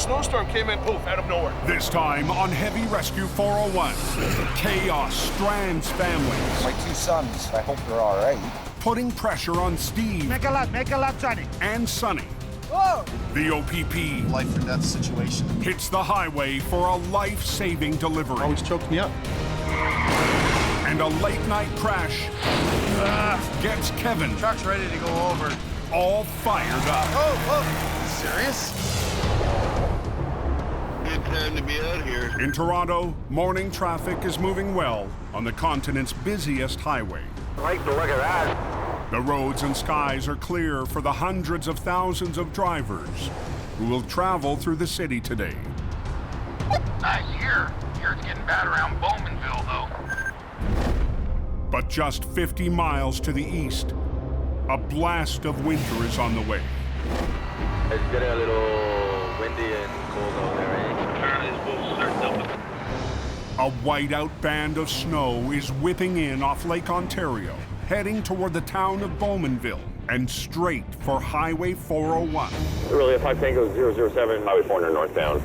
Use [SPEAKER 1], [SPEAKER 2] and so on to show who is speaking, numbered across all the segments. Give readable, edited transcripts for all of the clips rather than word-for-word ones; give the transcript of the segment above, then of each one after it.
[SPEAKER 1] snowstorm came in, poof, out of nowhere.
[SPEAKER 2] This time on Heavy Rescue 401, chaos strands families.
[SPEAKER 3] My two sons, I hope they're all right.
[SPEAKER 2] Putting pressure on Steve.
[SPEAKER 4] Make a left, Johnny.
[SPEAKER 2] And Sonny.
[SPEAKER 4] Whoa!
[SPEAKER 2] The OPP
[SPEAKER 3] Life or death situation.
[SPEAKER 2] hits the highway for a life-saving delivery.
[SPEAKER 1] Always choked me up.
[SPEAKER 2] And a late-night crash gets Kevin
[SPEAKER 3] Truck's ready to go over.
[SPEAKER 2] all fired up.
[SPEAKER 3] Oh, serious?
[SPEAKER 5] Good time to be out here.
[SPEAKER 2] In Toronto, morning traffic is moving well on the continent's busiest highway.
[SPEAKER 5] I like the look of that.
[SPEAKER 2] The roads and skies are clear for the hundreds of thousands of drivers who will travel through the city today.
[SPEAKER 6] Nice here. Here it's getting bad around Bowmanville, though.
[SPEAKER 2] But just 50 miles to the east, a blast of winter is on the way.
[SPEAKER 7] It's getting a little windy and cold out there, eh?
[SPEAKER 5] Apparently it's both starting up.
[SPEAKER 2] A whiteout band of snow is whipping in off Lake Ontario, heading toward the town of Bowmanville and straight for Highway 401.
[SPEAKER 7] Really, if I Tango 007, Highway 400 northbound.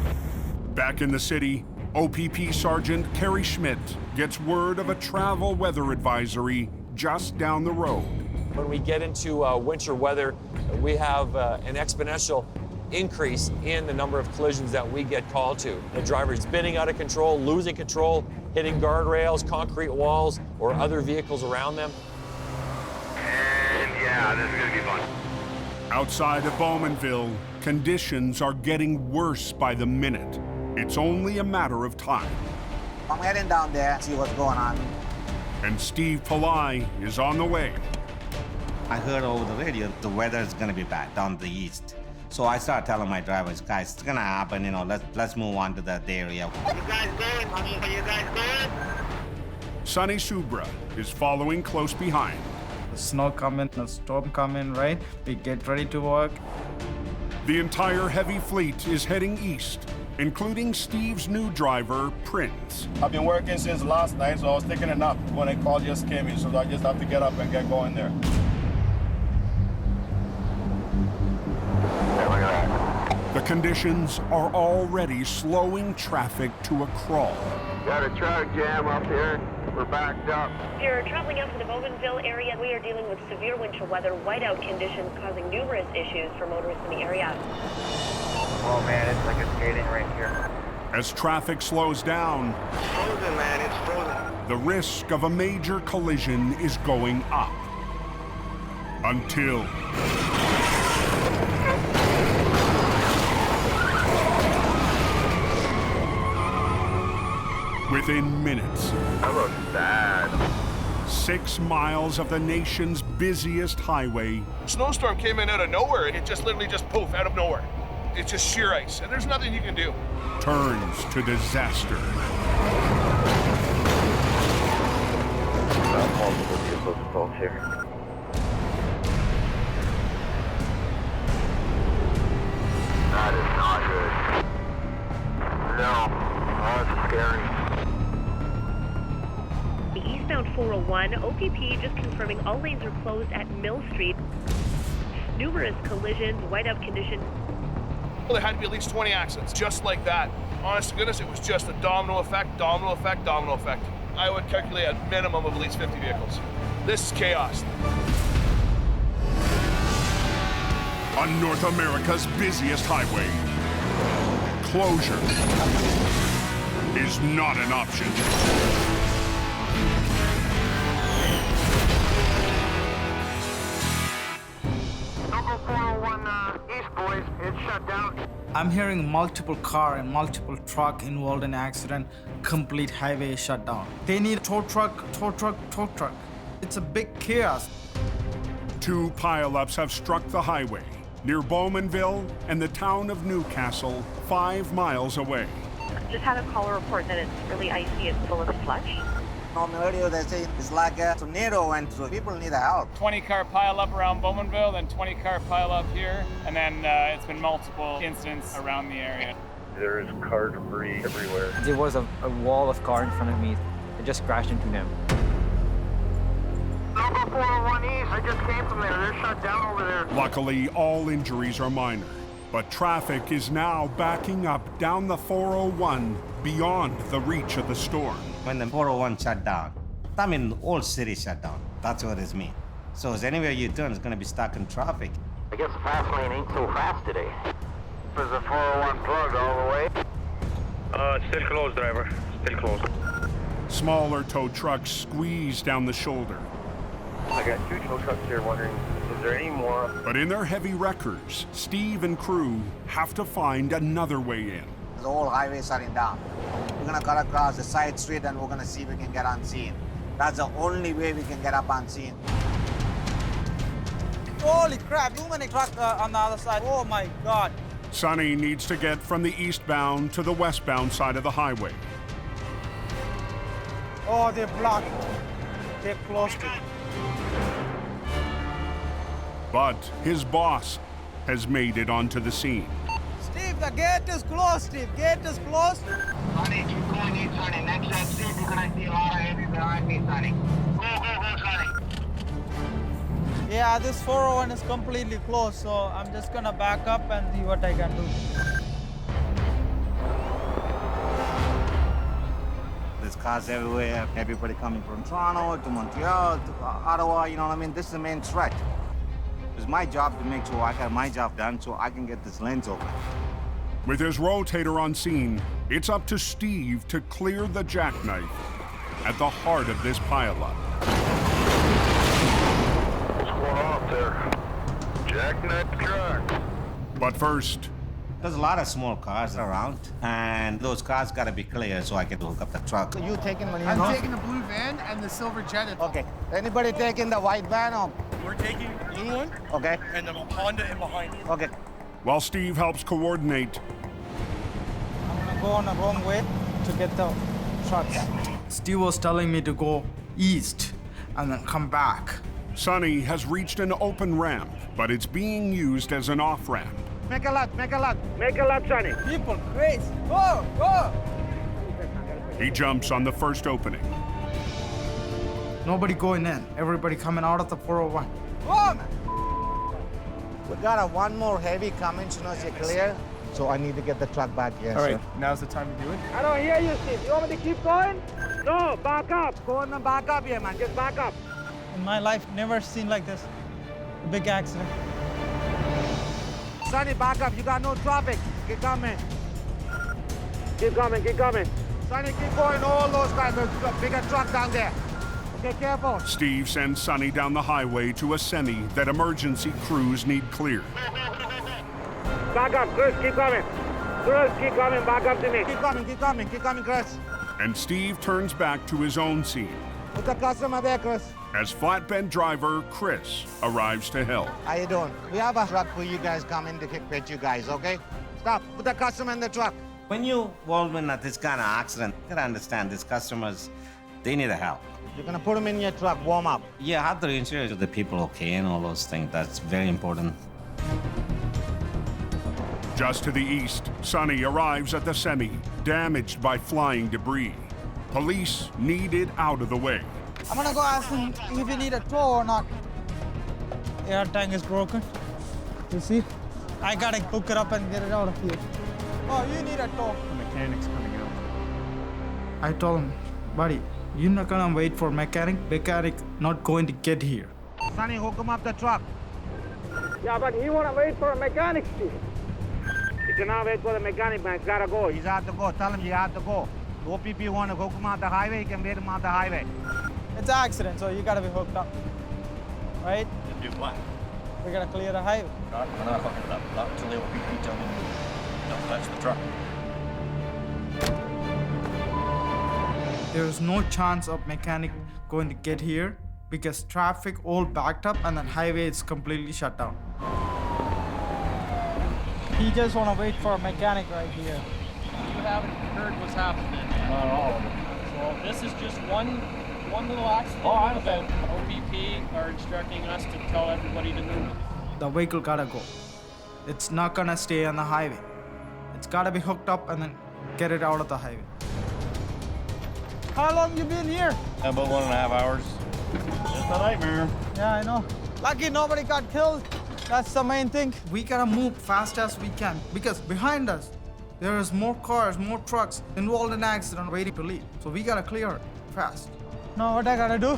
[SPEAKER 2] Back in the city, OPP Sergeant Kerry Schmidt gets word of a travel weather advisory just down the road.
[SPEAKER 8] When we get into winter weather, we have an exponential increase in the number of collisions that we get called to. The driver's spinning out of control, losing control, hitting guardrails, concrete walls, or other vehicles around them.
[SPEAKER 6] And yeah, this is gonna be fun.
[SPEAKER 2] Outside of Bowmanville, conditions are getting worse by the minute. It's only a matter of time.
[SPEAKER 4] I'm heading down there, see what's going on.
[SPEAKER 2] And Steve Pileup is on the way.
[SPEAKER 9] I heard over the radio the weather is gonna be bad down the east. So I started telling my drivers, guys, it's gonna happen, you know, let's move on to that area.
[SPEAKER 5] You guys going, honey? Are you guys going?
[SPEAKER 2] Sonny Subra is following close behind.
[SPEAKER 10] The snow coming, the storm coming, right? We get ready to work.
[SPEAKER 2] The entire heavy fleet is heading east, including Steve's new driver, Prince.
[SPEAKER 1] I've been working since last night, so I was taking a nap when a call just came in, so I just have to get up and get going there.
[SPEAKER 2] The conditions are already slowing traffic to a crawl.
[SPEAKER 5] Got a traffic jam up here. We're backed up.
[SPEAKER 11] If you're traveling up to the Bowmanville area, we are dealing with severe winter weather, whiteout conditions causing numerous issues for motorists in the area.
[SPEAKER 7] Oh man, it's like a skating rink here.
[SPEAKER 2] As traffic slows down,
[SPEAKER 5] It's frozen, man. It's frozen.
[SPEAKER 2] the risk of a major collision is going up. Until... within minutes,
[SPEAKER 7] That looks bad.
[SPEAKER 2] 6 miles of the nation's busiest highway
[SPEAKER 1] Snowstorm came in out of nowhere, and it just literally just poof, out of nowhere. It's just sheer ice, and there's nothing you can do.
[SPEAKER 2] turns to disaster.
[SPEAKER 7] Multiple vehicles involved here. That is not good. No, that's scary.
[SPEAKER 11] The eastbound 401, OPP just confirming all lanes are closed at Mill Street. Numerous collisions, whiteout conditions.
[SPEAKER 1] Well, there had to be at least 20 accidents, just like that. Honest to goodness, it was just a domino effect, domino effect, domino effect. I would calculate a minimum of at least 50 vehicles. This is chaos.
[SPEAKER 2] On North America's busiest highway, closure is not an option.
[SPEAKER 5] Local 401 East, boys. It's shut down.
[SPEAKER 10] I'm hearing multiple car and multiple truck involved in accident, complete highway shutdown. They need tow truck, tow truck, tow truck. It's a big chaos.
[SPEAKER 2] 2 pileups have struck the highway near Bowmanville and the town of Newcastle, 5 miles away.
[SPEAKER 11] Just had a caller report that it's really icy and full of slush.
[SPEAKER 4] On the radio, they say it's like a tornado went through. People need help.
[SPEAKER 12] 20-car pileup around Bowmanville, then 20-car pileup here, and then it's been multiple incidents around the area.
[SPEAKER 7] There is car debris everywhere.
[SPEAKER 13] There was a wall of car in front of me. I just crashed into them.
[SPEAKER 5] Local 401 East. I just came from there. They're shut down over there.
[SPEAKER 2] Luckily, all injuries are minor. But traffic is now backing up down the 401 beyond the reach of the storm.
[SPEAKER 9] When the 401 shut down, that means the whole city shut down. That's what it means. So anywhere you turn, it's going to be stuck in traffic.
[SPEAKER 5] I guess the fast lane ain't so fast today. Is the 401 plugged all the way?
[SPEAKER 7] Still closed, driver. Still closed.
[SPEAKER 2] Smaller tow trucks squeeze down the shoulder.
[SPEAKER 7] I got 2 tow trucks here wondering, is there any more?
[SPEAKER 2] But in their heavy wreckers, Steve and crew have to find another way in.
[SPEAKER 4] The whole highway shutting down. We're gonna cut across the side street and we're gonna see if we can get unseen. That's the only way we can get up unseen.
[SPEAKER 10] Holy crap, too many trucks on the other side. Oh my God.
[SPEAKER 2] Sonny needs to get from the eastbound to the westbound side of the highway.
[SPEAKER 10] Oh, they're blocked. They're closed it.
[SPEAKER 2] But his boss has made it onto the scene.
[SPEAKER 10] Steve, the gate is closed, Steve. Gate is closed.
[SPEAKER 5] Sonny, keep going east, Sonny. Next time, see if you're gonna see a lot of heavy behind me, Sonny. Go, Sonny.
[SPEAKER 10] Yeah, this 401 is completely closed, so I'm just gonna back up and see what I can do.
[SPEAKER 4] There's cars everywhere. Everybody coming from Toronto to Montreal to Ottawa. You know what I mean? This is the main threat. It's my job to make sure I get my job done so I can get this lanes open.
[SPEAKER 2] With his rotator on scene, it's up to Steve to clear the Jackknife at the heart of this pileup.
[SPEAKER 7] What's going on there? Jackknife truck.
[SPEAKER 2] But first,
[SPEAKER 9] There's a lot of small cars around, and those cars got to be clear so I can hook up the truck.
[SPEAKER 4] So you taking one?
[SPEAKER 3] I'm taking the blue van and the silver Jetta.
[SPEAKER 4] Okay. Anybody taking the white van or?
[SPEAKER 3] We're taking the blue one.
[SPEAKER 4] Okay.
[SPEAKER 3] And the Honda in behind it.
[SPEAKER 4] Okay.
[SPEAKER 2] while Steve helps coordinate,
[SPEAKER 10] I'm gonna go on the wrong way to get the trucks. Steve was telling me to go east and then come back.
[SPEAKER 2] Sonny has reached an open ramp, but it's being used as an off-ramp.
[SPEAKER 4] Make a left, make a left.
[SPEAKER 5] Make a left, Sonny.
[SPEAKER 10] People, crazy. Go, go.
[SPEAKER 2] He jumps on the first opening.
[SPEAKER 10] Nobody going in. Everybody coming out of the 401.
[SPEAKER 4] Go, man. We got a one more heavy coming, so it's clear. So I need to get the truck back here.
[SPEAKER 3] All right, now's the time to do it.
[SPEAKER 5] I don't hear you, Steve. You want me to keep going? No, back up.
[SPEAKER 4] Go on and back up here, man.
[SPEAKER 5] Just back up.
[SPEAKER 10] In my life, never seen like this. A big accident.
[SPEAKER 4] Sonny, back up. You got no traffic. Keep coming.
[SPEAKER 5] Keep coming, keep coming.
[SPEAKER 4] Sonny, keep going. All those guys. There's a bigger truck down there. Okay, careful.
[SPEAKER 2] Steve sends Sonny down the highway to a semi that emergency crews need cleared.
[SPEAKER 5] Back up, Chris, keep coming. Chris, keep coming, back up to me.
[SPEAKER 4] Keep coming, keep coming, keep coming, Chris.
[SPEAKER 2] And Steve turns back to his own scene
[SPEAKER 4] Put the customer there, Chris.
[SPEAKER 2] as flatbed driver Chris arrives to help.
[SPEAKER 4] How you doing? We have a truck for you guys coming to get you guys, okay? Stop. Put the customer in the truck.
[SPEAKER 9] When you're involved in this kind of accident, you gotta understand these customers, they need help.
[SPEAKER 4] You're gonna put them in your truck, warm up.
[SPEAKER 9] Yeah, have to ensure the people okay and all those things. That's very important.
[SPEAKER 2] Just to the east, Sonny arrives at the semi, damaged by flying debris. Police need it out of the way.
[SPEAKER 10] I'm gonna go ask him if he need a tow or not. Air tank is broken. You see? I gotta hook it up and get it out of here. Oh, you need a tow.
[SPEAKER 3] The mechanic's coming out.
[SPEAKER 10] I told him, buddy, you're not gonna wait for mechanic. Mechanic not going to get here.
[SPEAKER 4] Sonny, hook him up the truck.
[SPEAKER 5] Yeah, but he wanna wait for a mechanic, Steve. He cannot wait for the mechanic, man. He's gotta go.
[SPEAKER 4] He's out to go. Tell him you have to go. The OPP want to hook him out the highway, you can wait him out the highway.
[SPEAKER 10] It's an accident, so you gotta be hooked up. Right?
[SPEAKER 7] Do what?
[SPEAKER 10] We gotta clear the highway.
[SPEAKER 7] I'm not hooking it up. Not until the OPP tell me don't touch the truck.
[SPEAKER 10] There is no chance of mechanic going to get here because traffic all backed up and the highway is completely shut down. He just wanna wait for a mechanic right here.
[SPEAKER 12] You haven't heard what's happening yet.
[SPEAKER 7] Not all of it.
[SPEAKER 12] So this is just one little accident.
[SPEAKER 7] Oh, I understand.
[SPEAKER 12] OPP are instructing us to tell everybody to move.
[SPEAKER 10] The vehicle gotta go. It's not gonna stay on the highway. It's gotta be hooked up and then get it out of the highway. How long you been here?
[SPEAKER 7] About 1.5 hours. Just a nightmare.
[SPEAKER 10] Yeah, I know. Lucky nobody got killed. That's the main thing. We gotta move fast as we can because behind us, there is more cars, more trucks involved in accident waiting to leave. So we gotta clear it fast. Now what I gotta do,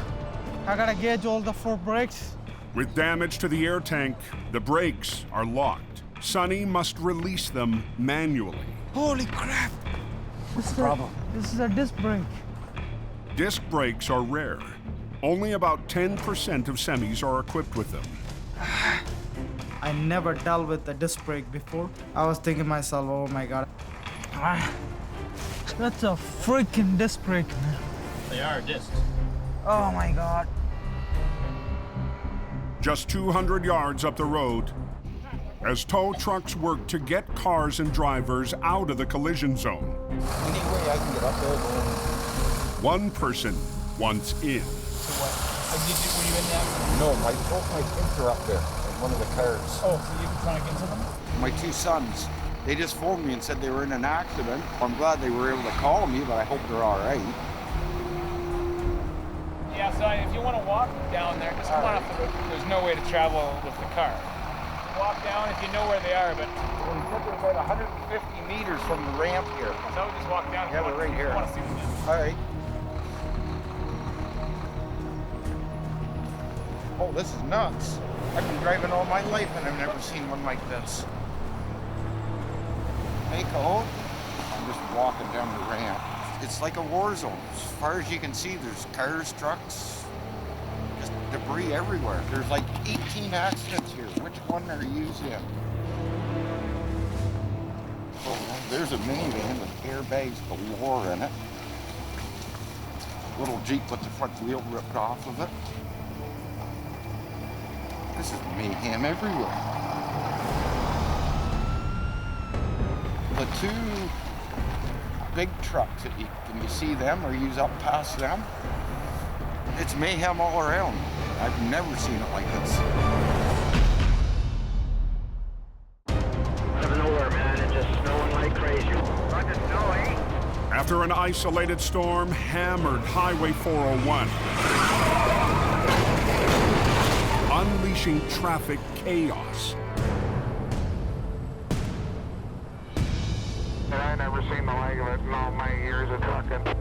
[SPEAKER 10] I gotta gauge all the 4 brakes.
[SPEAKER 2] With damage to the air tank, the brakes are locked. Sonny must release them manually.
[SPEAKER 10] Holy crap! This is a disc brake.
[SPEAKER 2] Disc brakes are rare. Only about 10% of semis are equipped with them.
[SPEAKER 10] I never dealt with a disc brake before. I was thinking myself, oh my god. That's a freaking disc brake, man.
[SPEAKER 3] They are discs.
[SPEAKER 10] Oh my god.
[SPEAKER 2] Just 200 yards up the road, as tow trucks work to get cars and drivers out of the collision zone.
[SPEAKER 3] Any way I can get up there?
[SPEAKER 2] One person wants in.
[SPEAKER 3] So what? Were you in the accident? No, both my kids are up there in one of the cars. Oh, so you can try to get to them?
[SPEAKER 14] My 2 sons, they just phoned me and said they were in an accident. I'm glad they were able to call me, but I hope they're all right.
[SPEAKER 12] Yeah, so if you want to walk down there, just come on up the road. There's no way to travel with the car. Walk down if you know where they are, but...
[SPEAKER 14] Well, he said they're about 150 meters from the ramp here.
[SPEAKER 12] So we just walk down.
[SPEAKER 14] Yeah, they're right here.
[SPEAKER 12] I want to see them.
[SPEAKER 14] All right. Oh, this is nuts. I've been driving all my life and I've never seen one like this. Hey, Cole. I'm just walking down the ramp. It's like a war zone. As far as you can see, there's cars, trucks, just debris everywhere. There's like 18 accidents here. Which one are you in? Oh, there's a minivan with airbags galore in it. Little Jeep with the front wheel ripped off of it. This is mayhem everywhere. The 2 big trucks, can you see them or use up past them? It's mayhem all around. I've never seen it like this.
[SPEAKER 6] Out of nowhere, man, it's just snowing like crazy. Roger, snow, eh?
[SPEAKER 2] After an isolated storm hammered Highway 401, unleashing traffic chaos.
[SPEAKER 6] I never seen the like of it in all my years of trucking.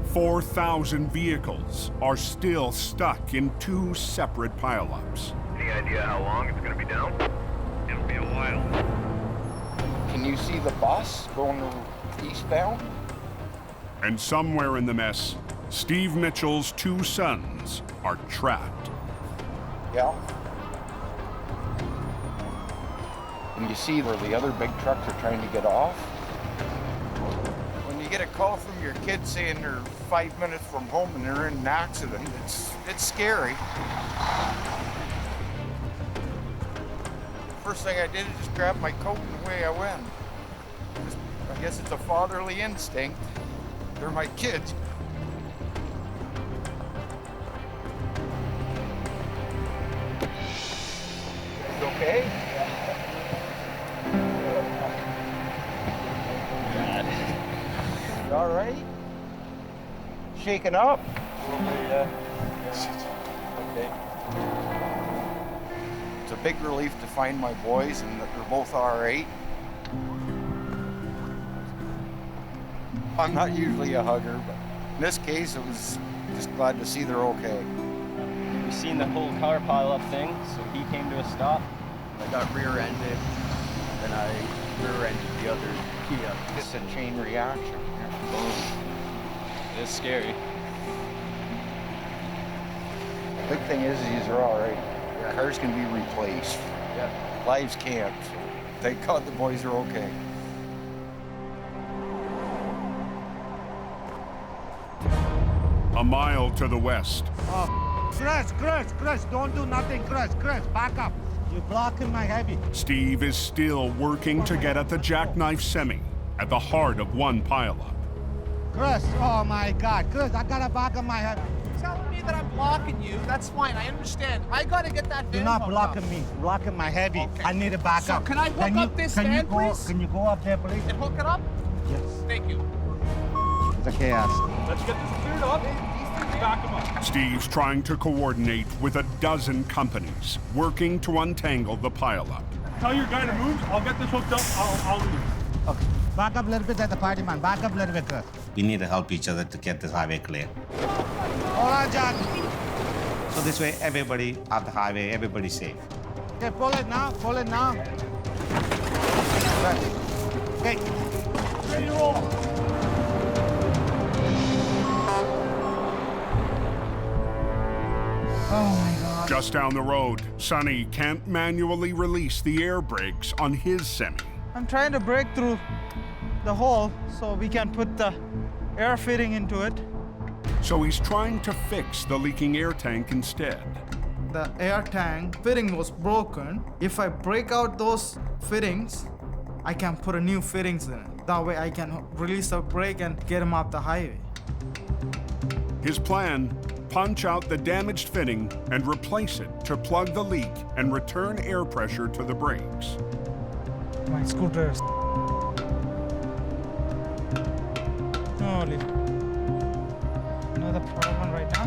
[SPEAKER 2] 4,000 vehicles are still stuck in 2 separate pileups.
[SPEAKER 6] Any idea how long it's gonna be down? It'll be a while.
[SPEAKER 14] Can you see the bus going eastbound?
[SPEAKER 2] And somewhere in the mess, Steve Mitchell's 2 sons are trapped.
[SPEAKER 14] Yeah. And you see where the other big trucks are trying to get off? When you get a call from your kids saying they're 5 minutes from home and they're in an accident, it's scary. First thing I did is just grab my coat and away I went. I guess it's a fatherly instinct. They're my kids. It's okay? You all right? Shaking up?
[SPEAKER 3] Yeah. Okay.
[SPEAKER 14] It's a big relief to find my boys and that they're both all right. I'm not usually a hugger, but in this case, I was just glad to see they're okay.
[SPEAKER 13] We seen the whole car pile-up thing, so he came to a stop.
[SPEAKER 3] I got rear-ended, then I rear-ended the other Kia.
[SPEAKER 14] It's a chain reaction.
[SPEAKER 13] Boom. It's scary.
[SPEAKER 14] The big thing is these are all right. Cars can be replaced.
[SPEAKER 3] Yeah.
[SPEAKER 14] Lives can't. Thank God the boys are okay.
[SPEAKER 2] A mile to the west,
[SPEAKER 4] Chris, don't do nothing, Chris, back up. You're blocking my heavy.
[SPEAKER 2] Steve is still working to get at the Jackknife semi at the heart of one pileup.
[SPEAKER 4] Chris, oh my God, Chris, I got a back on my head.
[SPEAKER 15] Telling me that I'm blocking you, that's fine, I understand. I gotta get that van
[SPEAKER 4] You're not
[SPEAKER 15] hooked
[SPEAKER 4] blocking
[SPEAKER 15] up.
[SPEAKER 4] me, blocking my heavy.
[SPEAKER 15] Okay.
[SPEAKER 4] I need a backup.
[SPEAKER 15] So can I hook up this van, please?
[SPEAKER 4] Can you go up there, please?
[SPEAKER 15] And hook it up?
[SPEAKER 4] Yes.
[SPEAKER 15] Thank you.
[SPEAKER 4] It's a chaos.
[SPEAKER 3] Let's get this cleared up.
[SPEAKER 15] These
[SPEAKER 3] Back them up.
[SPEAKER 2] Steve's trying to coordinate with a dozen companies working to untangle the pileup.
[SPEAKER 3] Tell your guy to move. I'll get this hooked up. I'll leave.
[SPEAKER 9] Okay. Back up a little bit at the party, man. Back up a little bit. We need to help each other to get this highway clear. All right, John. So this way, everybody off the highway, everybody's safe. Okay, pull it now. Pull it now. Right. Okay.
[SPEAKER 3] Ready to roll.
[SPEAKER 10] Oh my God.
[SPEAKER 2] Just down the road, Sonny can't manually release the air brakes on his semi.
[SPEAKER 10] I'm trying to break through the hole so we can put the air fitting into it.
[SPEAKER 2] So he's trying to fix the leaking air tank instead.
[SPEAKER 10] The air tank fitting was broken. If I break out those fittings, I can put a new fittings in it. That way I can release the brake and get him off the highway.
[SPEAKER 2] His plan, punch out the damaged fitting and replace it to plug the leak and return air pressure to the brakes.
[SPEAKER 10] My scooter is... Holy... You know the problem right now?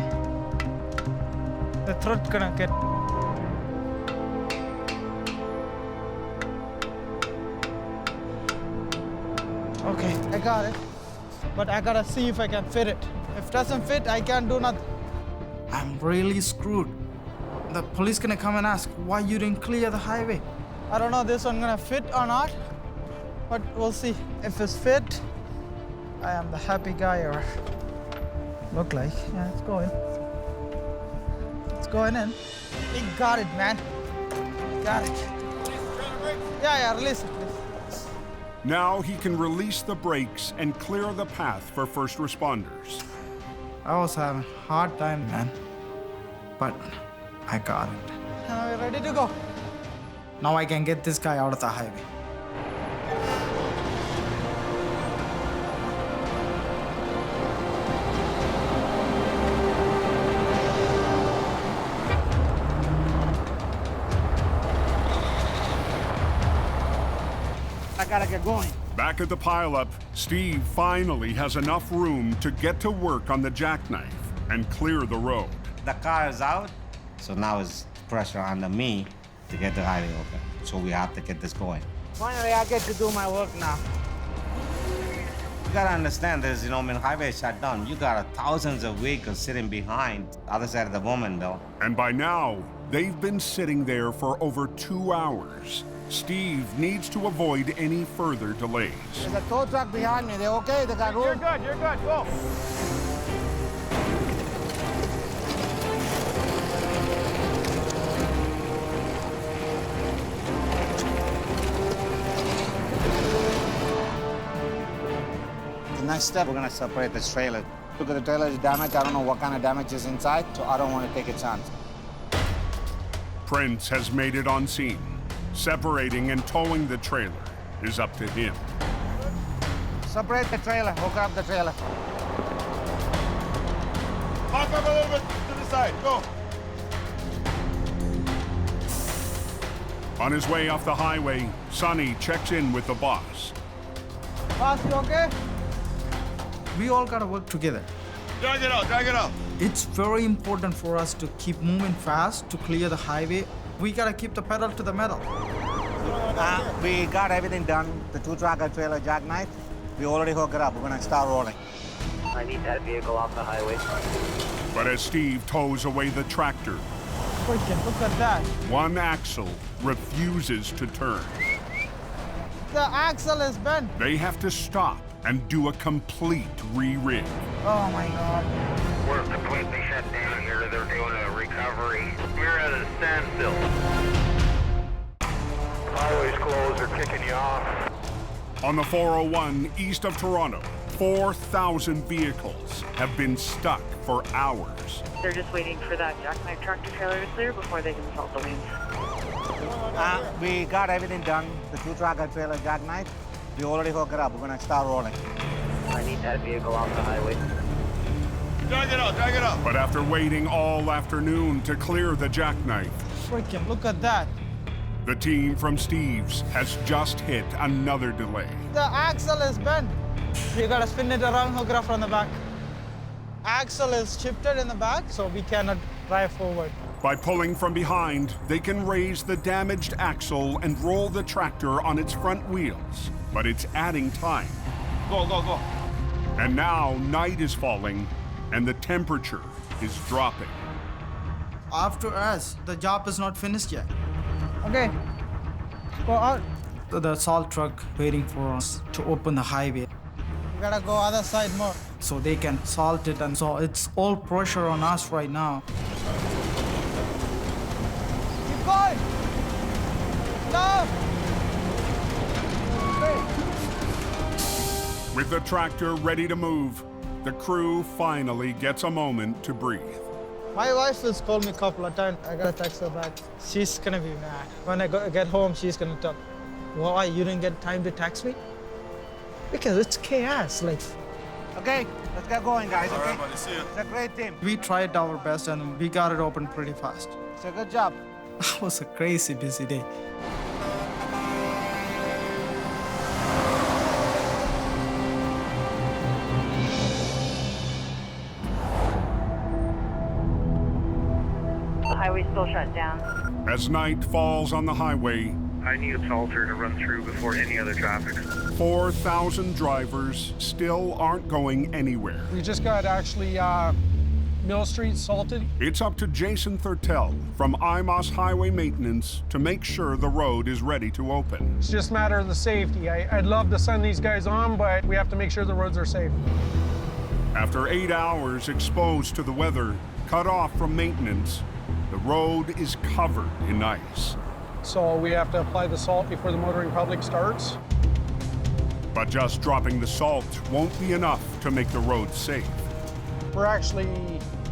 [SPEAKER 10] The throat gonna get... Okay, I got it. But I gotta see if I can fit it. If it doesn't fit, I can't do nothing. I'm really screwed. The police gonna come and ask why you didn't clear the highway. I don't know this one gonna fit or not, but we'll see. If it's fit, I am the happy guy ever. Look like, yeah, it's going. It's going in. We got it, man. Got it. Yeah, release it, please.
[SPEAKER 2] Now he can release the brakes and clear the path for first responders.
[SPEAKER 10] I was having a hard time, man, but I got it. Are we ready to go? Now I can get this guy out of the highway.
[SPEAKER 9] I gotta get going.
[SPEAKER 2] Back at the pileup, Steve finally has enough room to get to work on the Jackknife and clear the road.
[SPEAKER 9] The car is out, so now it's pressure under me to get the highway open. So we have to get this going. Finally, I get to do my work now. You gotta understand this, highway shut down. You got thousands of vehicles sitting behind the other side of the Bowmanville.
[SPEAKER 2] And by now, they've been sitting there for over 2 hours. Steve needs to avoid any further delays.
[SPEAKER 9] There's a tow truck behind me. They okay? They got room?
[SPEAKER 12] You're good, go.
[SPEAKER 9] The next step, we're gonna separate this trailer. Look at the trailer is damaged. I don't know what kind of damage is inside, so I don't want to take a chance.
[SPEAKER 2] Prince has made it on scene. Separating and towing the trailer is up to him.
[SPEAKER 9] Separate the trailer, hook up the trailer.
[SPEAKER 3] Back up a little bit to the side, go.
[SPEAKER 2] On his way off the highway, Sonny checks in with the boss.
[SPEAKER 10] Boss, you okay? We all gotta work together.
[SPEAKER 3] Drag it out.
[SPEAKER 10] It's very important for us to keep moving fast to clear the highway. We gotta keep the pedal to the metal.
[SPEAKER 9] We got everything done. The 2-tractor trailer Jackknife, we already hooked it up. We're gonna start rolling.
[SPEAKER 13] I need that vehicle off the highway.
[SPEAKER 2] But as Steve tows away the tractor,
[SPEAKER 10] Freaking look at that.
[SPEAKER 2] one axle refuses to turn.
[SPEAKER 10] The axle is bent.
[SPEAKER 2] They have to stop and do a complete re-rig.
[SPEAKER 10] Oh my God.
[SPEAKER 6] We're completely shut down here. They're doing a recovery. We're at a standstill. Highway's closed. They're kicking you off.
[SPEAKER 2] On the 401 east of Toronto, 4,000 vehicles have been stuck for hours.
[SPEAKER 11] They're just waiting for that Jackknife tractor trailer to clear before they can salt the lanes.
[SPEAKER 9] We got everything done. The 2-tractor trailer Jackknife, we already hooked it up. We're gonna start rolling.
[SPEAKER 13] I need that vehicle off the highway.
[SPEAKER 3] Drag it out.
[SPEAKER 2] But after waiting all afternoon to clear the Jackknife,
[SPEAKER 10] Freaking look at that.
[SPEAKER 2] the team from Steve's has just hit another delay.
[SPEAKER 10] The axle is bent. You gotta spin it around, hook it up from the back. axle is shifted in the back, so we cannot drive forward.
[SPEAKER 2] By pulling from behind, they can raise the damaged axle and roll the tractor on its front wheels. But it's adding time.
[SPEAKER 1] Go, go, go.
[SPEAKER 2] And now night is falling and the temperature is dropping.
[SPEAKER 10] After us, the job is not finished yet. Okay, go out. The salt truck waiting for us to open the highway. We gotta go other side more. So they can salt it, and so it's all pressure on us right now. Keep going! No!
[SPEAKER 2] With the tractor ready to move, the crew finally gets a moment to breathe.
[SPEAKER 10] My wife has called me a couple of times. I gotta text her back. She's gonna be mad. When I get home, she's gonna tell, why you didn't get time to text me? Because it's chaos, like.
[SPEAKER 9] Okay, let's get going, guys, okay?
[SPEAKER 1] All right, buddy, see you.
[SPEAKER 9] It's a great team.
[SPEAKER 10] We tried our best and we got it open pretty fast.
[SPEAKER 9] It's a good job.
[SPEAKER 10] That was a crazy busy day.
[SPEAKER 16] The highway's still shut down.
[SPEAKER 2] As night falls on the highway,
[SPEAKER 17] I need a salter to run through before any other traffic.
[SPEAKER 2] 4,000 drivers still aren't going anywhere.
[SPEAKER 18] We just got actually Mill Street salted.
[SPEAKER 2] It's up to Jason Thurtell from IMOS Highway Maintenance to make sure the road is ready to open.
[SPEAKER 18] It's just a matter of the safety. I'd love to send these guys on, but we have to make sure the roads are safe.
[SPEAKER 2] After 8 hours exposed to the weather, cut off from maintenance, the road is covered in ice.
[SPEAKER 18] So we have to apply the salt before the motoring public starts.
[SPEAKER 2] But just dropping the salt won't be enough to make the road safe.
[SPEAKER 18] We're actually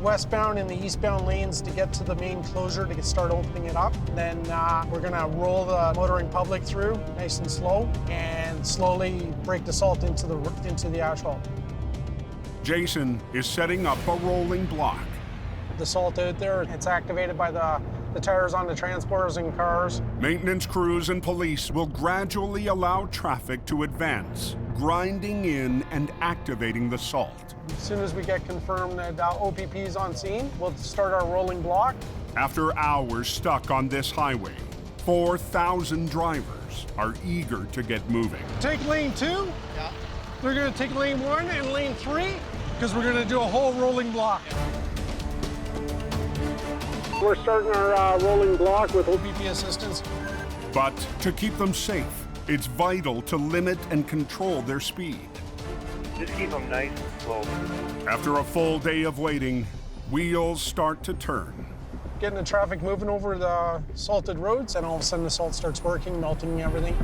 [SPEAKER 18] westbound in the eastbound lanes to get to the main closure to start opening it up. Then we're gonna roll the motoring public through nice and slow and slowly break the salt into the asphalt.
[SPEAKER 2] Jason is setting up a rolling block.
[SPEAKER 18] The salt out there, it's activated by the tires on the transporters and cars.
[SPEAKER 2] Maintenance crews and police will gradually allow traffic to advance, grinding in and activating the salt.
[SPEAKER 18] As soon as we get confirmed that OPP is on scene, we'll start our rolling block.
[SPEAKER 2] After hours stuck on this highway, 4,000 drivers are eager to get moving.
[SPEAKER 18] Take lane 2. Yeah. They're gonna take lane 1 and lane 3, because we're gonna do a whole rolling block. We're starting our rolling block with OPP assistance.
[SPEAKER 2] But to keep them safe, it's vital to limit and control their speed.
[SPEAKER 17] Just keep them nice and slow.
[SPEAKER 2] After a full day of waiting, wheels start to turn.
[SPEAKER 18] Getting the traffic moving over the salted roads, and all of a sudden the salt starts working, melting everything.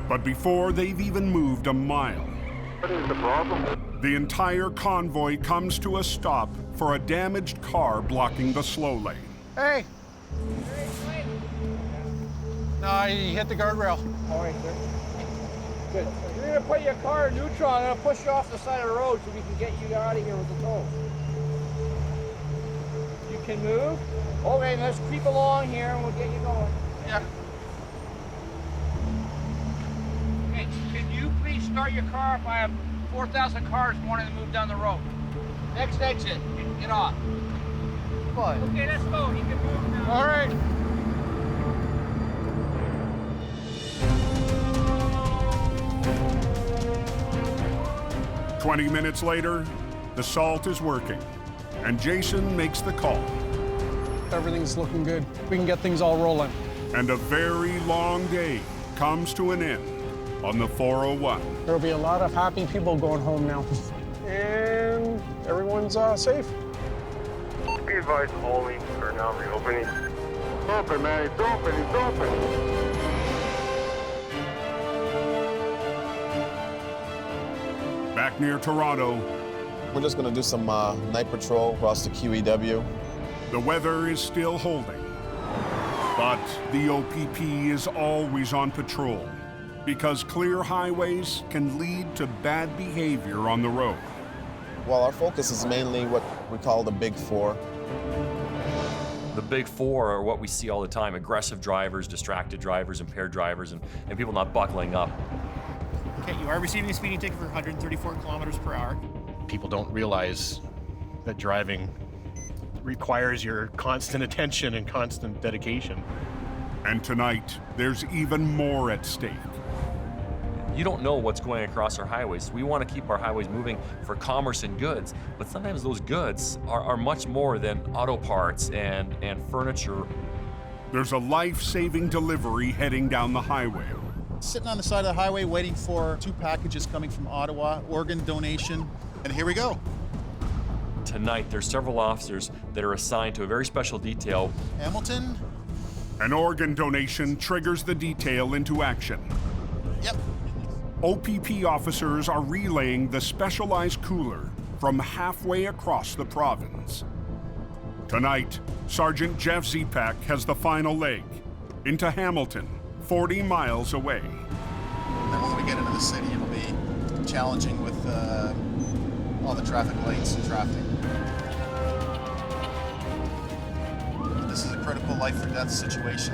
[SPEAKER 2] But before they've even moved a mile,
[SPEAKER 17] What is the problem?
[SPEAKER 2] the entire convoy comes to a stop for a damaged car blocking the slow lane.
[SPEAKER 18] Hey! No, he hit the guardrail.
[SPEAKER 5] All right, good. Good. You're gonna put your car in neutral. I'm gonna push you off the side of the road so we can get you out of here with the tow. You can move. Okay, let's creep along here and we'll get you going.
[SPEAKER 18] Yeah.
[SPEAKER 5] Okay, can you please start your car if I have 4,000 cars wanting to move down the road? Next exit. Get off.
[SPEAKER 10] What?
[SPEAKER 5] Okay, let's go. You can move now.
[SPEAKER 18] All right.
[SPEAKER 2] "20 minutes later, the salt is working, and Jason makes the call.
[SPEAKER 18] Everything's looking good. We can get things all rolling.
[SPEAKER 2] And a very long day comes to an end on the 401.
[SPEAKER 18] There'll be a lot of happy people going home now. And everyone's safe.
[SPEAKER 17] Be advised, all lanes are now reopening. Open, man. It's open. It's open.
[SPEAKER 2] Back near Toronto,
[SPEAKER 19] we're just going to do some night patrol across the QEW.
[SPEAKER 2] The weather is still holding, but the OPP is always on patrol because clear highways can lead to bad behavior on the road.
[SPEAKER 19] Well, our focus is mainly what we call the Big Four.
[SPEAKER 8] The big four are what we see all the time: aggressive drivers, distracted drivers, impaired drivers, and people not buckling up.
[SPEAKER 16] Okay, you are receiving a speeding ticket for 134 kilometers per hour. People don't realize that driving requires your constant attention and constant dedication.
[SPEAKER 2] And tonight, there's even more at stake.
[SPEAKER 8] You don't know what's going across our highways. We want to keep our highways moving for commerce and goods, but sometimes those goods are much more than auto parts and furniture.
[SPEAKER 2] There's a life-saving delivery heading down the highway.
[SPEAKER 20] Sitting on the side of the highway waiting for 2 packages coming from Ottawa, organ donation, and here we go.
[SPEAKER 8] Tonight, there's several officers that are assigned to a very special detail.
[SPEAKER 20] Hamilton.
[SPEAKER 2] An organ donation triggers the detail into action.
[SPEAKER 20] Yep.
[SPEAKER 2] OPP officers are relaying the specialized cooler from halfway across the province. Tonight, Sergeant Jeff Zepak has the final leg into Hamilton, 40 miles away.
[SPEAKER 20] And when we get into the city, it'll be challenging with all the traffic lights and traffic. This is a critical life or death situation.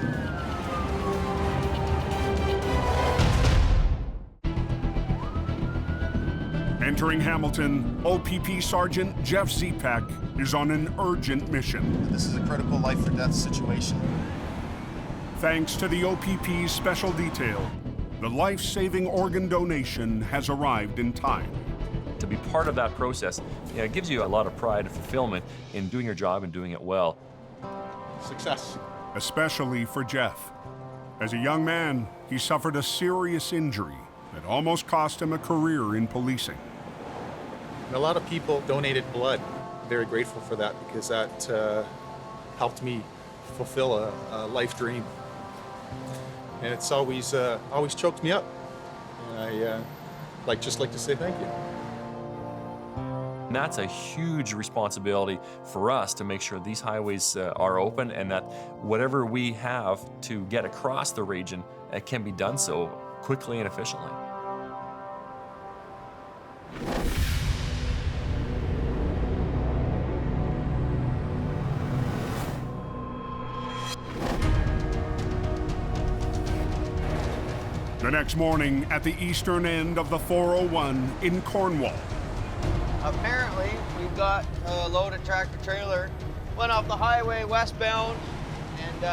[SPEAKER 2] Entering Hamilton, OPP Sergeant Jeff Zepak is on an urgent mission.
[SPEAKER 20] This is a critical life or death situation.
[SPEAKER 2] Thanks to the OPP's special detail, the life-saving organ donation has arrived in time.
[SPEAKER 8] To be part of that process, it gives you a lot of pride and fulfillment in doing your job and doing it well.
[SPEAKER 20] Success.
[SPEAKER 2] Especially for Jeff. As a young man, he suffered a serious injury that almost cost him a career in policing.
[SPEAKER 20] And a lot of people donated blood. I'm very grateful for that because that helped me fulfill a life dream. And it's always choked me up. And I just like to say thank you.
[SPEAKER 8] And that's a huge responsibility for us to make sure these highways are open and that whatever we have to get across the region can be done so quickly and efficiently.
[SPEAKER 2] The next morning at the eastern end of the 401 in Cornwall.
[SPEAKER 21] Apparently, we've got a loaded tractor trailer. Went off the highway westbound and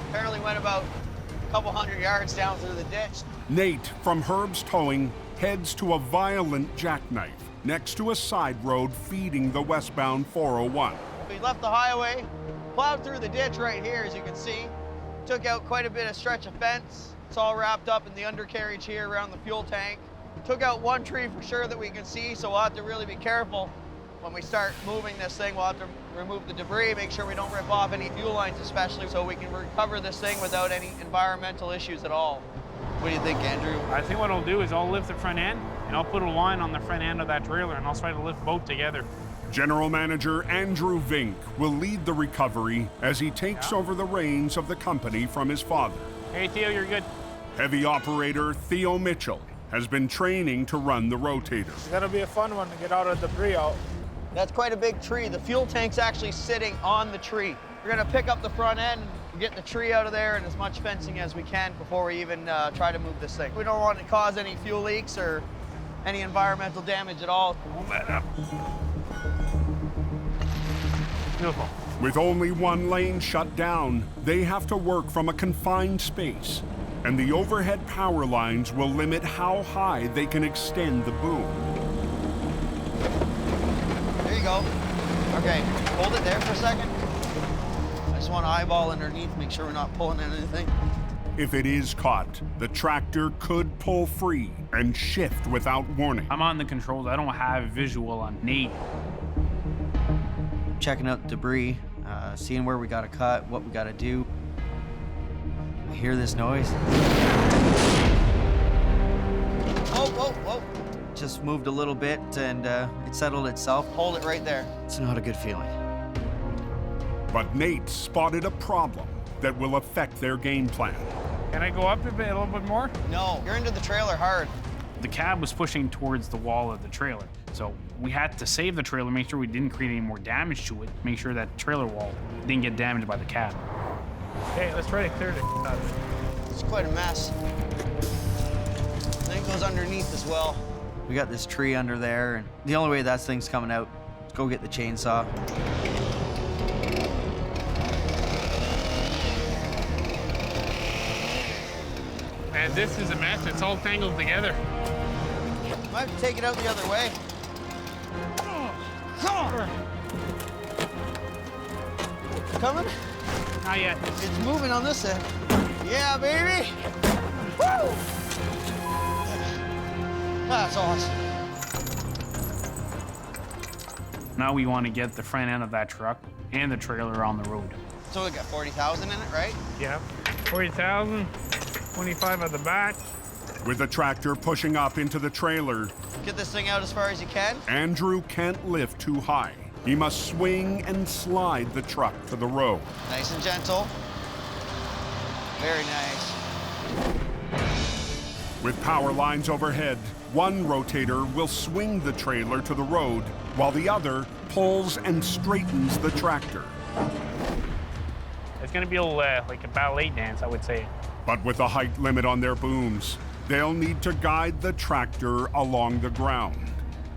[SPEAKER 21] apparently went about a couple hundred yards down through the ditch.
[SPEAKER 2] Nate from Herb's Towing heads to a violent jackknife next to a side road feeding the westbound 401.
[SPEAKER 21] We left the highway, plowed through the ditch right here, as you can see. Took out quite a bit of stretch of fence. It's all wrapped up in the undercarriage here around the fuel tank. Took out one tree for sure that we can see, so we'll have to really be careful when we start moving this thing. We'll have to remove the debris, make sure we don't rip off any fuel lines especially, so we can recover this thing without any environmental issues at all. What do you think, Andrew?
[SPEAKER 12] I think what I'll do is I'll lift the front end, and I'll put a line on the front end of that trailer, and I'll try to lift both together.
[SPEAKER 2] General Manager Andrew Vink will lead the recovery as he takes over the reins of the company from his father.
[SPEAKER 12] Hey, Theo, you're good.
[SPEAKER 2] Heavy operator Theo Mitchell has been training to run the rotator.
[SPEAKER 12] It's gonna be a fun one to get all the debris out.
[SPEAKER 21] That's quite a big tree. The fuel tank's actually sitting on the tree. We're gonna pick up the front end, get the tree out of there and as much fencing as we can before we even try to move this thing. We don't want to cause any fuel leaks or any environmental damage at all.
[SPEAKER 12] Beautiful.
[SPEAKER 2] With only one lane shut down, they have to work from a confined space, and the overhead power lines will limit how high they can extend the boom.
[SPEAKER 21] There you go. Okay, hold it there for a second. I just want to eyeball underneath, make sure we're not pulling in anything.
[SPEAKER 2] If it is caught, the tractor could pull free and shift without warning.
[SPEAKER 12] I'm on the controls. I don't have visual on Nate.
[SPEAKER 21] Checking out the debris, seeing where we got to cut, what we got to do. I hear this noise. Whoa, whoa, whoa. Just moved a little bit and it settled itself. Hold it right there. It's not a good feeling.
[SPEAKER 2] But Nate spotted a problem that will affect their game plan.
[SPEAKER 12] Can I go up a little bit more?
[SPEAKER 21] No, you're into the trailer hard.
[SPEAKER 12] The cab was pushing towards the wall of the trailer. So We had to save the trailer, make sure we didn't create any more damage to it, make sure that trailer wall didn't get damaged by the cab. Okay, let's try to clear the out of it.
[SPEAKER 21] It's quite a mess. I think it goes underneath as well. We got this tree under there, and the only way that thing's coming out is go get the chainsaw.
[SPEAKER 12] Man, this is a mess. It's all tangled together.
[SPEAKER 21] Might have to take it out the other way. Coming?
[SPEAKER 12] Not yet.
[SPEAKER 21] It's moving on this end. Yeah, baby! Woo! That's awesome.
[SPEAKER 12] Now we want to get the front end of that truck and the trailer on the road.
[SPEAKER 21] So we got 40,000 in it, right?
[SPEAKER 12] Yeah, 40,000, 25 at the back.
[SPEAKER 2] With the tractor pushing up into the trailer,
[SPEAKER 21] Get this thing out as far as you can.
[SPEAKER 2] Andrew can't lift too high. He must swing and slide the truck to the road.
[SPEAKER 21] Nice and gentle. Very nice.
[SPEAKER 2] With power lines overhead, one rotator will swing the trailer to the road, while the other pulls and straightens the tractor.
[SPEAKER 12] It's gonna be like a ballet dance, I would say.
[SPEAKER 2] But with a height limit on their booms, they'll need to guide the tractor along the ground.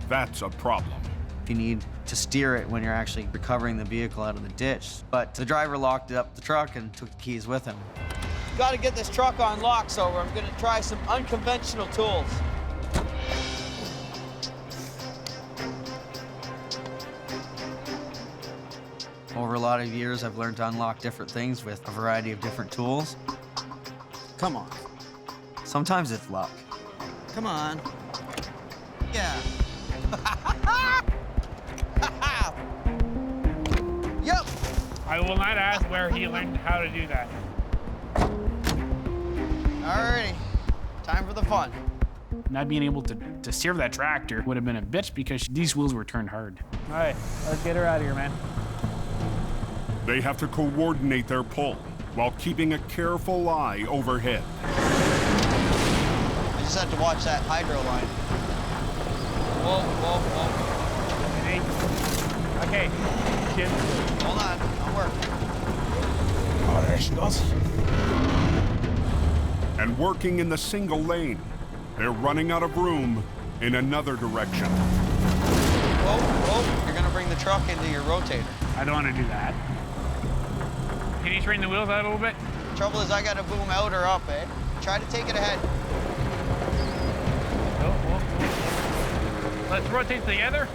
[SPEAKER 2] That's a problem.
[SPEAKER 21] You need to steer it when you're actually recovering the vehicle out of the ditch. But the driver locked up the truck and took the keys with him. Got to get this truck on lock, so I'm going to try some unconventional tools. Over a lot of years, I've learned to unlock different things with a variety of different tools. Come on. Sometimes it's luck. Come on. Yeah. Yep.
[SPEAKER 12] I will not ask where he learned how to do that.
[SPEAKER 21] Alrighty. Time for the fun.
[SPEAKER 12] Not being able to steer that tractor would have been a bitch because these wheels were turned hard. All right, let's get her out of here, man.
[SPEAKER 2] They have to coordinate their pull while keeping a careful eye overhead.
[SPEAKER 21] I just had to watch that hydro line. Whoa, whoa, whoa.
[SPEAKER 12] Hey. Okay, kid.
[SPEAKER 21] Hold on, I'll work.
[SPEAKER 12] Oh, there she goes.
[SPEAKER 2] And working in the single lane, they're running out of room in another direction.
[SPEAKER 21] Whoa, whoa, you're gonna bring the truck into your rotator.
[SPEAKER 12] I don't want to do that. Can you straighten the wheels out a little bit?
[SPEAKER 21] Trouble is I gotta boom out or up, eh? Try to take it ahead.
[SPEAKER 12] Let's rotate together.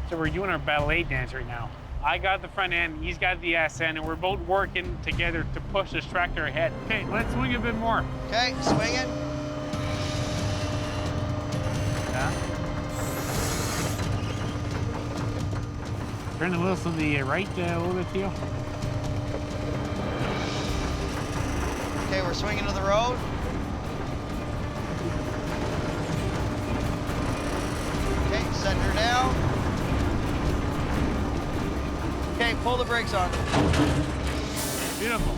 [SPEAKER 12] So we're doing our ballet dance right now. I got the front end, he's got the ass end, and we're both working together to push this tractor ahead. Okay, let's swing a bit more.
[SPEAKER 21] Okay, swing it.
[SPEAKER 12] Yeah. Turn the wheels to the right a little bit, Theo.
[SPEAKER 21] Okay, we're swinging to the road. Okay, set her down. Okay, pull the brakes on.
[SPEAKER 12] Beautiful.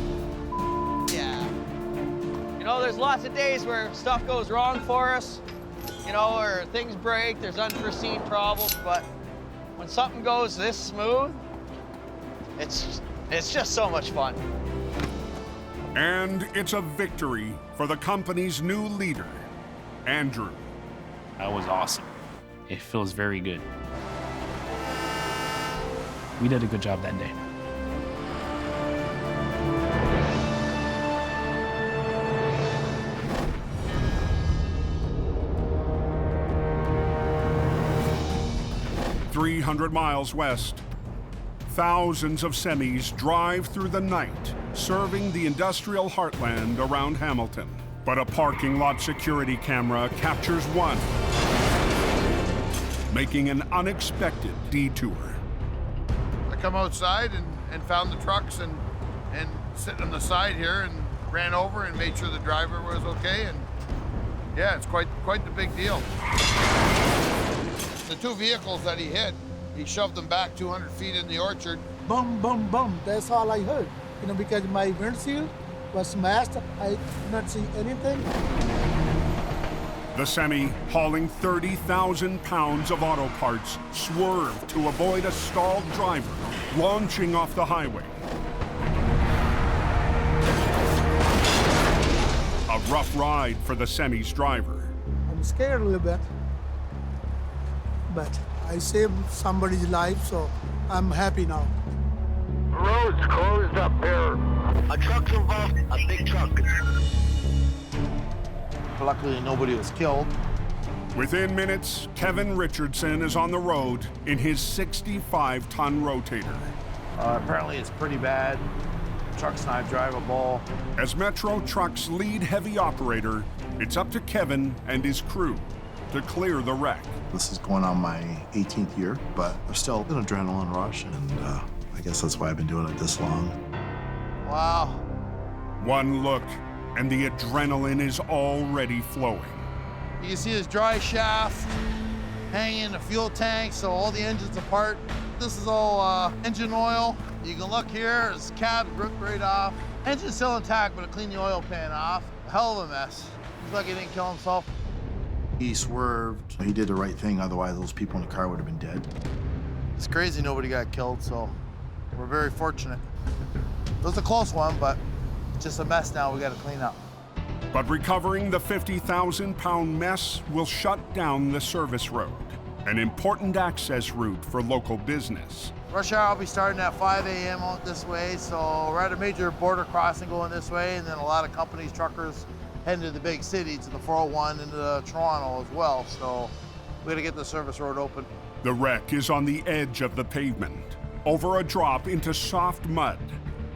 [SPEAKER 21] Yeah. You know, there's lots of days where stuff goes wrong for us, you know, or things break, there's unforeseen problems, but when something goes this smooth, it's just so much fun.
[SPEAKER 2] And it's a victory for the company's new leader, Andrew.
[SPEAKER 12] That was awesome. It feels very good. We did a good job that day.
[SPEAKER 2] "300 miles west, thousands of semis drive through the night, serving the industrial heartland around Hamilton. But a parking lot security camera captures one, making an unexpected detour.
[SPEAKER 1] I come outside and found the trucks and sitting on the side here and ran over and made sure the driver was okay, and yeah, it's quite the big deal. The two vehicles that he hit, he shoved them back 200 feet in the orchard.
[SPEAKER 7] Boom, boom, boom. That's all I heard. You know, because my windshield was smashed. I could not see anything.
[SPEAKER 2] The semi, hauling 30,000 pounds of auto parts, swerved to avoid a stalled driver, launching off the highway. A rough ride for the semi's driver.
[SPEAKER 7] I'm scared a little bit, but I saved somebody's life, so I'm happy now.
[SPEAKER 17] The road's closed up here.
[SPEAKER 14] A truck's involved, a big truck.
[SPEAKER 22] Luckily, nobody was killed.
[SPEAKER 2] Within minutes, Kevin Richardson is on the road in his 65-ton Rotator.
[SPEAKER 22] Apparently, it's pretty bad. The truck's not drivable.
[SPEAKER 2] As Metro Truck's lead heavy operator, it's up to Kevin and his crew to clear the wreck.
[SPEAKER 23] This is going on my 18th year, but there's still an adrenaline rush, and I guess that's why I've been doing it this long.
[SPEAKER 22] Wow.
[SPEAKER 2] One look, and the adrenaline is already flowing.
[SPEAKER 22] You can see this dry shaft hanging in the fuel tank, so all the engine's apart. This is all engine oil. You can look here, his cab's ripped right off. Engine's still intact, but it cleaned the oil pan off. A hell of a mess. He's lucky he didn't kill himself.
[SPEAKER 23] He swerved. He did the right thing, otherwise those people in the car would have been dead.
[SPEAKER 22] It's crazy nobody got killed, so we're very fortunate. It was a close one, but it's just a mess now we got to clean up.
[SPEAKER 2] But recovering the 50,000-pound mess will shut down the service road, an important access route for local business.
[SPEAKER 22] Rush hour, I'll be starting at 5 a.m. out this way, so we're at a major border crossing going this way, and then a lot of companies, truckers, heading to the big city, to the 401 and to Toronto as well, so we gotta get the service road open.
[SPEAKER 2] The wreck is on the edge of the pavement, over a drop into soft mud.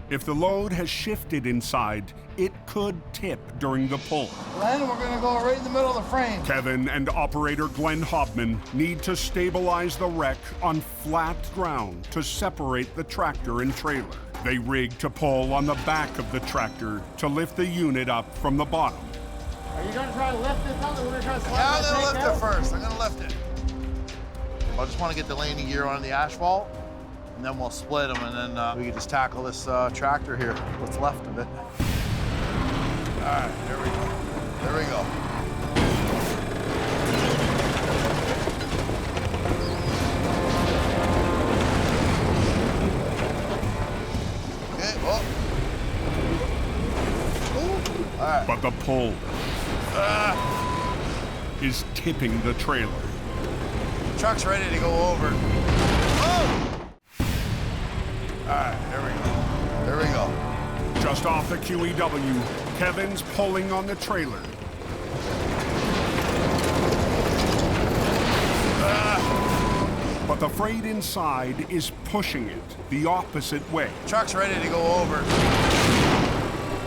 [SPEAKER 2] If the load has shifted inside, it could tip during the pull.
[SPEAKER 22] Glenn, we're gonna go right in the middle of the frame.
[SPEAKER 2] Kevin and operator Glenn Hopman need to stabilize the wreck on flat ground to separate the tractor and trailer. They rig to pull on the back of the tractor to lift the unit up from the bottom.
[SPEAKER 15] Are you gonna try to lift it up? We're gonna try to slide
[SPEAKER 22] Yeah, I'm gonna
[SPEAKER 15] that
[SPEAKER 22] lift
[SPEAKER 15] tank
[SPEAKER 22] it first. I'm gonna lift it. I just want to get the landing gear on the asphalt, and then we'll split them, and then we can just tackle this tractor here, what's left of it. All right, there we go. There we go. Okay, well. Ooh. All right.
[SPEAKER 2] But the pull is tipping the trailer.
[SPEAKER 22] Truck's ready to go over. Oh! All right, there we go. There we go.
[SPEAKER 2] Just off the QEW, Kevin's pulling on the trailer. But the freight inside is pushing it the opposite way.
[SPEAKER 22] Truck's ready to go over.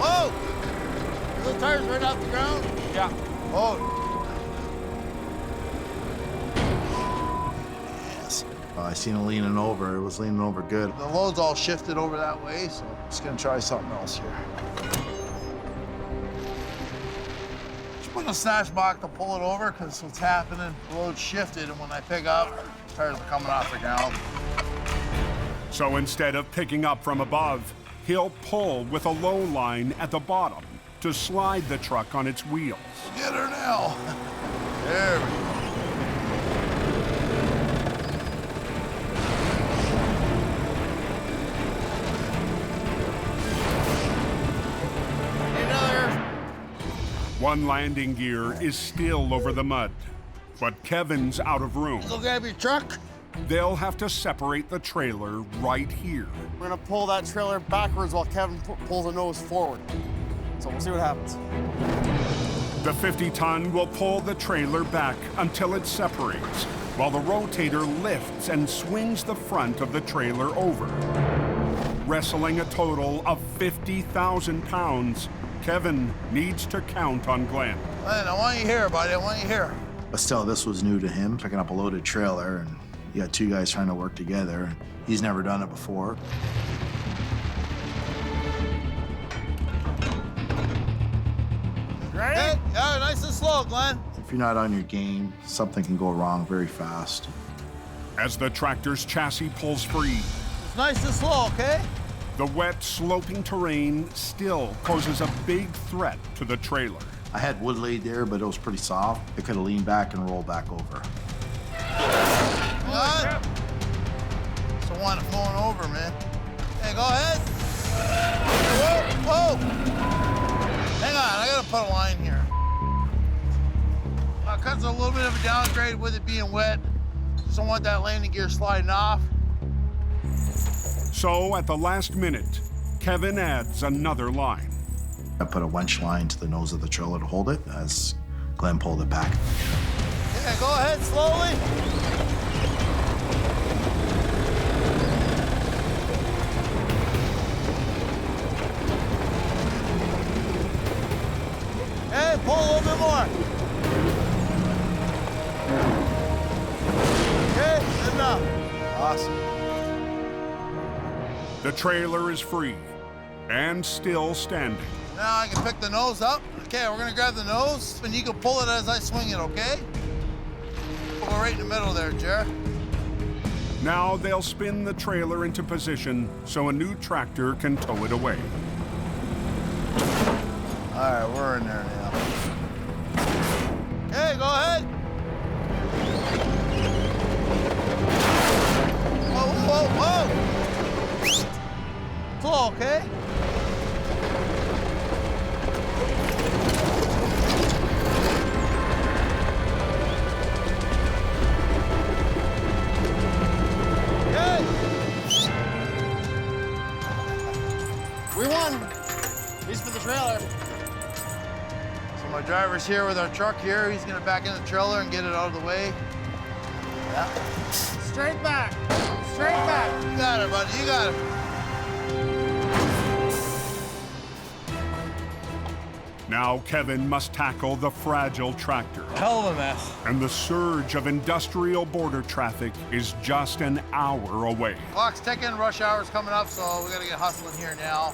[SPEAKER 22] Whoa! Are those tires right off the ground?
[SPEAKER 12] Yeah.
[SPEAKER 22] Oh.
[SPEAKER 23] I seen it leaning over. It was leaning over good.
[SPEAKER 22] The load's all shifted over that way, so I'm just gonna try something else here. Just put a snatch block to pull it over, because what's happening, the load's shifted, and when I pick up, tires are coming off the ground.
[SPEAKER 2] So instead of picking up from above, he'll pull with a low line at the bottom to slide the truck on its wheels.
[SPEAKER 22] Get her now. There we go.
[SPEAKER 2] One landing gear is still over the mud, but Kevin's out of room.
[SPEAKER 22] Go grab your truck.
[SPEAKER 2] They'll have to separate the trailer right here.
[SPEAKER 24] We're gonna pull that trailer backwards while Kevin pulls the nose forward. So we'll see what happens.
[SPEAKER 2] The 50-ton will pull the trailer back until it separates, while the rotator lifts and swings the front of the trailer over. Wrestling a total of 50,000 pounds, Kevin needs to count on Glenn.
[SPEAKER 22] Glenn, I want you here, buddy. I want you here.
[SPEAKER 23] But still, this was new to him, picking up a loaded trailer, and you got two guys trying to work together. He's never done it before.
[SPEAKER 22] Ready? Hey, yeah, nice and slow, Glenn.
[SPEAKER 23] If you're not on your game, something can go wrong very fast.
[SPEAKER 2] As the tractor's chassis pulls free,
[SPEAKER 22] It's nice and slow, okay?
[SPEAKER 2] the wet, sloping terrain still poses a big threat to the trailer.
[SPEAKER 23] I had wood laid there, but it was pretty soft. I could have leaned back and rolled back over.
[SPEAKER 22] What? It's the one flowing over, man. Hey, go ahead. Whoa, whoa. Hang on, I gotta put a line here. Because a little bit of a downgrade with it being wet. Just don't want that landing gear sliding off.
[SPEAKER 2] So at the last minute, Kevin adds another line.
[SPEAKER 23] I put a winch line to the nose of the trailer to hold it as Glenn pulled it back.
[SPEAKER 22] Yeah, go ahead slowly. Hey, pull a little bit more. Okay, good enough. Awesome.
[SPEAKER 2] The trailer is free and still standing.
[SPEAKER 22] Now I can pick the nose up. Okay, we're gonna grab the nose, and you can pull it as I swing it, okay? We'll go right in the middle there, Jared.
[SPEAKER 2] Now they'll spin the trailer into position so a new tractor can tow it away.
[SPEAKER 22] All right, we're in there now. Hey, go ahead. Whoa, whoa, whoa. Slow, okay?
[SPEAKER 24] We won. At least for the trailer.
[SPEAKER 22] So my driver's here with our truck here. He's gonna back in the trailer and get it out of the way. Yeah.
[SPEAKER 24] Straight back. Straight back.
[SPEAKER 22] You got it, buddy. You got it.
[SPEAKER 2] Now Kevin must tackle the fragile tractor.
[SPEAKER 22] Hell of a mess.
[SPEAKER 2] And the surge of industrial border traffic is just an hour away.
[SPEAKER 22] Clock's ticking, rush hour's coming up, so we gotta get hustling here now.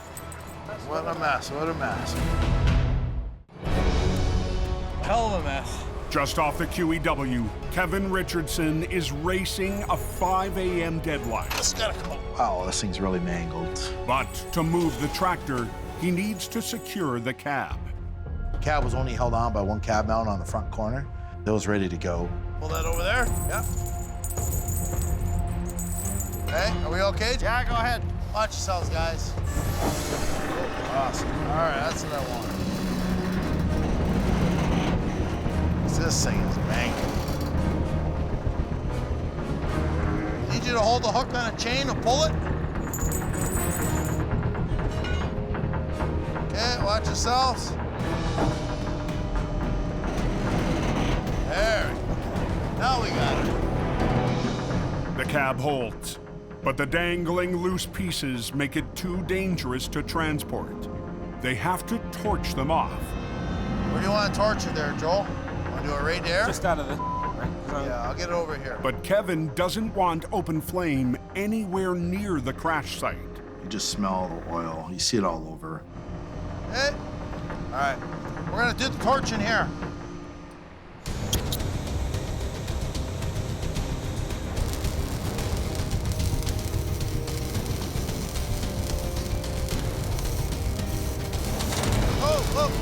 [SPEAKER 22] What a mess, what a mess. Hell of a mess.
[SPEAKER 2] Just off the QEW, Kevin Richardson is racing a 5 a.m. deadline.
[SPEAKER 22] This gotta come up.
[SPEAKER 23] Wow, this thing's really mangled.
[SPEAKER 2] But to move the tractor, he needs to secure the cab.
[SPEAKER 23] Cab was only held on by one cab mount on the front corner. It was ready to go.
[SPEAKER 22] Pull that over there, yeah. Okay, are we okay?
[SPEAKER 24] Yeah, go ahead.
[SPEAKER 22] Watch yourselves, guys. Awesome. All right, that's what I want. This thing is banging. Need you to hold the hook on a chain and pull it. Okay, watch yourselves. There we go. Now we got it.
[SPEAKER 2] The cab holds, but the dangling loose pieces make it too dangerous to transport. They have to torch them off.
[SPEAKER 22] Where do you want to torch it there, Joel? Want to do it right there?
[SPEAKER 3] Just out of the... Right?
[SPEAKER 22] Yeah, I'll get it over here.
[SPEAKER 2] But Kevin doesn't want open flame anywhere near the crash site.
[SPEAKER 23] You just smell the oil. You see it all over.
[SPEAKER 22] Hey. All right, we're gonna do the torch in here. Oh, look.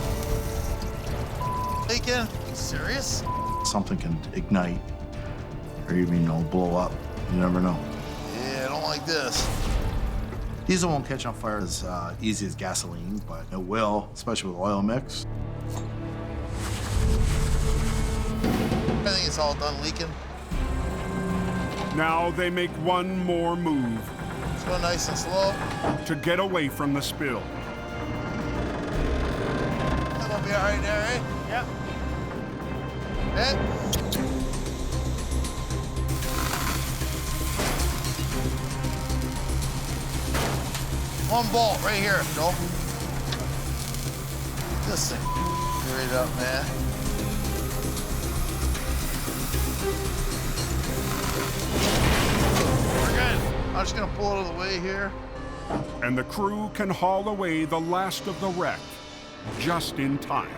[SPEAKER 22] Leaking. Are you serious?
[SPEAKER 23] Something can ignite or even, blow up. You never know.
[SPEAKER 22] Yeah, I don't like this.
[SPEAKER 23] Diesel won't catch on fire as easy as gasoline, but it will, especially with oil mix.
[SPEAKER 22] I think it's all done leaking.
[SPEAKER 2] Now they make one more move.
[SPEAKER 22] Just go nice and slow.
[SPEAKER 2] To get away from the spill.
[SPEAKER 22] That'll be all right there, eh?
[SPEAKER 24] Yep.
[SPEAKER 22] Hey. One bolt right here, Joel. This thing. Straight up, man. We're good. I'm just gonna pull it out of the way here.
[SPEAKER 2] And the crew can haul away the last of the wreck just in time.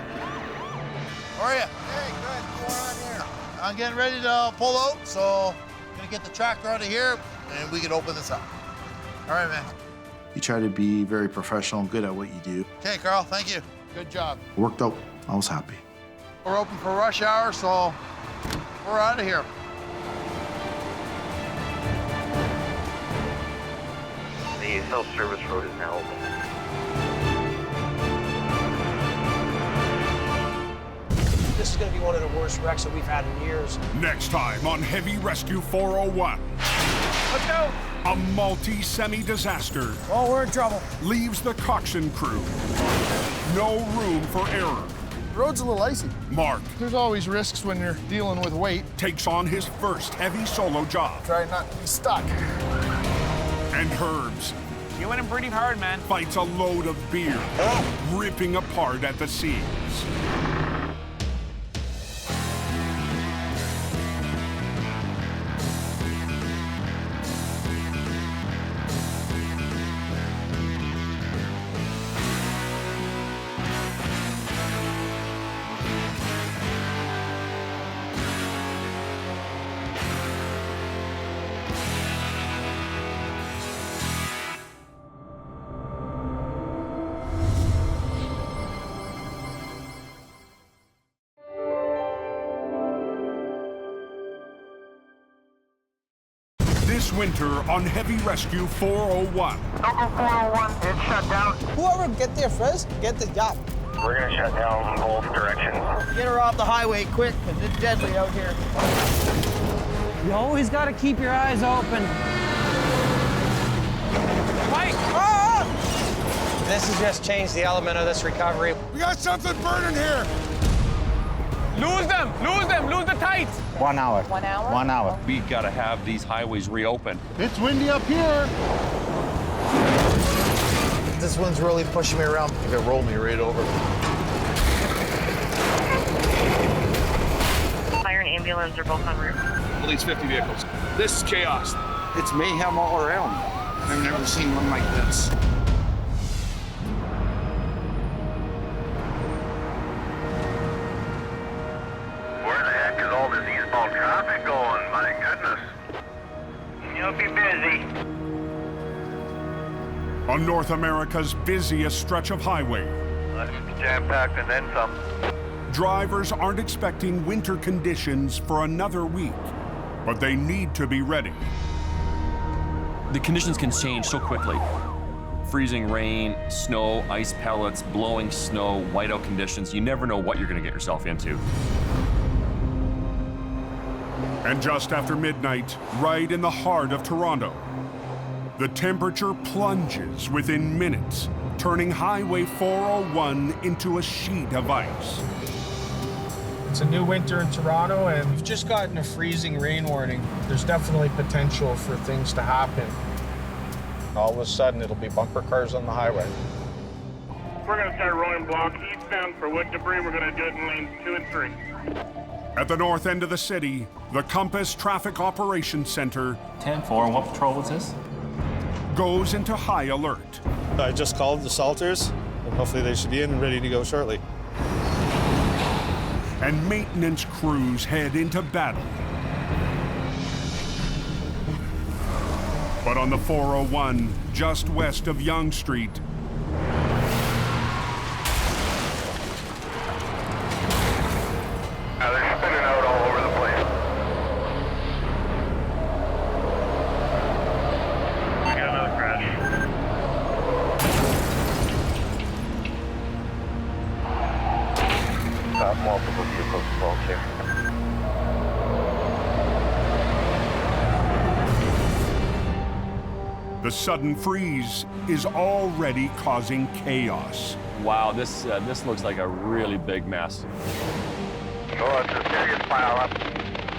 [SPEAKER 22] How are you? Hey, good. What's going on here? I'm getting ready to pull out, so I'm gonna get the tractor out of here and we can open this up. All right, man.
[SPEAKER 23] You try to be very professional and good at what you do.
[SPEAKER 22] Okay, Carl, thank you. Good job.
[SPEAKER 23] Worked out I was happy.
[SPEAKER 22] We're open for rush hour, so we're out of here.
[SPEAKER 14] The self-service road is now open.
[SPEAKER 4] This is going to be one of the worst wrecks that we've had in years.
[SPEAKER 2] Next time on Heavy Rescue 401.
[SPEAKER 4] Let's go.
[SPEAKER 2] A multi-semi disaster.
[SPEAKER 4] Oh, we're in trouble.
[SPEAKER 2] Leaves the coxswain crew. No room for error.
[SPEAKER 24] The road's a little icy.
[SPEAKER 2] Mark
[SPEAKER 24] There's always risks when you're dealing with weight.
[SPEAKER 2] takes on his first heavy solo job.
[SPEAKER 24] Try not to be stuck.
[SPEAKER 2] And Herbs
[SPEAKER 12] You went in pretty hard, man.
[SPEAKER 2] fights a load of beer, ripping apart at the seams. This winter on Heavy Rescue 401.
[SPEAKER 14] Local 401, it's shut down.
[SPEAKER 4] Whoever get there first, get the job.
[SPEAKER 14] We're gonna shut down both directions.
[SPEAKER 21] Get her off the highway quick, because it's deadly out here.
[SPEAKER 5] You always got to keep your eyes open.
[SPEAKER 12] Mike!
[SPEAKER 4] This has just changed the element of this recovery.
[SPEAKER 24] We got something burning here.
[SPEAKER 12] Lose them! Lose them! Lose the tights!
[SPEAKER 9] 1 hour.
[SPEAKER 6] 1 hour?
[SPEAKER 9] 1 hour.
[SPEAKER 8] We got to have these highways reopened.
[SPEAKER 24] It's windy up here.
[SPEAKER 20] This one's really pushing me around. It rolled me right over.
[SPEAKER 6] Fire and ambulance are both en route.
[SPEAKER 1] At least 50 vehicles. This is chaos.
[SPEAKER 24] It's mayhem all around. I've never seen one like this.
[SPEAKER 14] Where the heck is all this eastbound traffic going? My goodness. You'll be busy.
[SPEAKER 2] On North America's busiest stretch of highway,
[SPEAKER 14] Jam-packed and then some.
[SPEAKER 2] drivers aren't expecting winter conditions for another week, but they need to be ready.
[SPEAKER 8] The conditions can change so quickly. Freezing rain, snow, ice pellets, blowing snow, whiteout conditions. You never know what you're going to get yourself into.
[SPEAKER 2] And just after midnight, right in the heart of Toronto, the temperature plunges within minutes, turning Highway 401 into a sheet of ice.
[SPEAKER 18] It's a new winter in Toronto, and we've just gotten a freezing rain warning. There's definitely potential for things to happen. All of a sudden, it'll be bumper cars on the highway.
[SPEAKER 17] We're gonna start rolling block eastbound for wood debris. We're gonna do it in lanes 2 and 3.
[SPEAKER 2] At the north end of the city, the Compass Traffic Operations Center
[SPEAKER 11] 10-4, and what patrol was this?
[SPEAKER 2] goes into high alert.
[SPEAKER 19] I just called the Salters, and hopefully they should be in and ready to go shortly.
[SPEAKER 2] And maintenance crews head into battle. But on the 401, just west of Yonge Street,
[SPEAKER 14] They're spinning out all over the place. We got another crash. Got multiple vehicles involved here.
[SPEAKER 2] the sudden freeze is already causing chaos.
[SPEAKER 8] Wow, this looks like a really big mess.
[SPEAKER 14] Oh, it's a serious pileup.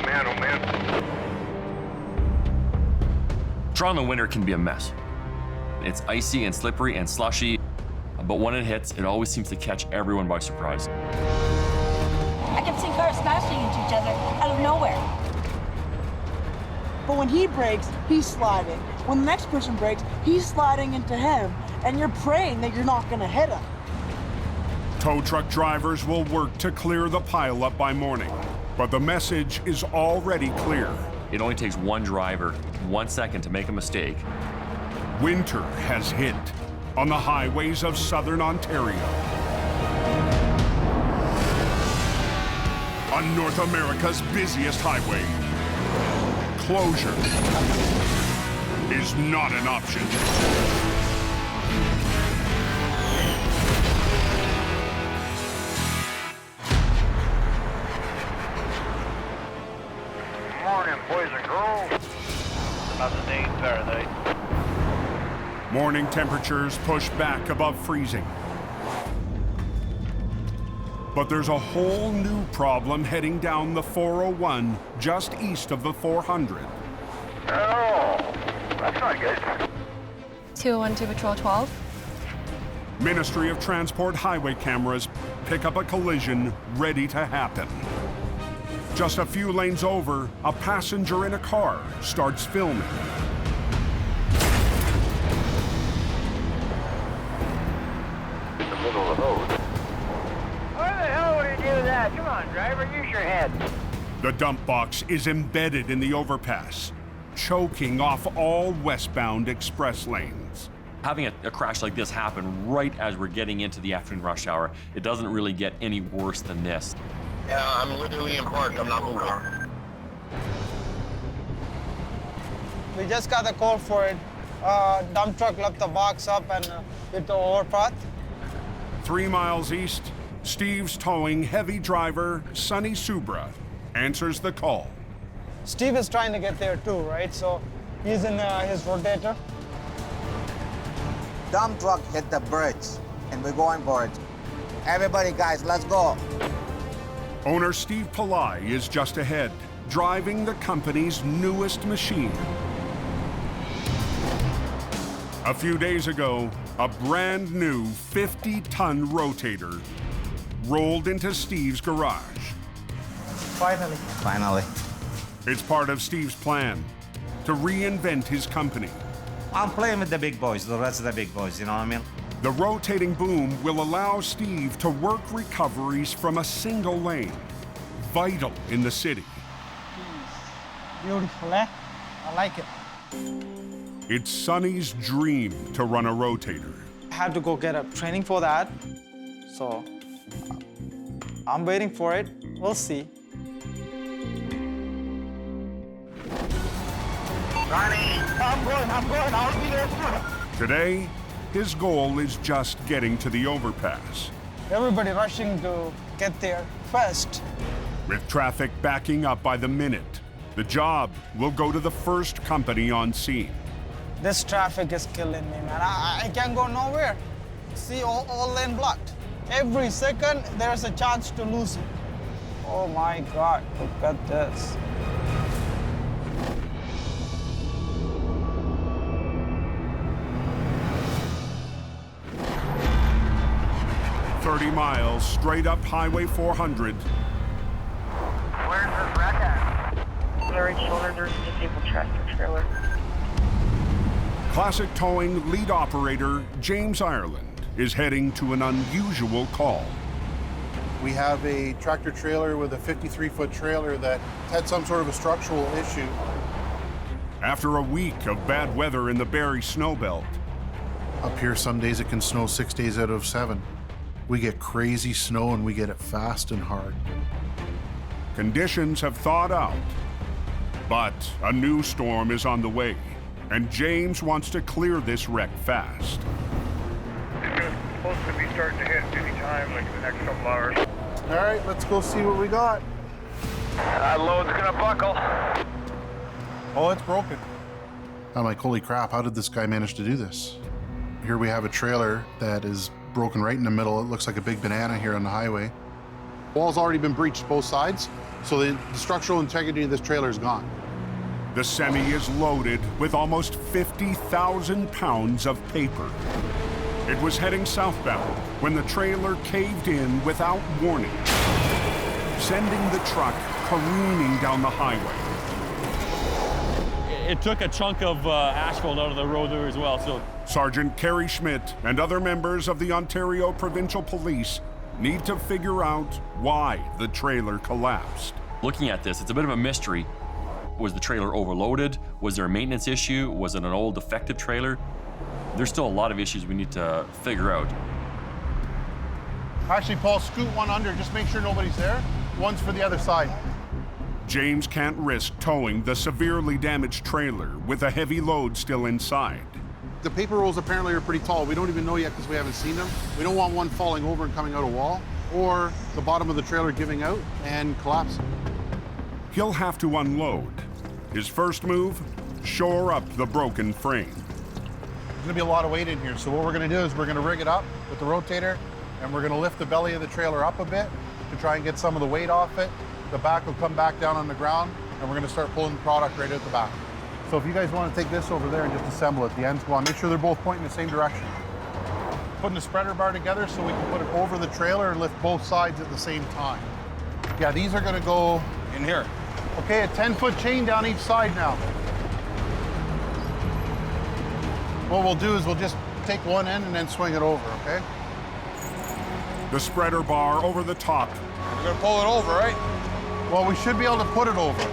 [SPEAKER 14] Man, oh man.
[SPEAKER 8] Toronto winter can be a mess. It's icy and slippery and slushy, but when it hits, it always seems to catch everyone by surprise.
[SPEAKER 6] I kept seeing cars smashing into each other out of nowhere.
[SPEAKER 13] But when he brakes, he's sliding. When the next person brakes, he's sliding into him, and you're praying that you're not gonna hit him.
[SPEAKER 2] Tow truck drivers will work to clear the pileup by morning, but the message is already clear.
[SPEAKER 8] It only takes one driver 1 second to make a mistake.
[SPEAKER 2] Winter has hit on the highways of southern Ontario. on North America's busiest highway. Closure is not an option.
[SPEAKER 14] Morning, boys and girls. Another day in paradise.
[SPEAKER 2] Morning temperatures push back above freezing. But there's a whole new problem heading down the 401 just east of the 400.
[SPEAKER 14] Oh, that's not good.
[SPEAKER 7] 201 to Patrol 12.
[SPEAKER 2] Ministry of Transport highway cameras pick up a collision ready to happen. Just a few lanes over, a passenger in a car starts filming.
[SPEAKER 14] In the middle of the road. Why the hell would you do that? Come on, driver, use your head.
[SPEAKER 2] The dump box is embedded in the overpass, choking off all westbound express lanes.
[SPEAKER 11] Having a crash like this happen right as we're getting into the afternoon rush hour, it doesn't really get any worse than this.
[SPEAKER 14] Yeah, I'm literally in park. I'm not moving.
[SPEAKER 10] We just got the call for it. Dump truck left the box up and hit the overpass.
[SPEAKER 2] 3 miles east, Steve's towing heavy driver Sonny Subra answers the call.
[SPEAKER 10] Steve is trying to get there too, right? So he's in his rotator.
[SPEAKER 9] Dump truck hit the bridge, and we're going for it. Everybody, guys, let's go.
[SPEAKER 2] Owner Steve Pileup is just ahead, driving the company's newest machine. A few days ago, a brand new 50-ton rotator rolled into Steve's garage.
[SPEAKER 10] Finally.
[SPEAKER 9] Finally.
[SPEAKER 2] It's part of Steve's plan to reinvent his company.
[SPEAKER 9] I'm playing with the big boys, the rest of the big boys, you know what I mean?
[SPEAKER 2] The rotating boom will allow Steve to work recoveries from a single lane, vital in the city.
[SPEAKER 10] Beautiful, eh? I like it.
[SPEAKER 2] It's Sonny's dream to run a rotator.
[SPEAKER 10] I had to go get a training for that. So I'm waiting for it. We'll see.
[SPEAKER 14] Sonny, I'm going. I'll be there soon.
[SPEAKER 2] Today, his goal is just getting to the overpass.
[SPEAKER 10] Everybody rushing to get there first.
[SPEAKER 2] With traffic backing up by the minute, the job will go to the first company on scene.
[SPEAKER 10] This traffic is killing me, man. I can't go nowhere. See, all lane blocked. Every second, there's a chance to lose it. Oh my God, look at this.
[SPEAKER 2] Miles straight up Highway 400.
[SPEAKER 14] Where's this wreck at?
[SPEAKER 7] Larry shoulder, there's a disabled tractor trailer.
[SPEAKER 2] Classic Towing lead operator James Ireland is heading to an unusual call.
[SPEAKER 24] We have a tractor trailer with a 53-foot trailer that had some sort of a structural issue.
[SPEAKER 2] After a week of bad weather in the Barrie Snowbelt.
[SPEAKER 23] Up here, some days it can snow 6 days out of 7. We get crazy snow and we get it fast and hard.
[SPEAKER 2] Conditions have thawed out, but a new storm is on the way, and James wants to clear this wreck fast.
[SPEAKER 14] It's supposed to be starting to hit any time, like the next couple hours.
[SPEAKER 24] All right, let's go see what we got.
[SPEAKER 14] That load's gonna buckle.
[SPEAKER 24] Oh, it's broken.
[SPEAKER 23] I'm like, holy crap, how did this guy manage to do this? Here we have a trailer that is broken right in the middle. It looks like a big banana here on the highway.
[SPEAKER 24] Wall's already been breached both sides, so the structural integrity of this trailer is gone.
[SPEAKER 2] The semi is loaded with almost 50,000 pounds of paper. It was heading southbound when the trailer caved in without warning, sending the truck careening down the highway.
[SPEAKER 11] It took a chunk of asphalt out of the road there as well. So
[SPEAKER 2] Sergeant Kerry Schmidt and other members of the Ontario Provincial Police need to figure out why the trailer collapsed.
[SPEAKER 11] looking at this, it's a bit of a mystery. Was the trailer overloaded? Was there a maintenance issue? Was it an old defective trailer? There's still a lot of issues we need to figure out.
[SPEAKER 24] Actually, Paul, scoot one under, just make sure nobody's there. one's for the other side.
[SPEAKER 2] James can't risk towing the severely damaged trailer with a heavy load still inside.
[SPEAKER 24] The paper rolls apparently are pretty tall. We don't even know yet because we haven't seen them. We don't want one falling over and coming out a wall, or the bottom of the trailer giving out and collapsing.
[SPEAKER 2] He'll have to unload. His first move, shore up the broken frame.
[SPEAKER 24] There's gonna be a lot of weight in here, so what we're gonna do is we're gonna rig it up with the rotator, and we're gonna lift the belly of the trailer up a bit to try and get some of the weight off it. The back will come back down on the ground, and we're gonna start pulling the product right out the back. So if you guys wanna take this over there and just assemble it, the ends go on, make sure they're both pointing the same direction. Putting the spreader bar together so we can put it over the trailer and lift both sides at the same time. Yeah, these are gonna go in here. Okay, a 10-foot chain down each side now. What we'll do is we'll just take one end and then swing it over, okay?
[SPEAKER 2] The spreader bar over the top.
[SPEAKER 24] We're gonna pull it over, right? Well, we should be able to put it over.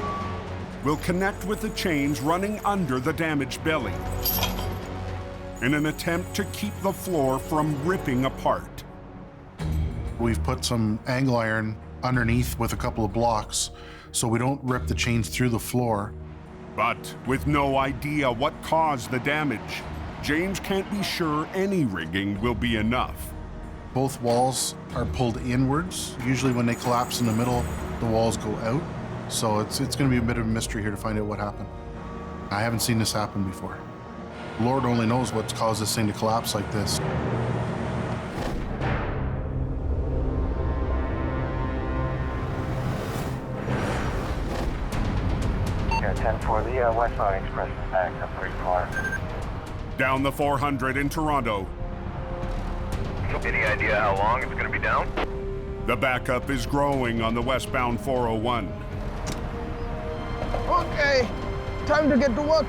[SPEAKER 2] Will connect with the chains running under the damaged belly in an attempt to keep the floor from ripping apart.
[SPEAKER 24] We've put some angle iron underneath with a couple of blocks so we don't rip the chains through the floor.
[SPEAKER 2] But with no idea what caused the damage, James can't be sure any rigging will be enough.
[SPEAKER 24] Both walls are pulled inwards. Usually when they collapse in the middle, the walls go out. So it's gonna be a bit of a mystery here to find out what happened. I haven't seen this happen before. Lord only knows what's caused this thing to collapse like this.
[SPEAKER 17] Yeah, 10-4, the westbound express is backed up pretty far.
[SPEAKER 2] Down the 400 in Toronto.
[SPEAKER 14] Any idea how long it's going to be down?
[SPEAKER 2] The backup is growing on the westbound 401.
[SPEAKER 10] Okay, time to get to work.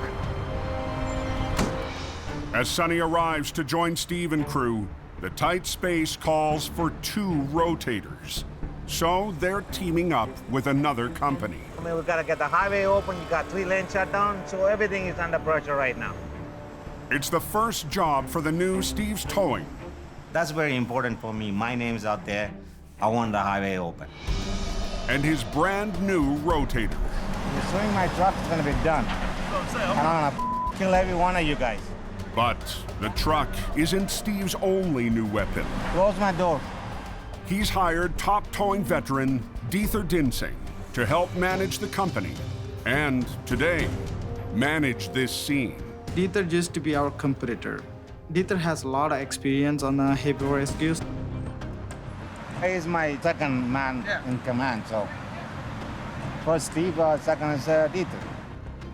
[SPEAKER 2] As Sonny arrives to join Steve and crew, the tight space calls for 2 rotators. So they're teaming up with another company.
[SPEAKER 9] I mean, we gotta get the highway open, you got 3 lanes shut down, so everything is under pressure right now.
[SPEAKER 2] It's the first job for the new Steve's Towing.
[SPEAKER 9] That's very important for me. My name's out there. I want the highway open.
[SPEAKER 2] And his brand new rotator.
[SPEAKER 9] You're swing my truck is gonna be done. And I'm gonna kill every one of you guys.
[SPEAKER 2] But the truck isn't Steve's only new weapon.
[SPEAKER 9] Close my door.
[SPEAKER 2] He's hired top towing veteran Dieter Dinsing to help manage the company. And today, manage this scene.
[SPEAKER 10] Dieter used to be our competitor. Dieter has a lot of experience on heavy rescues.
[SPEAKER 9] He's my second man in command, so first Steve, second is Dieter.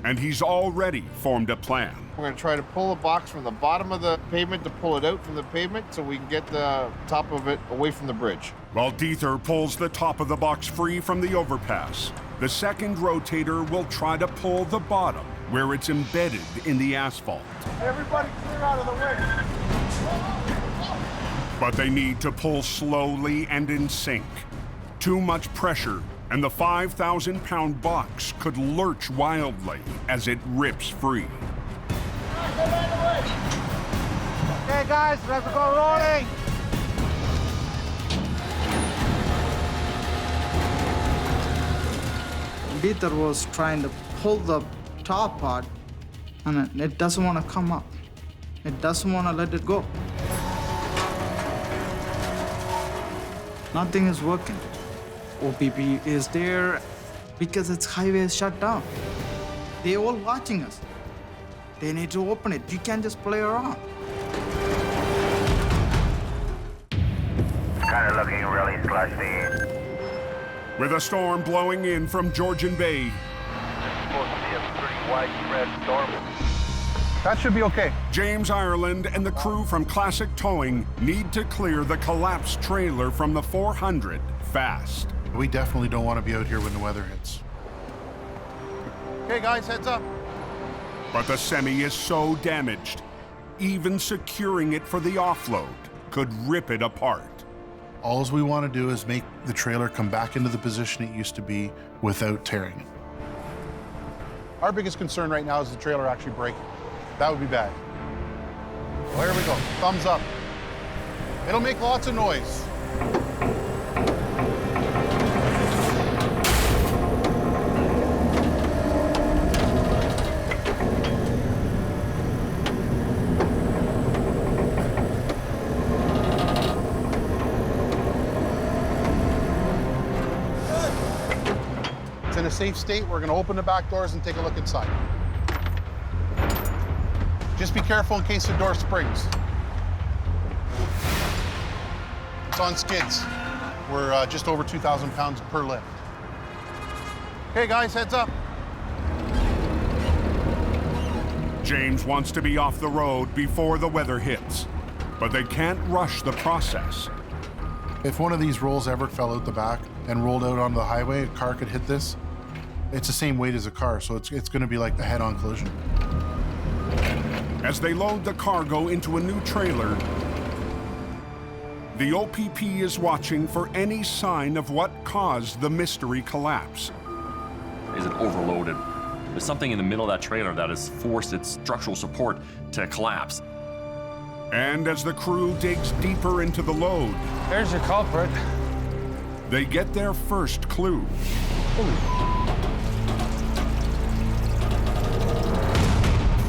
[SPEAKER 2] And he's already formed a plan.
[SPEAKER 24] We're gonna try to pull the box from the bottom of the pavement to pull it out from the pavement so we can get the top of it away from the bridge.
[SPEAKER 2] While Dieter pulls the top of the box free from the overpass, the second rotator will try to pull the bottom where it's embedded in the asphalt.
[SPEAKER 24] Everybody clear out of the way.
[SPEAKER 2] But they need to pull slowly and in sync. Too much pressure, and the 5,000-pound box could lurch wildly as it rips free.
[SPEAKER 9] Okay, guys, let's go rolling.
[SPEAKER 10] Dieter was trying to pull the top part, and it doesn't want to come up. It doesn't want to let it go. Nothing is working. OPP is there because its highway is shut down. They're all watching us. They need to open it. You can't just play around.
[SPEAKER 14] It's kind of looking really slushy.
[SPEAKER 2] With a storm blowing in from Georgian Bay.
[SPEAKER 14] This is supposed to be a pretty widespread storm.
[SPEAKER 24] That should be okay.
[SPEAKER 2] James Ireland and the crew from Classic Towing need to clear the collapsed trailer from the 400 fast.
[SPEAKER 24] We definitely don't want to be out here when the weather hits. Okay, guys, heads up.
[SPEAKER 2] But the semi is so damaged, even securing it for the offload could rip it apart.
[SPEAKER 24] All we want to do is make the trailer come back into the position it used to be without tearing it. Our biggest concern right now is the trailer actually breaking. That would be bad. Well, here we go. Thumbs up. It'll make lots of noise. a safe state, we're gonna open the back doors and take a look inside. Just be careful in case the door springs. It's on skids. We're just over 2,000 pounds per lift. Okay, guys, heads up.
[SPEAKER 2] James wants to be off the road before the weather hits, but they can't rush the process.
[SPEAKER 24] If one of these rolls ever fell out the back and rolled out onto the highway, a car could hit this. It's the same weight as a car, so it's gonna be like a head-on collision.
[SPEAKER 2] As they load the cargo into a new trailer, the OPP is watching for any sign of what caused the mystery collapse.
[SPEAKER 11] Is it overloaded? There's something in the middle of that trailer that has forced its structural support to collapse.
[SPEAKER 2] And as the crew digs deeper into the load,
[SPEAKER 12] There's your culprit.
[SPEAKER 2] they get their first clue.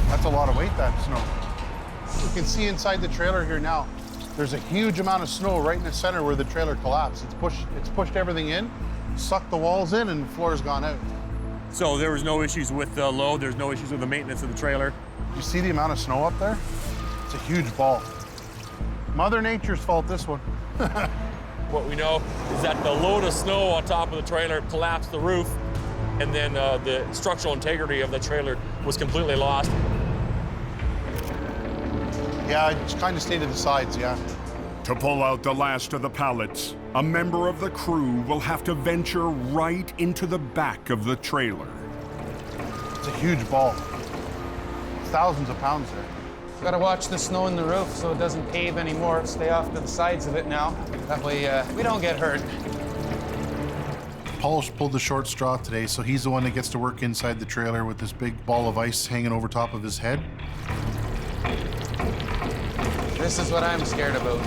[SPEAKER 24] That's a lot of weight, that snow. You can see inside the trailer here now, there's a huge amount of snow right in the center where the trailer collapsed. It's pushed everything in, sucked the walls in, and the floor's gone out.
[SPEAKER 3] So there was no issues with the load, there's no issues with the maintenance of the trailer?
[SPEAKER 24] You see the amount of snow up there? It's a huge ball. Mother Nature's fault, this one.
[SPEAKER 8] What we know is that the load of snow on top of the trailer collapsed the roof, and then the structural integrity of the trailer was completely lost.
[SPEAKER 24] Yeah, it kind of stayed to the sides, yeah.
[SPEAKER 2] To pull out the last of the pallets, a member of the crew will have to venture right into the back of the trailer.
[SPEAKER 24] It's a huge ball. Thousands of pounds there.
[SPEAKER 4] Gotta watch the snow in the roof so it doesn't cave anymore. Stay off to the sides of it now. That way we don't get hurt.
[SPEAKER 24] Paul's pulled the short straw today, so he's the one that gets to work inside the trailer with this big ball of ice hanging over top of his head.
[SPEAKER 4] This is what I'm scared about.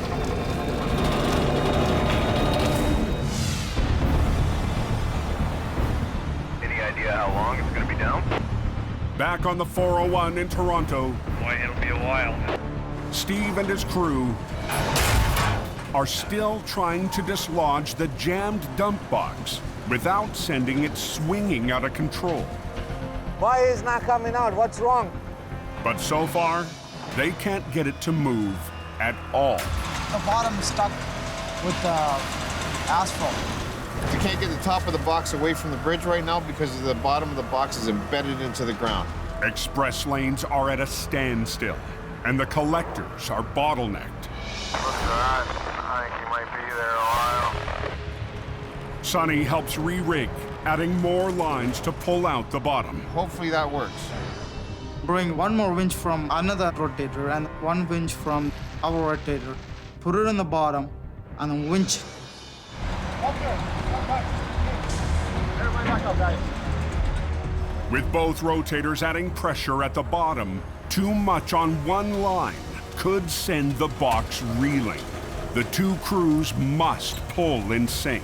[SPEAKER 14] Any idea how long it's gonna be down?
[SPEAKER 2] Back on the 401 in Toronto,
[SPEAKER 14] Boy, it'll be a while.
[SPEAKER 2] Steve and his crew are still trying to dislodge the jammed dump box without sending it swinging out of control.
[SPEAKER 10] Why is not coming out? What's wrong?
[SPEAKER 2] But so far, they can't get it to move at all.
[SPEAKER 10] The bottom's stuck with the asphalt.
[SPEAKER 19] We can't get the top of the box away from the bridge right now because the bottom of the box is embedded into the ground.
[SPEAKER 2] Express lanes are at a standstill, and the collectors are bottlenecked.
[SPEAKER 17] Looks alright. I think you might be there a while.
[SPEAKER 2] Sonny helps re-rig, adding more lines to pull out the bottom.
[SPEAKER 19] Hopefully that works.
[SPEAKER 10] Bring one more winch from another rotator and one winch from our rotator. Put it in the bottom and then winch.
[SPEAKER 5] Okay, everybody back up, guys.
[SPEAKER 2] With both rotators adding pressure at the bottom, too much on one line could send the box reeling. The two crews must pull in sync.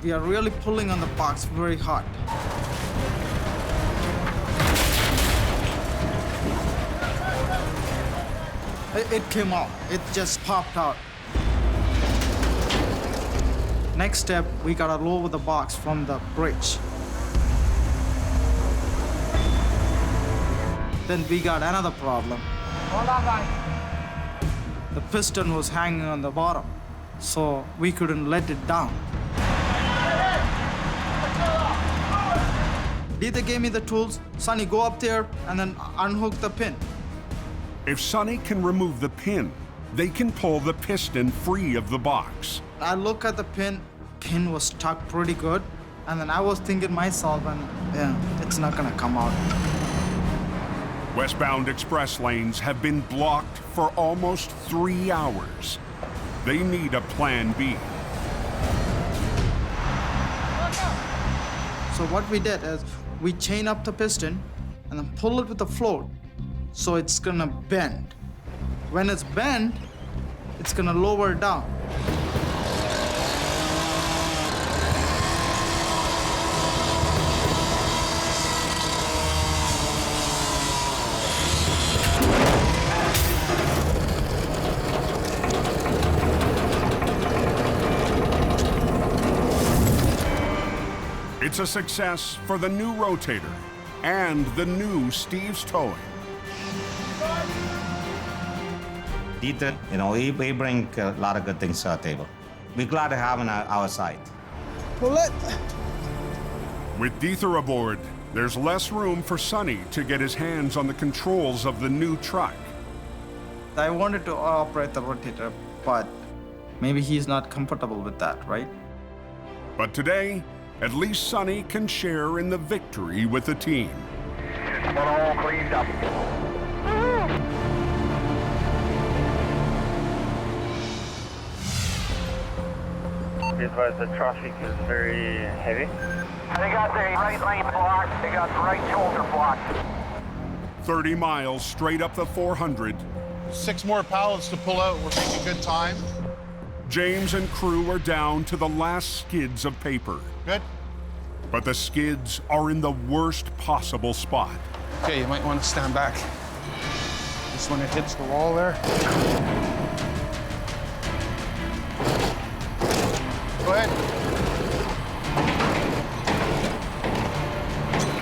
[SPEAKER 10] We are really pulling on the box very hard. It came out. It just popped out. Next step, we gotta lower the box from the bridge. Then we got another problem.
[SPEAKER 5] Hold on, guys.
[SPEAKER 10] The piston was hanging on the bottom, so we couldn't let it down. Lita gave me the tools. Sonny, go up there and then unhook the pin.
[SPEAKER 2] If Sonny can remove the pin, they can pull the piston free of the box.
[SPEAKER 10] I look at the pin was stuck pretty good. And then I was thinking myself, and yeah, it's not gonna come out.
[SPEAKER 2] Westbound express lanes have been blocked for almost 3 hours. They need a plan B.
[SPEAKER 10] So what we did is we chain up the piston and then pull it with the float so it's gonna bend. When it's bent, it's gonna lower down.
[SPEAKER 2] It's a success for the new Rotator and the new Steve's Towing.
[SPEAKER 9] Ethan, you know, he bring a lot of good things to our table. We're glad to have him on our side.
[SPEAKER 10] Pull it.
[SPEAKER 2] With Deether aboard, there's less room for Sonny to get his hands on the controls of the new truck.
[SPEAKER 10] I wanted to operate the Rotator, but maybe he's not comfortable with that, right?
[SPEAKER 2] But today, at least Sonny can share in the victory with the team.
[SPEAKER 14] It's all cleaned up.
[SPEAKER 17] Advise the traffic is very heavy.
[SPEAKER 14] They got the right lane blocked. They got the right shoulder blocked.
[SPEAKER 2] 30 miles straight up the 400.
[SPEAKER 24] 6 more pallets to pull out. We're making good time.
[SPEAKER 2] James and crew are down to the last skids of paper.
[SPEAKER 24] Good.
[SPEAKER 2] But the skids are in the worst possible spot.
[SPEAKER 4] Okay, you might want to stand back. Just when it hits the wall there.
[SPEAKER 24] Go ahead.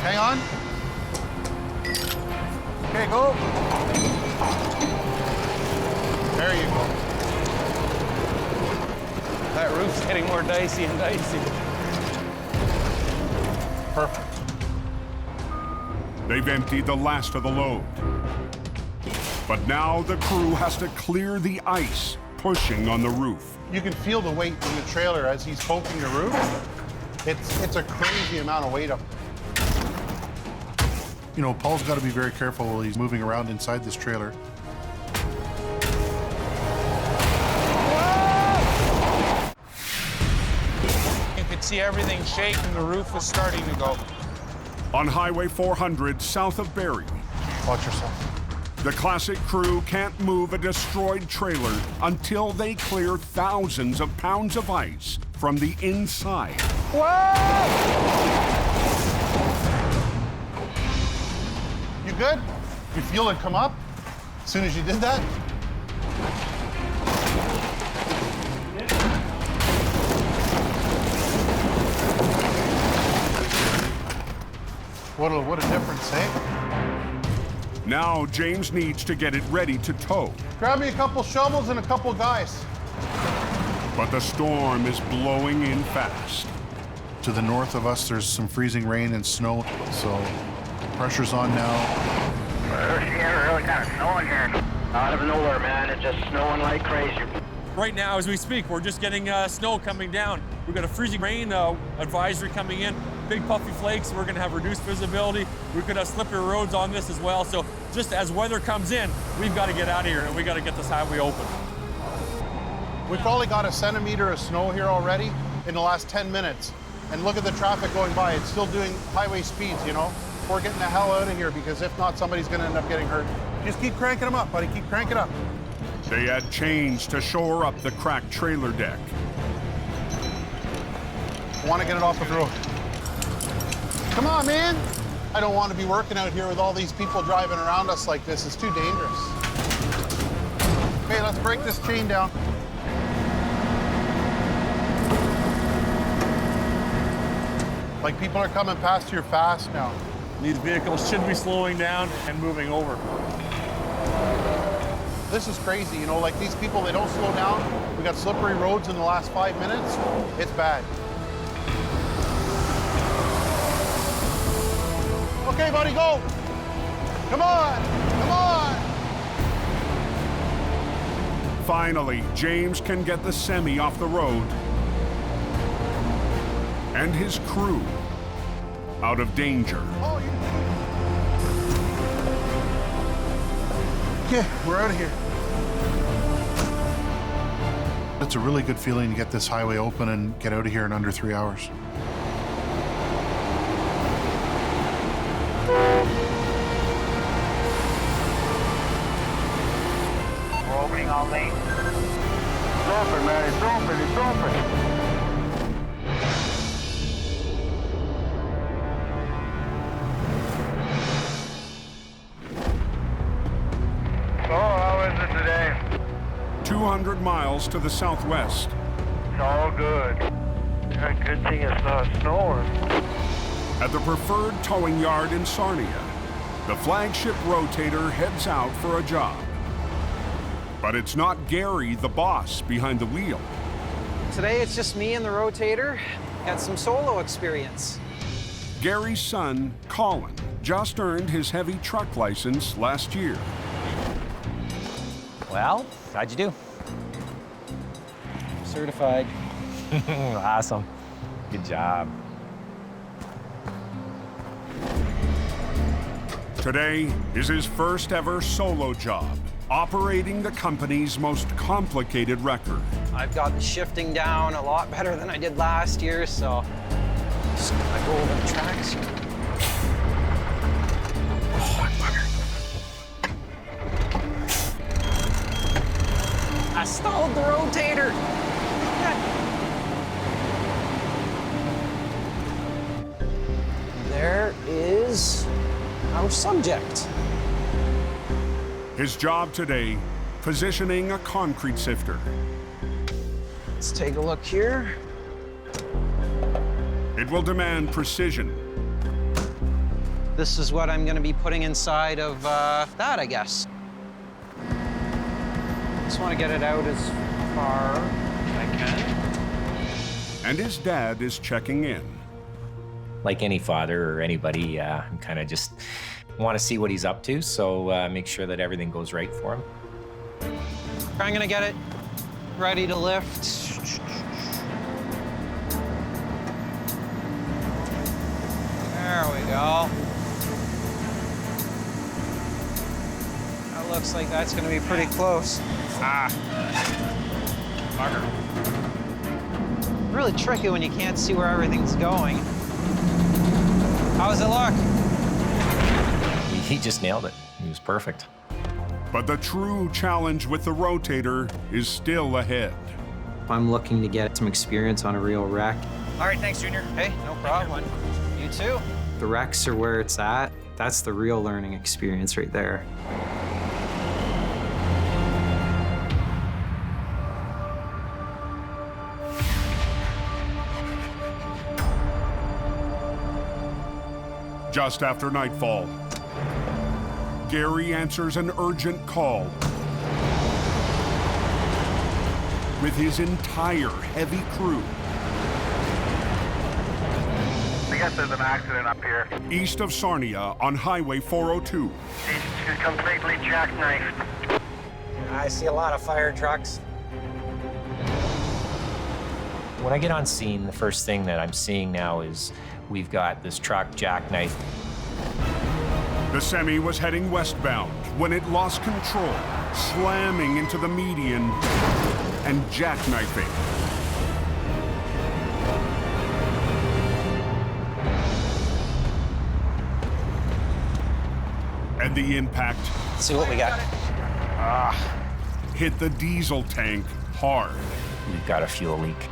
[SPEAKER 24] Hang on. Okay, go. There you go.
[SPEAKER 4] That roof's getting more dicey and dicey.
[SPEAKER 24] Perfect.
[SPEAKER 2] They've emptied the last of the load. But now the crew has to clear the ice pushing on the roof.
[SPEAKER 24] You can feel the weight in the trailer as he's poking the roof. It's a crazy amount of weight up there. You know, Paul's got to be very careful while he's moving around inside this trailer.
[SPEAKER 4] You could see everything shake and the roof was starting to go.
[SPEAKER 2] On Highway 400 south of Barrie,
[SPEAKER 24] Watch yourself.
[SPEAKER 2] the classic crew can't move a destroyed trailer until they clear thousands of pounds of ice from the inside.
[SPEAKER 24] You good? You feel it come up as soon as you did that? What a difference, eh?
[SPEAKER 2] Now James needs to get it ready to tow.
[SPEAKER 24] Grab me a couple shovels and a couple guys.
[SPEAKER 2] But the storm is blowing in fast.
[SPEAKER 24] To the north of us, there's some freezing rain and snow, so pressure's on now.
[SPEAKER 14] It's really kind of snowing here. Out of nowhere, man. It's just snowing like crazy.
[SPEAKER 3] Right now, as we speak, we're just getting snow coming down. We've got a freezing rain advisory coming in, big puffy flakes. We're gonna have reduced visibility. We could have slippery roads on this as well. So just as weather comes in, we've got to get out of here and we got to get this highway open.
[SPEAKER 24] We've probably got a centimeter of snow here already in the last 10 minutes. And look at the traffic going by. It's still doing highway speeds, you know? We're getting the hell out of here because if not, somebody's gonna end up getting hurt. Just keep cranking them up, buddy. Keep cranking up.
[SPEAKER 2] They add chains to shore up the cracked trailer deck.
[SPEAKER 24] I want to get it off the road. Come on, man. I don't want to be working out here with all these people driving around us like this. It's too dangerous. Okay, let's break this chain down. Like people are coming past here fast now.
[SPEAKER 3] These vehicles should be slowing down and moving over.
[SPEAKER 24] This is crazy, you know, like these people, they don't slow down. We got slippery roads in the last 5 minutes. It's bad. Okay, buddy, go. Come on, come on.
[SPEAKER 2] Finally, James can get the semi off the road and his crew out of danger.
[SPEAKER 24] Okay, we're out of here. It's a really good feeling to get this highway open and get out of here in under 3 hours.
[SPEAKER 14] We're opening all lanes.
[SPEAKER 17] It's open, man. It's open. It's open.
[SPEAKER 14] So, how is it today?
[SPEAKER 2] 200 miles to the southwest.
[SPEAKER 14] It's all good.
[SPEAKER 17] Yeah, good thing it's not snowing.
[SPEAKER 2] At the preferred towing yard in Sarnia, the flagship Rotator heads out for a job. But it's not Gary, the boss, behind the wheel.
[SPEAKER 4] Today it's just me and the Rotator. Got some solo experience.
[SPEAKER 2] Gary's son, Colin, just earned his heavy truck license last year.
[SPEAKER 15] Well, how'd you do?
[SPEAKER 4] Certified.
[SPEAKER 15] Awesome. Good job.
[SPEAKER 2] Today is his first ever solo job, operating the company's most complicated record.
[SPEAKER 4] I've got the shifting down a lot better than I did last year, so just gonna go over the tracks. Oh, bugger. I stalled the Rotator. There is our subject.
[SPEAKER 2] His job today, positioning a concrete sifter.
[SPEAKER 4] Let's take a look here.
[SPEAKER 2] It will demand precision.
[SPEAKER 4] This is what I'm gonna be putting inside of that, I guess. Just wanna get it out as far as I can.
[SPEAKER 2] And his dad is checking in.
[SPEAKER 15] Like any father or anybody, I'm kind of just want to see what he's up to, so make sure that everything goes right for him.
[SPEAKER 4] I'm gonna get it ready to lift. There we go. That looks like that's gonna be pretty close.
[SPEAKER 15] Bugger.
[SPEAKER 4] Really tricky when you can't see where everything's going. How does it look?
[SPEAKER 15] He just nailed it. He was perfect.
[SPEAKER 2] But the true challenge with the Rotator is still ahead.
[SPEAKER 4] I'm looking to get some experience on a real wreck.
[SPEAKER 15] All right, thanks, Junior.
[SPEAKER 4] Hey, no problem. You too. The wrecks are where it's at. That's the real learning experience right there.
[SPEAKER 2] Just after nightfall, Gary answers an urgent call with his entire heavy crew.
[SPEAKER 14] I guess there's an accident up here.
[SPEAKER 2] East of Sarnia on Highway 402.
[SPEAKER 14] It's completely jackknifed.
[SPEAKER 15] I see a lot of fire trucks. When I get on scene, the first thing that I'm seeing now is we've got this truck jackknife.
[SPEAKER 2] The semi was heading westbound when it lost control, slamming into the median and jackknifing. And the impact,
[SPEAKER 4] Let's see what we got.
[SPEAKER 2] hit the diesel tank hard.
[SPEAKER 15] We've got a fuel leak.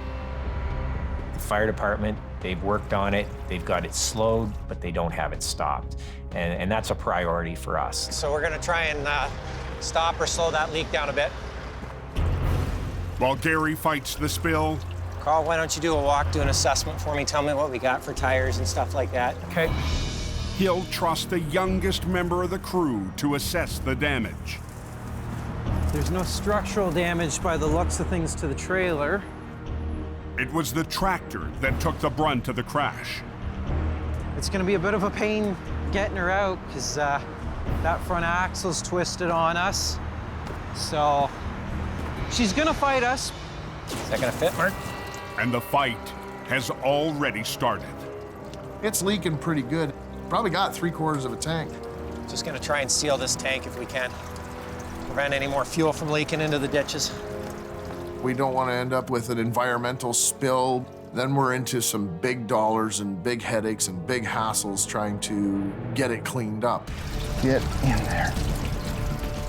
[SPEAKER 15] The fire department, they've worked on it. They've got it slowed, but they don't have it stopped. And that's a priority for us.
[SPEAKER 4] So we're gonna try and stop or slow that leak down a bit.
[SPEAKER 2] While Gary fights the spill,
[SPEAKER 4] Carl, why don't you do a walk, do an assessment for me? Tell me what we got for tires and stuff like that.
[SPEAKER 15] Okay.
[SPEAKER 2] he'll trust the youngest member of the crew to assess the damage.
[SPEAKER 4] There's no structural damage by the looks of things to the trailer.
[SPEAKER 2] It was the tractor that took the brunt of the crash.
[SPEAKER 4] It's gonna be a bit of a pain getting her out because that front axle's twisted on us. So she's gonna fight us.
[SPEAKER 15] Is that gonna fit, Mark?
[SPEAKER 2] And the fight has already started.
[SPEAKER 16] It's leaking pretty good. Probably got 3/4 of a tank.
[SPEAKER 4] Just gonna try and seal this tank if we can. Prevent any more fuel from leaking into the ditches.
[SPEAKER 16] We don't want to end up with an environmental spill. Then we're into some big dollars and big headaches and big hassles trying to get it cleaned up.
[SPEAKER 4] Get in there.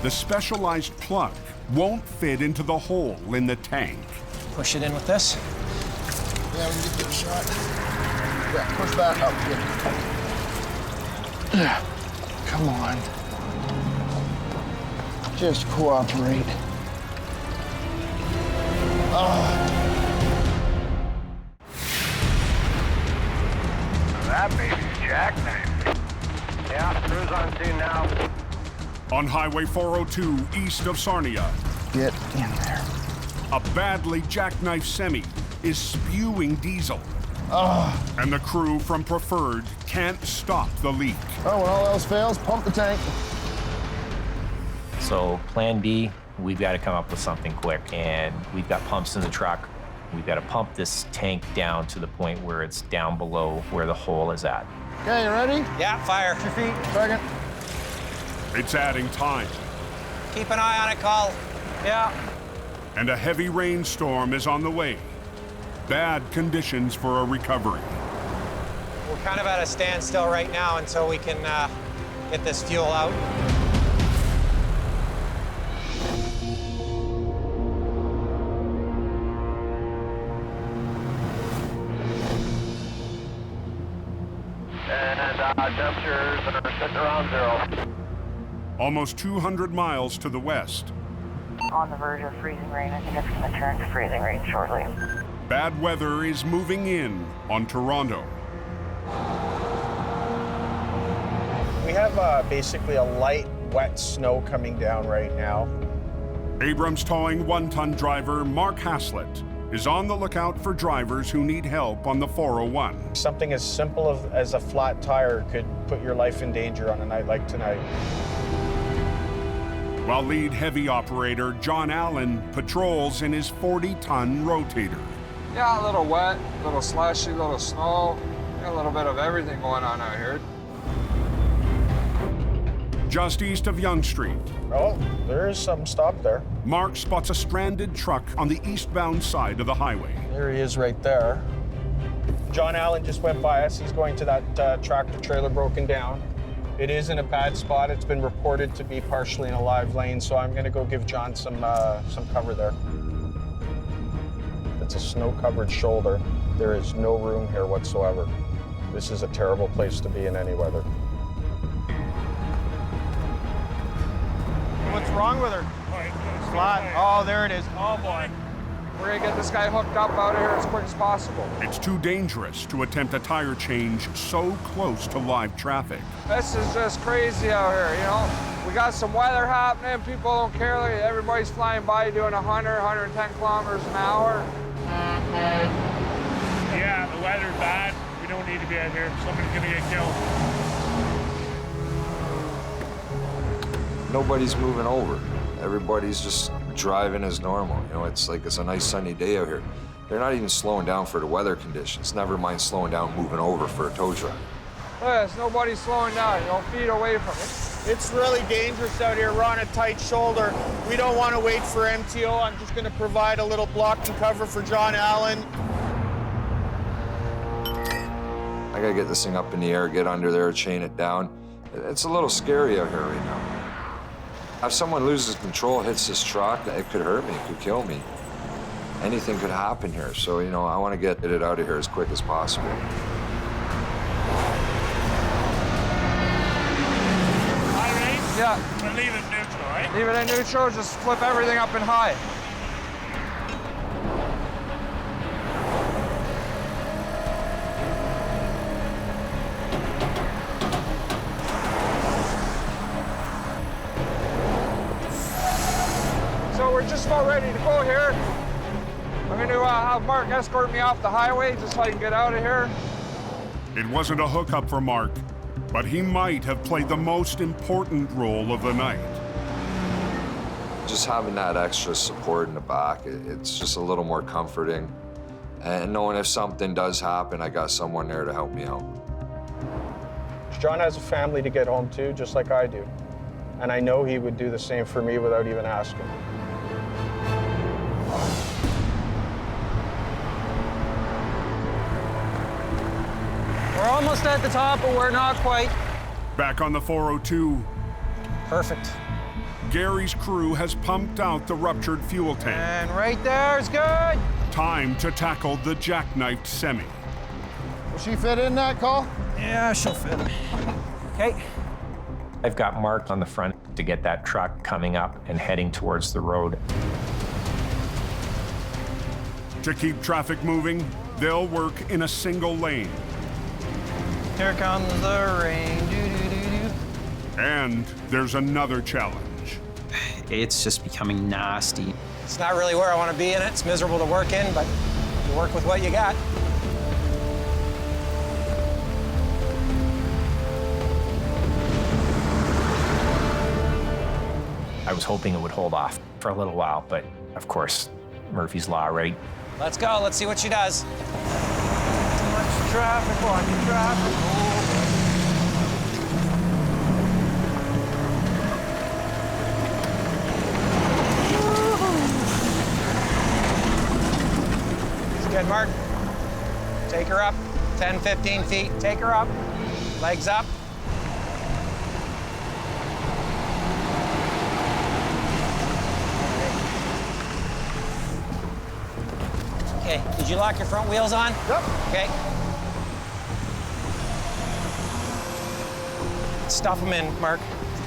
[SPEAKER 2] The specialized plug won't fit into the hole in the tank.
[SPEAKER 4] Push it in with this.
[SPEAKER 16] Yeah, we can get a shot. Yeah, push that up.
[SPEAKER 4] Yeah. Come on. Just cooperate.
[SPEAKER 14] That baby's Jackknife. Yeah, crew's on scene now.
[SPEAKER 2] On Highway 402 east of Sarnia,
[SPEAKER 24] Get in there.
[SPEAKER 2] a badly jackknife semi is spewing diesel. And the crew from Preferred can't stop the leak.
[SPEAKER 24] Oh, when all else fails, pump the tank.
[SPEAKER 15] So plan B, we've got to come up with something quick. And we've got pumps in the truck. We've got to pump this tank down to the point where it's down below where the hole is at.
[SPEAKER 24] Okay, you ready?
[SPEAKER 4] Yeah, fire.
[SPEAKER 24] 2 feet. Second.
[SPEAKER 2] It's adding time.
[SPEAKER 4] Keep an eye on it, Colin. Yeah.
[SPEAKER 2] And a heavy rainstorm is on the way. Bad conditions for a recovery.
[SPEAKER 4] We're kind of at a standstill right now until we can get this fuel out.
[SPEAKER 14] And temperatures are sitting around 0.
[SPEAKER 2] Almost 200 miles to the west.
[SPEAKER 7] On the verge of freezing rain. I think it's going to turn to freezing rain shortly.
[SPEAKER 2] Bad weather is moving in on Toronto.
[SPEAKER 1] We have basically a light, wet snow coming down right now.
[SPEAKER 2] Abrams Towing 1-ton driver Mark Haslett is on the lookout for drivers who need help on the 401.
[SPEAKER 1] Something as simple as a flat tire could put your life in danger on a night like tonight.
[SPEAKER 2] While lead heavy operator John Allen patrols in his 40-ton Rotator.
[SPEAKER 20] Yeah, a little wet, a little slushy, a little snow, a little bit of everything going on out here.
[SPEAKER 2] Just east of Yonge Street.
[SPEAKER 1] Oh, there is some stop there.
[SPEAKER 2] Mark spots a stranded truck on the eastbound side of the highway.
[SPEAKER 1] There he is right there. John Allen just went by us. He's going to that tractor trailer broken down. It is in a bad spot. It's been reported to be partially in a live lane, so I'm gonna go give John some cover there. It's a snow-covered shoulder. There is no room here whatsoever. This is a terrible place to be in any weather. What's wrong with her? Flat. Oh, there it is. Oh, boy.
[SPEAKER 20] We're gonna get this guy hooked up out of here as quick as possible.
[SPEAKER 2] It's too dangerous to attempt a tire change so close to live traffic.
[SPEAKER 20] This is just crazy out here, you know? We got some weather happening. People don't care. Like, everybody's flying by doing 100, 110 kilometers an hour.
[SPEAKER 12] Yeah, the weather's bad. We don't need to be out here. Somebody's gonna get killed.
[SPEAKER 21] Nobody's moving over. Everybody's just driving as normal. You know, it's like it's a nice sunny day out here. They're not even slowing down for the weather conditions. Never mind slowing down, moving over for a tow truck.
[SPEAKER 20] Yes, nobody's slowing down. You know, feet away from it.
[SPEAKER 1] It's really dangerous out here. We're on a tight shoulder. We don't want to wait for MTO. I'm just going to provide a little block and cover for John Allen.
[SPEAKER 21] I gotta get this thing up in the air, get under there, chain it down. It's a little scary out here right now. If someone loses control, hits this truck, it could hurt me, it could kill me. Anything could happen here. So, you know, I want to get it out of here as quick as possible.
[SPEAKER 20] Yeah.
[SPEAKER 12] We'll leave it neutral, right?
[SPEAKER 20] Leave it in neutral, just flip everything up in high. So we're just about ready to go here. I'm going to have Mark escort me off the highway just so I can get out of here.
[SPEAKER 2] It wasn't a hookup for Mark, but he might have played the most important role of the night.
[SPEAKER 21] Just having that extra support in the back, it's just a little more comforting. And knowing if something does happen, I got someone there to help me out.
[SPEAKER 1] John has a family to get home to, just like I do. And I know he would do the same for me without even asking.
[SPEAKER 4] We're almost at the top, but we're not quite.
[SPEAKER 2] Back on the 402.
[SPEAKER 4] Perfect.
[SPEAKER 2] Gary's crew has pumped out the ruptured fuel tank.
[SPEAKER 4] And right there's good.
[SPEAKER 2] Time to tackle the jackknifed semi.
[SPEAKER 24] Will she fit in that, Cole?
[SPEAKER 4] Yeah, she'll fit. Okay.
[SPEAKER 15] I've got Mark on the front to get that truck coming up and heading towards the road.
[SPEAKER 2] To keep traffic moving, they'll work in a single lane.
[SPEAKER 4] Here comes the rain. Doo-doo-doo-doo.
[SPEAKER 2] And there's another challenge.
[SPEAKER 4] It's just becoming nasty. It's not really where I want to be in it. It's miserable to work in, but you work with what you got.
[SPEAKER 15] I was hoping it would hold off for a little while, but of course, Murphy's Law, right?
[SPEAKER 4] Let's go. Let's see what she does. Too much traffic, watching traffic. Good, Mark. Take her up. 10, 15 feet. Take her up. Legs up. Okay, did you lock your front wheels on? Yep. Okay. Stuff them in, Mark.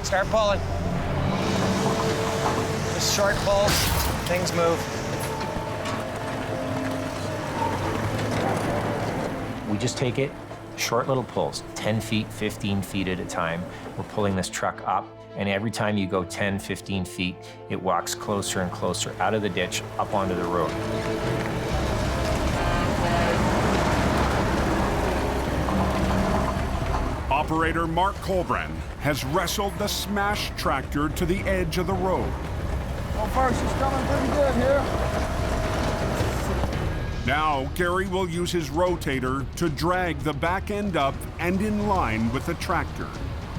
[SPEAKER 4] Start pulling. Just short pulls, things move.
[SPEAKER 15] We just take it, short little pulls, 10 feet, 15 feet at a time. We're pulling this truck up, and every time you go 10, 15 feet, it walks closer and closer out of the ditch, up onto the road.
[SPEAKER 2] Operator Mark Colbran has wrestled the smashed tractor to the edge of the road.
[SPEAKER 10] So far, she's coming pretty good here.
[SPEAKER 2] Now, Gary will use his rotator to drag the back end up and in line with the tractor.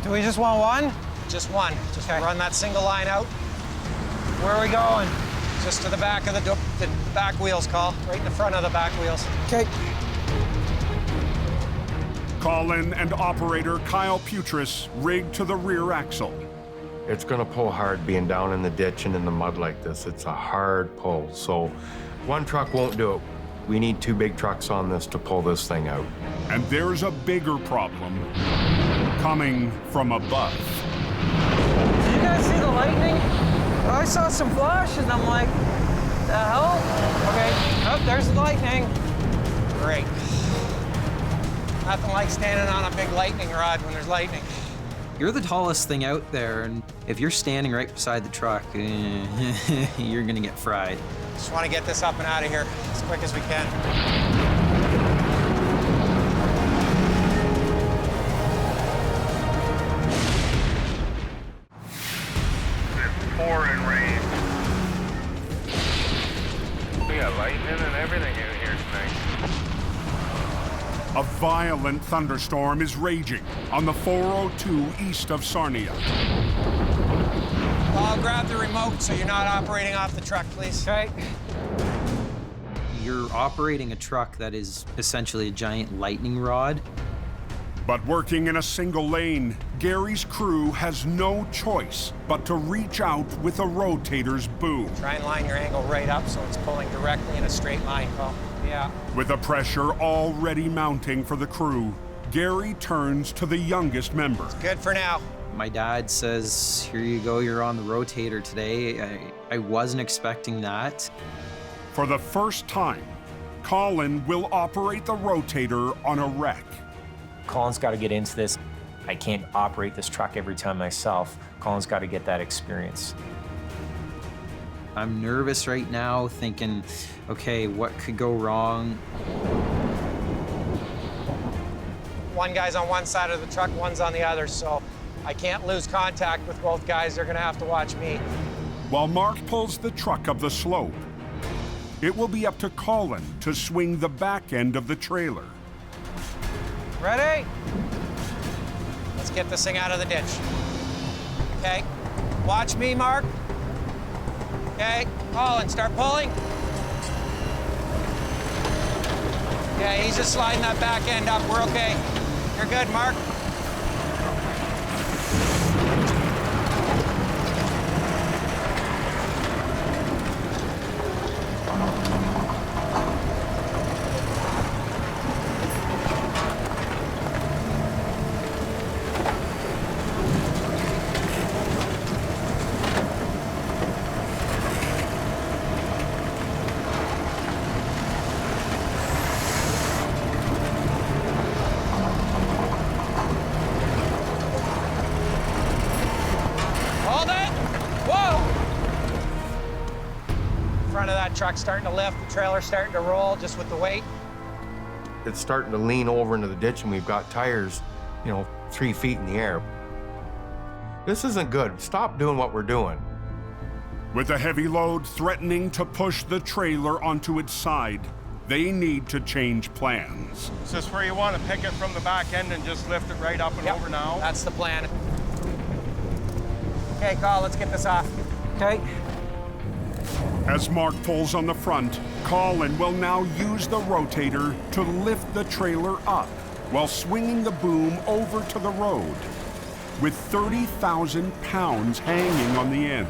[SPEAKER 4] Do we just want one? Just one. Just run that single line out. Where are we going? Just to the back of the back wheels, Call. Right in the front of the back wheels. Okay.
[SPEAKER 2] Colin and operator Kyle Putris rig to the rear axle.
[SPEAKER 17] It's gonna pull hard being down in the ditch and in the mud like this. It's a hard pull, so one truck won't do it. We need 2 big trucks on this to pull this thing out.
[SPEAKER 2] And there's a bigger problem coming from above.
[SPEAKER 4] Did you guys see the lightning? I saw some flashes and I'm like, the hell? Okay, oh, there's the lightning. Great. Nothing like standing on a big lightning rod when there's lightning.
[SPEAKER 6] You're the tallest thing out there, and if you're standing right beside the truck, you're gonna get fried.
[SPEAKER 4] Just want to get this up and out of here as quick as we can.
[SPEAKER 14] It's pouring rain.
[SPEAKER 17] We got lightning and everything in here tonight.
[SPEAKER 2] A violent thunderstorm is raging on the 402 east of Sarnia.
[SPEAKER 4] I'll grab the remote so you're not operating off the truck, please. Okay.
[SPEAKER 6] You're operating a truck that is essentially a giant lightning rod.
[SPEAKER 2] But working in a single lane, Gary's crew has no choice but to reach out with a rotator's boom.
[SPEAKER 4] Try and line your angle right up so it's pulling directly in a straight line, Paul. Yeah.
[SPEAKER 2] With the pressure already mounting for the crew, Gary turns to the youngest member.
[SPEAKER 4] It's good for now.
[SPEAKER 6] My dad says, here you go, you're on the rotator today. I wasn't expecting that.
[SPEAKER 2] For the first time, Colin will operate the rotator on a wreck.
[SPEAKER 15] Colin's got to get into this. I can't operate this truck every time myself. Colin's got to get that experience.
[SPEAKER 6] I'm nervous right now, thinking, okay, what could go wrong?
[SPEAKER 4] One guy's on one side of the truck, one's on the other, so I can't lose contact with both guys. They're gonna have to watch me.
[SPEAKER 2] While Mark pulls the truck up the slope, it will be up to Colin to swing the back end of the trailer.
[SPEAKER 4] Ready? Let's get this thing out of the ditch. Okay, watch me, Mark. Okay, Colin, start pulling. Okay, he's just sliding that back end up. We're okay. You're good, Mark. truck's starting to lift, the trailer's starting to roll just with the weight.
[SPEAKER 17] It's starting to lean over into the ditch, and we've got tires, 3 feet in the air. This isn't good. Stop doing what we're doing.
[SPEAKER 2] With a heavy load threatening to push the trailer onto its side, they need to change plans.
[SPEAKER 1] Is this where you want to pick it from the back end and just lift it right up and over now?
[SPEAKER 4] That's the plan. Okay, Colin, let's get this off. Okay.
[SPEAKER 2] As Mark pulls on the front, Colin will now use the rotator to lift the trailer up while swinging the boom over to the road, with 30,000 pounds hanging on the end.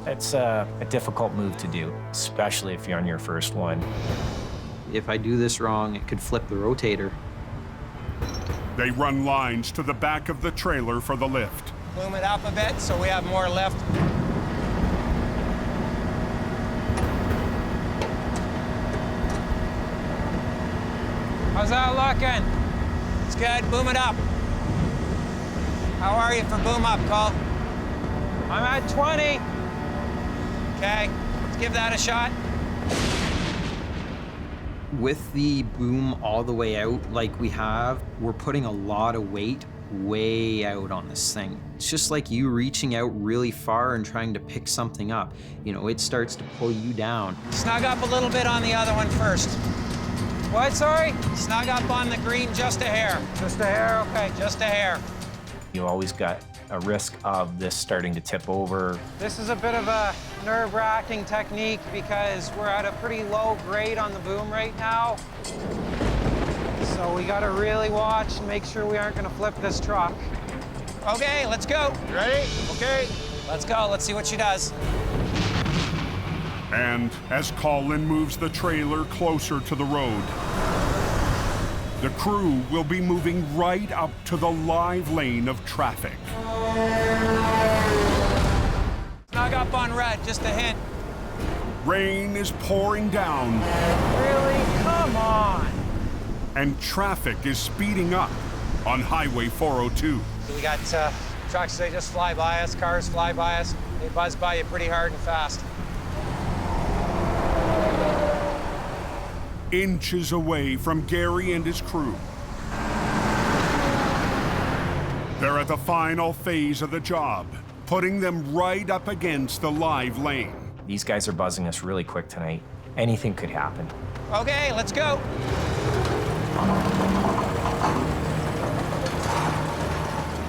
[SPEAKER 15] It's a difficult move to do, especially if you're on your first one.
[SPEAKER 6] If I do this wrong, it could flip the rotator.
[SPEAKER 2] They run lines to the back of the trailer for the lift.
[SPEAKER 4] Boom it up a bit so we have more lift. How's that looking? It's good. Boom it up. How are you for boom up, Cole? I'm at 20. Okay, let's give that a shot.
[SPEAKER 6] With the boom all the way out like we have, we're putting a lot of weight way out on this thing. It's just like you reaching out really far and trying to pick something up. It starts to pull you down.
[SPEAKER 4] Snug up a little bit on the other one first. What, sorry? Snug up on the green just a hair. Just a hair, okay, just a hair.
[SPEAKER 15] You always got a risk of this starting to tip over.
[SPEAKER 4] This is a bit of a nerve-wracking technique because we're at a pretty low grade on the boom right now. So we gotta really watch and make sure we aren't gonna flip this truck. Okay, let's go.
[SPEAKER 1] You ready? Okay.
[SPEAKER 4] Let's go, let's see what she does.
[SPEAKER 2] And as Colin moves the trailer closer to the road, the crew will be moving right up to the live lane of traffic.
[SPEAKER 4] Snug up on red, just a hint.
[SPEAKER 2] Rain is pouring down.
[SPEAKER 4] Really? Come on.
[SPEAKER 2] And traffic is speeding up on Highway 402.
[SPEAKER 4] We got trucks, they just fly by us, cars fly by us. They buzz by you pretty hard and fast.
[SPEAKER 2] Inches away from Gary and his crew. They're at the final phase of the job, putting them right up against the live lane.
[SPEAKER 15] These guys are buzzing us really quick tonight. Anything could happen.
[SPEAKER 4] Okay, let's go.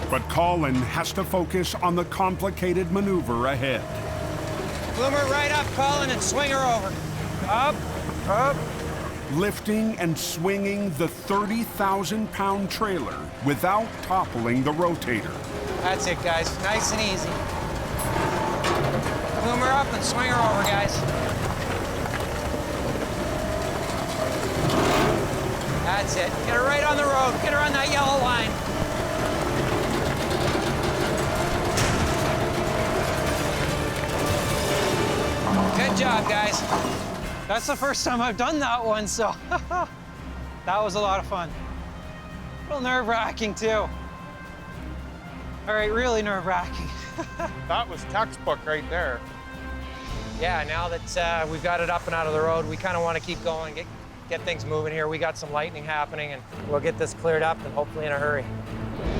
[SPEAKER 2] But Colin has to focus on the complicated maneuver ahead.
[SPEAKER 4] Boom her right up, Colin, and swing her over. Up, up.
[SPEAKER 2] Lifting and swinging the 30,000-pound trailer without toppling the rotator.
[SPEAKER 4] That's it, guys. Nice and easy. Boom her up and swing her over, guys. That's it. Get her right on the road. Get her on that yellow line. Good job, guys. That's the first time I've done that one, so that was a lot of fun. A little nerve-wracking, too. All right, really nerve-wracking.
[SPEAKER 1] That was textbook right there.
[SPEAKER 4] Yeah, now that we've got it up and out of the road, we kind of want to keep going, get things moving here. We got some lightning happening, and we'll get this cleared up, and hopefully in a hurry.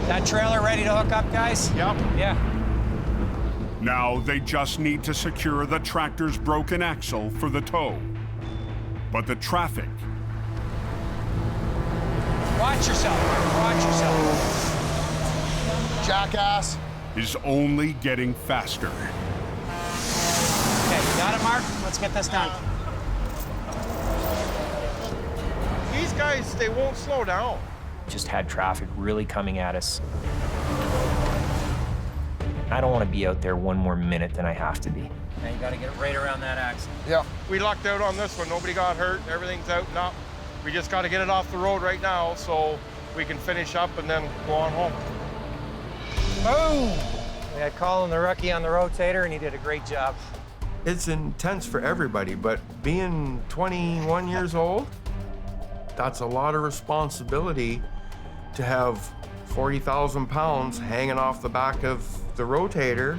[SPEAKER 4] That trailer ready to hook up, guys?
[SPEAKER 1] Yep.
[SPEAKER 4] Yeah.
[SPEAKER 2] Now they just need to secure the tractor's broken axle for the tow. But the traffic.
[SPEAKER 4] Watch yourself, watch yourself.
[SPEAKER 1] Jackass.
[SPEAKER 2] Is only getting faster.
[SPEAKER 4] Okay, you got it, Mark? Let's get this done.
[SPEAKER 1] These guys, they won't slow down.
[SPEAKER 15] Just had traffic really coming at us. I don't want to be out there one more minute than I have to be.
[SPEAKER 4] Now you got to get right around that axle.
[SPEAKER 1] Yeah. We lucked out on this one. Nobody got hurt. Everything's out and up. We just got to get it off the road right now so we can finish up and then go on home.
[SPEAKER 4] Boom! We had Colin, the rookie, on the rotator, and he did a great job.
[SPEAKER 17] It's intense for everybody, but being 21 years old, that's a lot of responsibility to have 40,000 pounds hanging off the back of the rotator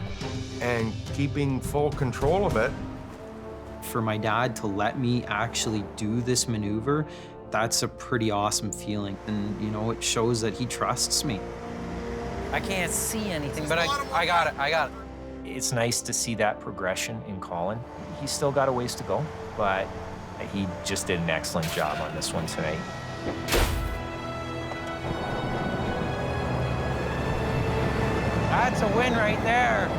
[SPEAKER 17] and keeping full control of it.
[SPEAKER 6] For my dad to let me actually do this maneuver, that's a pretty awesome feeling. And, you know, it shows that he trusts me.
[SPEAKER 4] I can't see anything, but I got it.
[SPEAKER 15] It's nice to see that progression in Colin. He's still got a ways to go, but he just did an excellent job on this one tonight.
[SPEAKER 4] That's a win right there.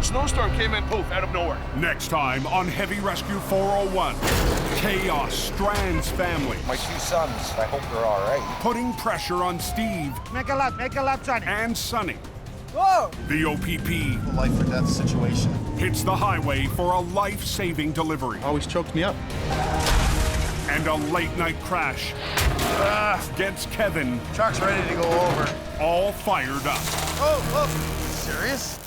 [SPEAKER 13] Snowstorm came in poof out of nowhere.
[SPEAKER 2] Next time on Heavy Rescue 401, chaos strands family.
[SPEAKER 13] My 2 sons, I hope they're all right.
[SPEAKER 2] Putting pressure on Steve.
[SPEAKER 13] Make a left, Johnny.
[SPEAKER 2] And Sonny.
[SPEAKER 13] Whoa!
[SPEAKER 2] The OPP.
[SPEAKER 24] Life or death situation.
[SPEAKER 2] Hits the highway for a life-saving delivery.
[SPEAKER 24] Always chokes me up.
[SPEAKER 2] And a late-night crash gets Kevin.
[SPEAKER 24] Truck's ready to go over.
[SPEAKER 2] All fired up.
[SPEAKER 24] Oh, serious?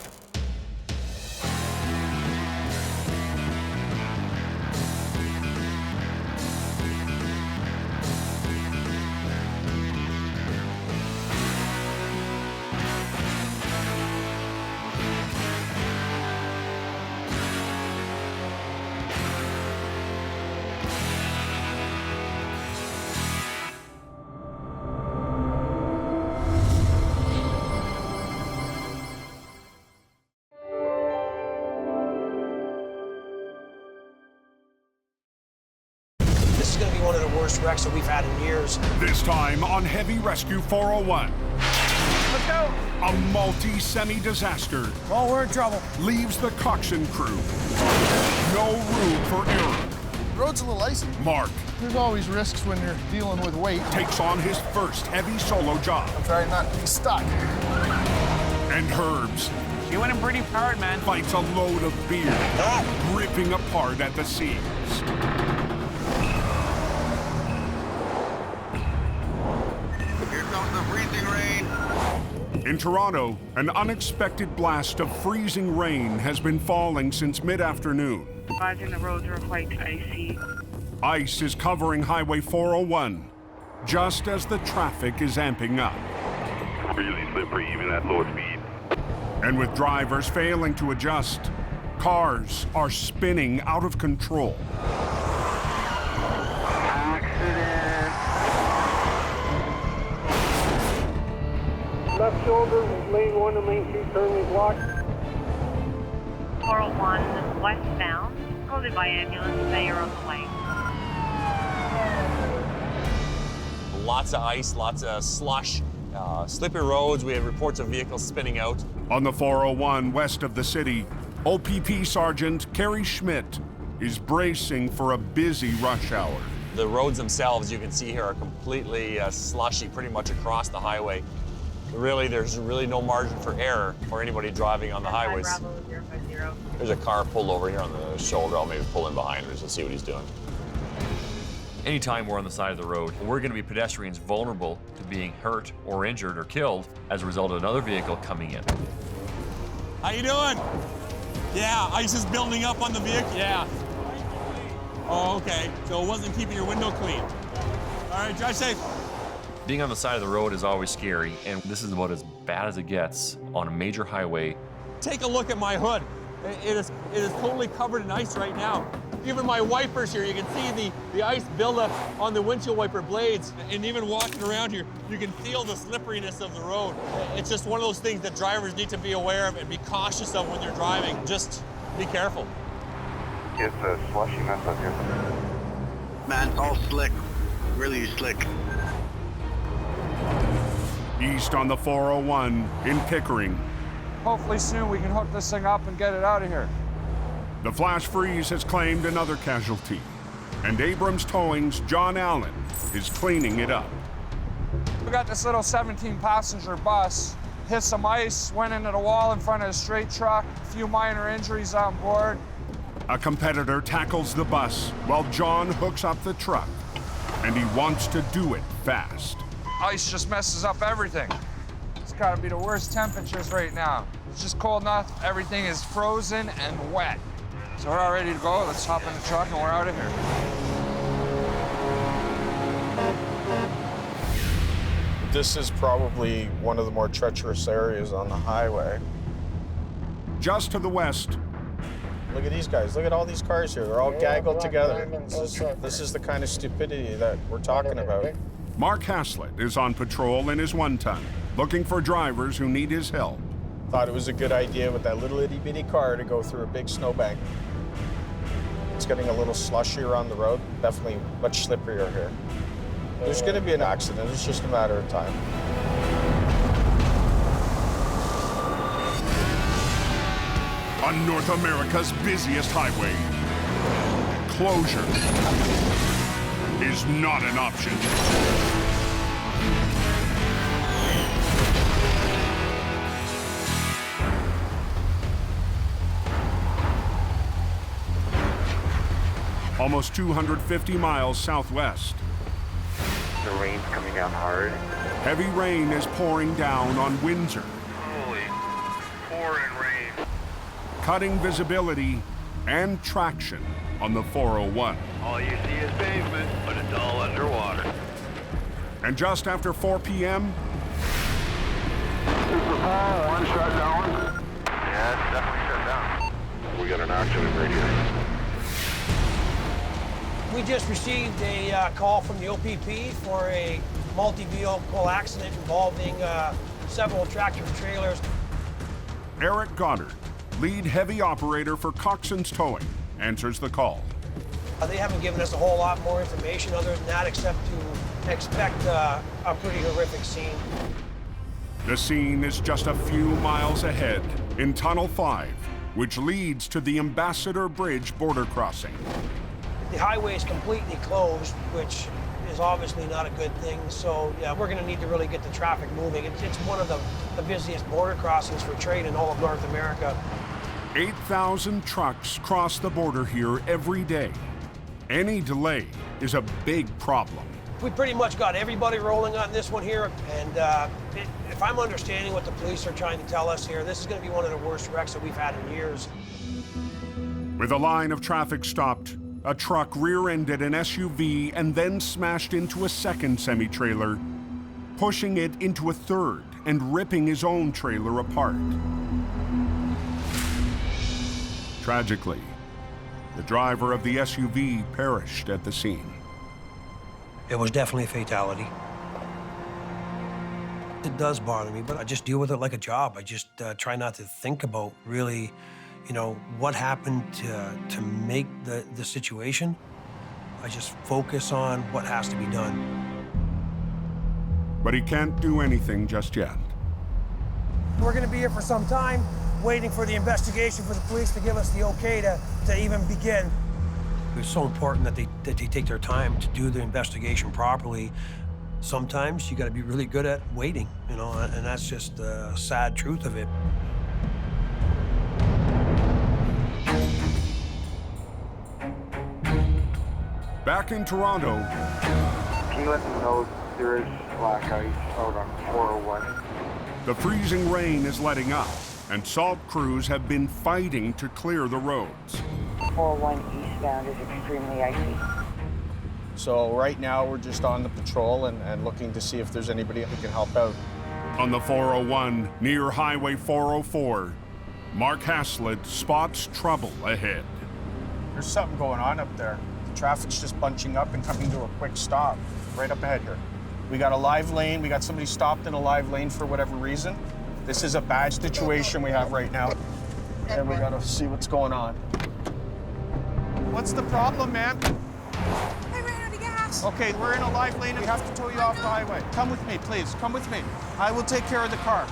[SPEAKER 18] This is going to be one of the worst wrecks that we've had in years.
[SPEAKER 2] This time on Heavy Rescue 401.
[SPEAKER 18] Let's go!
[SPEAKER 2] A multi-semi disaster.
[SPEAKER 18] Oh, we're in trouble.
[SPEAKER 2] Leaves the coxswain crew. No room for error.
[SPEAKER 24] The road's a little icy.
[SPEAKER 2] Mark.
[SPEAKER 24] There's always risks when you're dealing with weight.
[SPEAKER 2] Takes on his first heavy solo job.
[SPEAKER 24] I'm trying not to be stuck.
[SPEAKER 2] And Herbs.
[SPEAKER 12] You went in pretty hard, man.
[SPEAKER 2] Fights a load of beer, ripping apart at the seams.
[SPEAKER 14] Here comes the freezing rain.
[SPEAKER 2] In Toronto, an unexpected blast of freezing rain has been falling since mid-afternoon.
[SPEAKER 22] Advising the roads are quite icy.
[SPEAKER 2] Ice is covering Highway 401, just as the traffic is amping up.
[SPEAKER 14] Really slippery even at low speed.
[SPEAKER 2] And with drivers failing to adjust, cars are spinning out of control.
[SPEAKER 23] Left shoulder, lane 1 and lane 2 currently blocked.
[SPEAKER 22] 401 westbound, quoted by ambulance, they are on the way.
[SPEAKER 8] Lots of ice, lots of slush, slippery roads. We have reports of vehicles spinning out.
[SPEAKER 2] On the 401 west of the city, OPP Sergeant Kerry Schmidt is bracing for a busy rush hour.
[SPEAKER 8] The roads themselves, you can see here, are completely slushy pretty much across the highway. Really, there's really no margin for error for anybody driving on the highways.
[SPEAKER 22] Bravo 050.
[SPEAKER 8] There's a car pulled over here on the shoulder. I'll maybe pull in behind her just to see what he's doing.
[SPEAKER 11] Anytime we're on the side of the road, we're going to be pedestrians vulnerable to being hurt or injured or killed as a result of another vehicle coming in.
[SPEAKER 3] How you doing? Yeah, ice is building up on the vehicle. Yeah. Oh, okay. So it wasn't keeping your window clean. All right, drive safe.
[SPEAKER 11] Being on the side of the road is always scary, and this is about as bad as it gets on a major highway.
[SPEAKER 3] Take a look at my hood. It is totally covered in ice right now. Even my wipers here, you can see the ice buildup on the windshield wiper blades. And even walking around here, you can feel the slipperiness of the road. It's just one of those things that drivers need to be aware of and be cautious of when they're driving. Just be careful.
[SPEAKER 14] It's a slushy mess up here.
[SPEAKER 25] Man, all slick. Really slick.
[SPEAKER 2] East on the 401 in Pickering.
[SPEAKER 20] Hopefully soon we can hook this thing up and get it out of here.
[SPEAKER 2] The flash freeze has claimed another casualty, and Abrams Towing's John Allen is cleaning it up.
[SPEAKER 20] We got this little 17-passenger bus, hit some ice, went into the wall in front of a straight truck, a few minor injuries on board.
[SPEAKER 2] A competitor tackles the bus while John hooks up the truck, and he wants to do it fast.
[SPEAKER 20] Ice just messes up everything. It's gotta be the worst temperatures right now. It's just cold enough, everything is frozen and wet. So we're all ready to go. Let's hop in the truck and we're out of here.
[SPEAKER 1] This is probably one of the more treacherous areas on the highway.
[SPEAKER 2] Just to the west,
[SPEAKER 1] Look at these guys. Look at all these cars here. They're all gaggled together. This is the kind of stupidity that we're talking about.
[SPEAKER 2] Mark Haslett is on patrol in his 1-ton, looking for drivers who need his help.
[SPEAKER 1] Thought it was a good idea with that little itty bitty car to go through a big snowbank. It's getting a little slushier on the road. Definitely much slipperier here. There's going to be an accident. It's just a matter of time.
[SPEAKER 2] On North America's busiest highway, closure is not an option. Almost 250 miles southwest.
[SPEAKER 5] The rain's coming down hard.
[SPEAKER 2] Heavy rain is pouring down on Windsor,
[SPEAKER 14] Holy pouring rain.
[SPEAKER 2] cutting visibility and traction on the 401.
[SPEAKER 14] All you see is pavement, but it's all underwater.
[SPEAKER 2] And just after 4 p.m.,
[SPEAKER 14] One shut down. Yeah, it's definitely shut down. We got an accident right here.
[SPEAKER 18] We just received a call from the OPP for a multi-vehicle accident involving several tractor trailers.
[SPEAKER 2] Eric Goddard, lead heavy operator for Coxon's Towing, answers the call.
[SPEAKER 18] They haven't given us a whole lot more information other than that, except to expect a pretty horrific scene.
[SPEAKER 2] The scene is just a few miles ahead in Tunnel 5, which leads to the Ambassador Bridge border crossing.
[SPEAKER 18] The highway is completely closed, which is obviously not a good thing. So yeah, we're gonna need to really get the traffic moving. It's one of the busiest border crossings for trade in all of North America.
[SPEAKER 2] 8,000 trucks cross the border here every day. Any delay is a big problem.
[SPEAKER 18] We pretty much got everybody rolling on this one here, and if I'm understanding what the police are trying to tell us here, this is gonna be one of the worst wrecks that we've had in years.
[SPEAKER 2] With a line of traffic stopped, a truck rear-ended an SUV and then smashed into a second semi-trailer, pushing it into a third and ripping his own trailer apart. Tragically, the driver of the SUV perished at the scene.
[SPEAKER 18] It was definitely a fatality. It does bother me, but I just deal with it like a job. I just try not to think about really, you know, what happened to make the situation. I just focus on what has to be done.
[SPEAKER 2] But he can't do anything just yet.
[SPEAKER 18] We're gonna be here for some time, waiting for the investigation for the police to give us the okay to even begin. It's so important that they take their time to do the investigation properly. Sometimes you gotta be really good at waiting, you know, and that's just the sad truth of it.
[SPEAKER 2] Back in Toronto,
[SPEAKER 5] Can you let them know there is black ice out on 401?
[SPEAKER 2] the freezing rain is letting up, and salt crews have been fighting to clear the roads.
[SPEAKER 7] 401 eastbound is extremely icy.
[SPEAKER 1] So right now we're just on the patrol and looking to see if there's anybody who can help out.
[SPEAKER 2] On the 401 near Highway 404, Mark Haslett spots trouble ahead.
[SPEAKER 1] There's something going on up there. The traffic's just bunching up and coming to a quick stop right up ahead here. We got a live lane. We got somebody stopped in a live lane for whatever reason. This is a bad situation we have right now, and we gotta see what's going on. What's the problem, man?
[SPEAKER 9] I ran out of gas.
[SPEAKER 1] Okay, we're in a live lane. We have to tow you off the highway. Come with me, please. Come with me. I will take care of the car.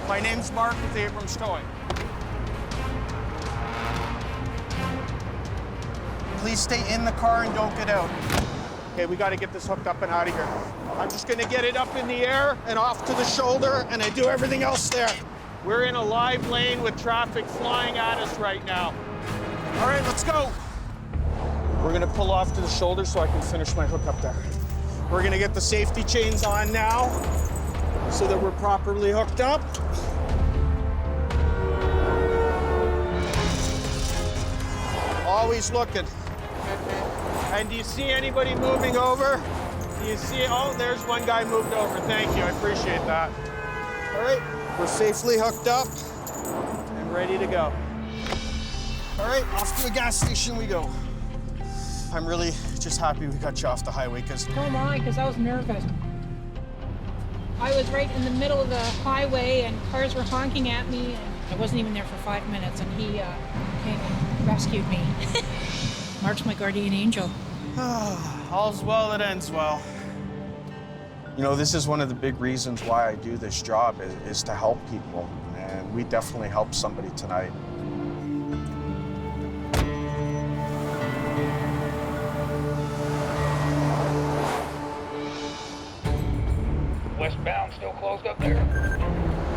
[SPEAKER 1] My name's Mark with Abrams Towing. Please stay in the car and don't get out. Okay, we got to get this hooked up and out of here. I'm just going to get it up in the air and off to the shoulder, and I do everything else there. We're in a live lane with traffic flying at us right now. All right, let's go. We're going to pull off to the shoulder so I can finish my hookup there. We're going to get the safety chains on now so that we're properly hooked up. Always looking. And do you see anybody moving over? You see, oh, there's one guy moved over. Thank you, I appreciate that. All right, we're safely hooked up and ready to go. All right, off to the gas station we go. I'm really just happy we got you off the highway because...
[SPEAKER 9] So am I, because I was nervous. I was right in the middle of the highway and cars were honking at me, and I wasn't even there for 5 minutes, and he came and rescued me. Mark's my guardian angel.
[SPEAKER 1] All's well that ends well. You know, this is one of the big reasons why I do this job is to help people, and we definitely helped somebody tonight.
[SPEAKER 10] Westbound still closed up there?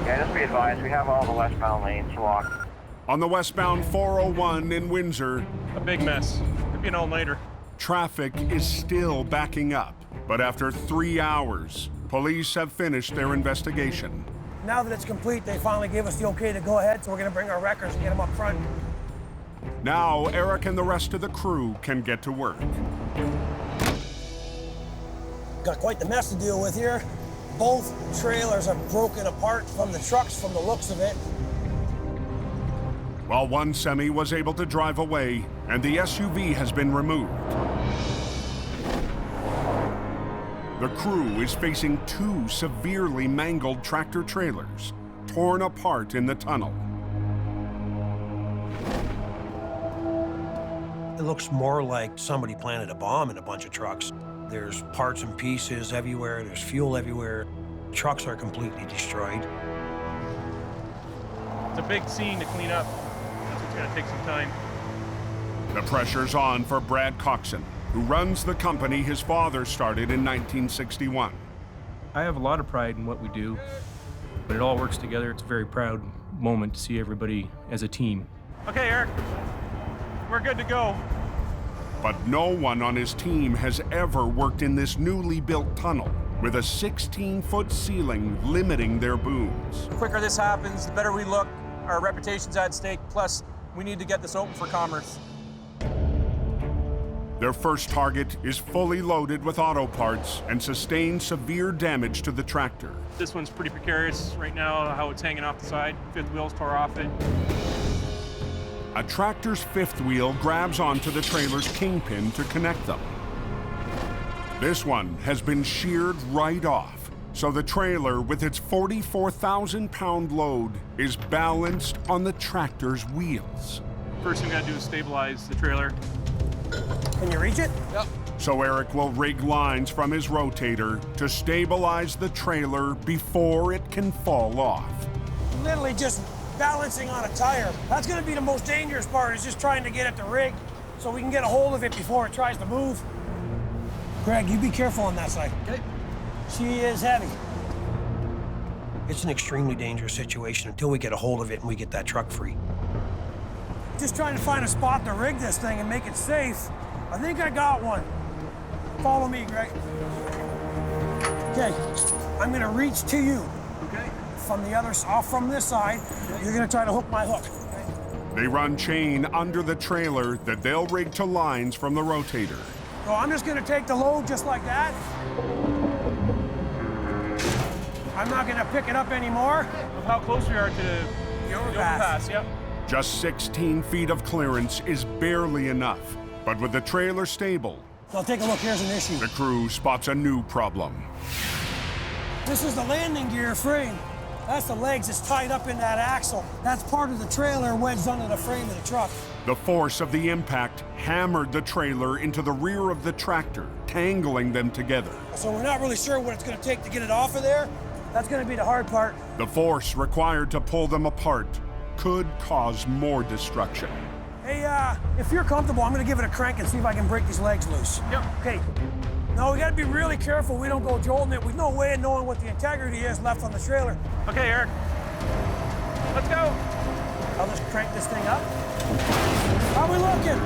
[SPEAKER 5] Yeah, just be advised, we have all the westbound lanes locked.
[SPEAKER 2] On the westbound 401 in Windsor,
[SPEAKER 3] A big mess. Could be an all-nighter.
[SPEAKER 2] traffic is still backing up. But after 3 hours, police have finished their investigation.
[SPEAKER 18] Now that it's complete, they finally gave us the okay to go ahead, so we're gonna bring our records and get them up front.
[SPEAKER 2] Now, Eric and the rest of the crew can get to work.
[SPEAKER 18] Got quite the mess to deal with here. Both trailers are broken apart from the trucks from the looks of it.
[SPEAKER 2] While one semi was able to drive away and the SUV has been removed, the crew is facing 2 severely mangled tractor trailers, torn apart in the tunnel.
[SPEAKER 18] It looks more like somebody planted a bomb in a bunch of trucks. There's parts and pieces everywhere, there's fuel everywhere. Trucks are completely destroyed.
[SPEAKER 3] It's a big scene to clean up. That's what's gonna take some time.
[SPEAKER 2] The pressure's on for Brad Coxon, who runs the company his father started in 1961.
[SPEAKER 16] I have a lot of pride in what we do, but it all works together. It's a very proud moment to see everybody as a team.
[SPEAKER 3] Okay, Eric, we're good to go.
[SPEAKER 2] But no one on his team has ever worked in this newly built tunnel with a 16-foot ceiling limiting their booms.
[SPEAKER 3] The quicker this happens, the better we look. Our reputation's at stake, plus we need to get this open for commerce.
[SPEAKER 2] Their first target is fully loaded with auto parts and sustained severe damage to the tractor.
[SPEAKER 3] This one's pretty precarious right now, how it's hanging off the side. 5th wheel's tore off it.
[SPEAKER 2] A tractor's 5th wheel grabs onto the trailer's kingpin to connect them. This one has been sheared right off, so the trailer with its 44,000-pound load is balanced on the tractor's wheels.
[SPEAKER 3] First thing we gotta do is stabilize the trailer.
[SPEAKER 18] Can you reach it?
[SPEAKER 3] Yep.
[SPEAKER 2] So Eric will rig lines from his rotator to stabilize the trailer before it can fall off.
[SPEAKER 18] Literally just balancing on a tire. That's gonna be the most dangerous part, is just trying to get it to rig so we can get a hold of it before it tries to move. Greg, you be careful on that side. Okay. She is heavy. It's an extremely dangerous situation until we get a hold of it and we get that truck free. Just trying to find a spot to rig this thing and make it safe. I think I got one. Follow me, Greg. Okay, I'm gonna reach to you. Okay. From the other, off from this side, you're gonna try to hook my hook. Okay?
[SPEAKER 2] They run chain under the trailer that they'll rig to lines from the rotator.
[SPEAKER 18] So I'm just gonna take the load just like that. I'm not gonna pick it up anymore.
[SPEAKER 3] Of how close we are to the overpass, yep.
[SPEAKER 2] Just 16 feet of clearance is barely enough, but with the trailer stable,
[SPEAKER 18] I'll take a look, here's an issue.
[SPEAKER 2] the crew spots a new problem.
[SPEAKER 18] This is the landing gear frame. That's the legs that's tied up in that axle. That's part of the trailer wedged under the frame of the truck.
[SPEAKER 2] The force of the impact hammered the trailer into the rear of the tractor, tangling them together.
[SPEAKER 18] So we're not really sure what it's gonna take to get it off of there. That's gonna be the hard part.
[SPEAKER 2] The force required to pull them apart could cause more destruction.
[SPEAKER 18] Hey, if you're comfortable, I'm gonna give it a crank and see if I can break these legs loose.
[SPEAKER 3] Yep.
[SPEAKER 18] Okay. No, we gotta be really careful we don't go jolting it with no way of knowing what the integrity is left on the trailer.
[SPEAKER 3] Okay, Eric. Let's go.
[SPEAKER 18] I'll just crank this thing up. How we looking?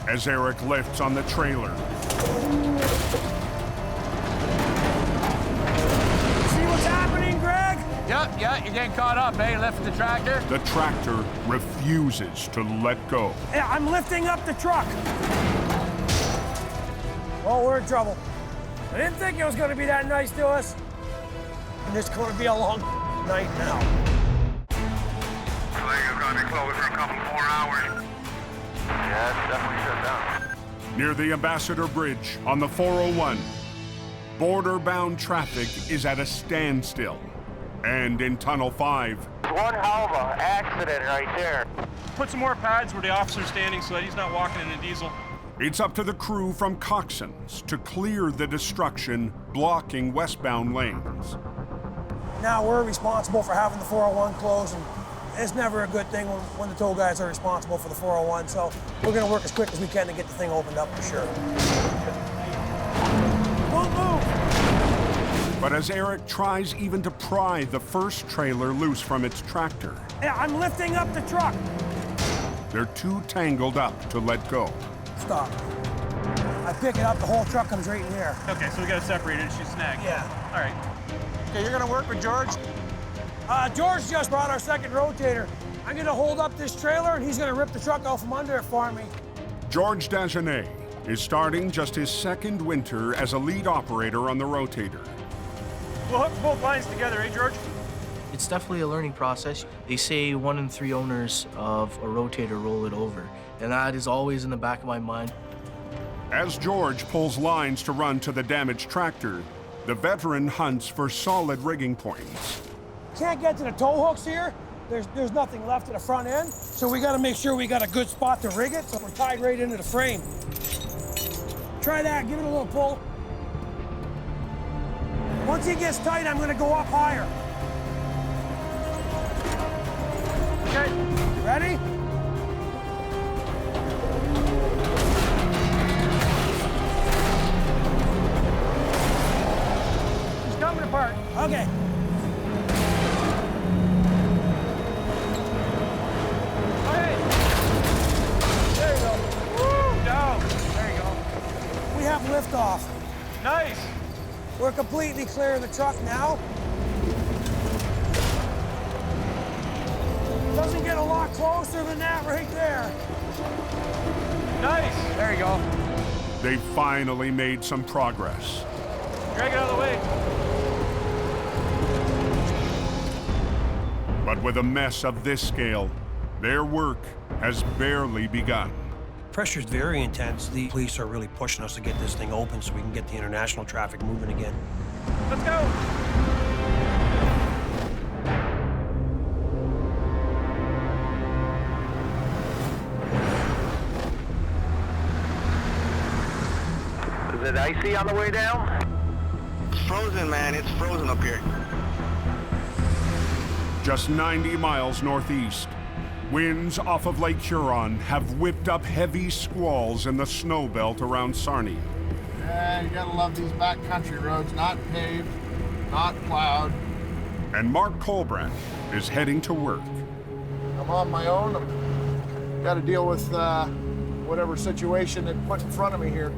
[SPEAKER 2] As Eric lifts on the trailer,
[SPEAKER 18] See what's happening, Greg?
[SPEAKER 10] Yep, yeah, you're getting caught up, eh? Lifting the tractor.
[SPEAKER 2] the tractor refuses to let go.
[SPEAKER 18] Yeah, I'm lifting up the truck. Oh, we're in trouble. I didn't think it was going to be that nice to us. And it's going to be a long night now.
[SPEAKER 14] Lake is going to be closed for a couple more hours. Yeah, it's definitely shut down.
[SPEAKER 2] Near the Ambassador Bridge on the 401, border-bound traffic is at a standstill. And in Tunnel 5,
[SPEAKER 14] One hell of a accident right there.
[SPEAKER 16] Put some more pads where the officer's standing so that he's not walking in a diesel.
[SPEAKER 2] it's up to the crew from Coxson's to clear the destruction blocking westbound lanes.
[SPEAKER 18] Now we're responsible for having the 401 closed, and it's never a good thing when the tow guys are responsible for the 401, so we're gonna work as quick as we can to get the thing opened up for sure. Don't move!
[SPEAKER 2] But as Eric tries even to pry the first trailer loose from its tractor,
[SPEAKER 18] Yeah, I'm lifting up the truck.
[SPEAKER 2] they're too tangled up to let go.
[SPEAKER 18] Stop. I pick it up, the whole truck comes right in here.
[SPEAKER 16] Okay, so we gotta separate it. She's snagged.
[SPEAKER 18] Yeah.
[SPEAKER 16] All right.
[SPEAKER 18] Okay, you're gonna work with George? George just brought our second rotator. I'm gonna hold up this trailer and he's gonna rip the truck out from under it for me.
[SPEAKER 2] George Dagenet is starting just his second winter as a lead operator on the rotator.
[SPEAKER 16] We'll hook both lines together, eh, George?
[SPEAKER 6] It's definitely a learning process. They say 1 in 3 owners of a rotator roll it over, and that is always in the back of my mind.
[SPEAKER 2] As George pulls lines to run to the damaged tractor, the veteran hunts for solid rigging points.
[SPEAKER 18] Can't get to the tow hooks here. There's nothing left at the front end, so we gotta make sure we got a good spot to rig it so we're tied right into the frame. Try that, give it a little pull. Once he gets tight, I'm gonna go up higher. Okay, ready? He's coming apart. Okay. Okay. There you go. Woo, down. There you go. We have liftoff.
[SPEAKER 16] Nice.
[SPEAKER 18] We're completely clear of the truck now. Doesn't get a lot closer than that right there.
[SPEAKER 16] Nice.
[SPEAKER 18] There you go.
[SPEAKER 2] They finally made some progress.
[SPEAKER 16] Drag it out of the way.
[SPEAKER 2] But with a mess of this scale, their work has barely begun.
[SPEAKER 18] Pressure's very intense. The police are really pushing us to get this thing open so we can get the international traffic moving again.
[SPEAKER 16] Let's go.
[SPEAKER 14] Is it icy on the way down?
[SPEAKER 25] It's frozen, man. It's frozen up here.
[SPEAKER 2] Just 90 miles northeast, winds off of Lake Huron have whipped up heavy squalls in the snow belt around Sarnia.
[SPEAKER 24] Yeah, you gotta love these backcountry roads, not paved, not plowed.
[SPEAKER 2] And Mark Colbrand is heading to work.
[SPEAKER 24] I'm on my own. I've got to deal with whatever situation it put in front of me here.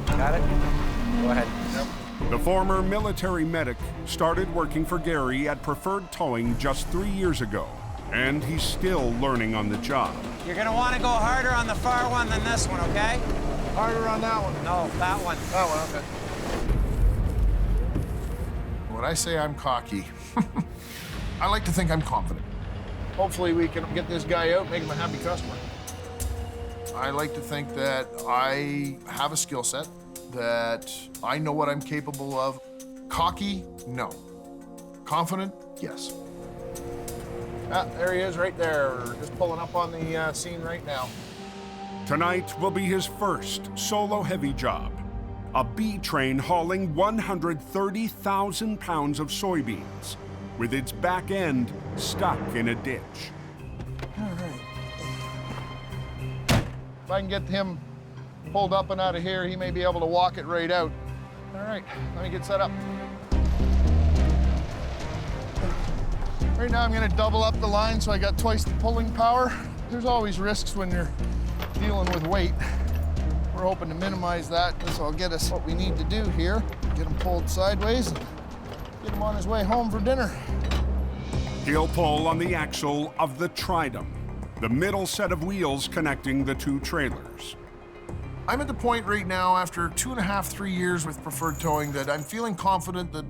[SPEAKER 4] Got it? Go ahead.
[SPEAKER 24] Yep.
[SPEAKER 2] The former military medic started working for Gary at Preferred Towing just 3 years ago, and he's still learning on the job.
[SPEAKER 4] You're gonna want to go harder on the far one than this one, okay?
[SPEAKER 24] Harder on that one.
[SPEAKER 4] No, that one.
[SPEAKER 24] That one, okay. When I say I'm cocky, I like to think I'm confident. Hopefully we can get this guy out, make him a happy customer. I like to think that I have a skill set, that I know what I'm capable of. Cocky, no. Confident, yes. Ah, there he is right there, just pulling up on the scene right now.
[SPEAKER 2] Tonight will be his first solo heavy job. A B train hauling 130,000 pounds of soybeans, with its back end stuck in a ditch.
[SPEAKER 24] All right. If I can get him pulled up and out of here, he may be able to walk it right out. All right, let me get set up. Right now I'm gonna double up the line so I got twice the pulling power. There's always risks when you're dealing with weight. We're hoping to minimize that. This will get us what we need to do here. Get him pulled sideways and get him on his way home for dinner.
[SPEAKER 2] He'll pull on the axle of the Tridem, the middle set of wheels connecting the two trailers.
[SPEAKER 13] I'm at the point right now, after 2.5, 3 years with preferred towing, that I'm feeling confident that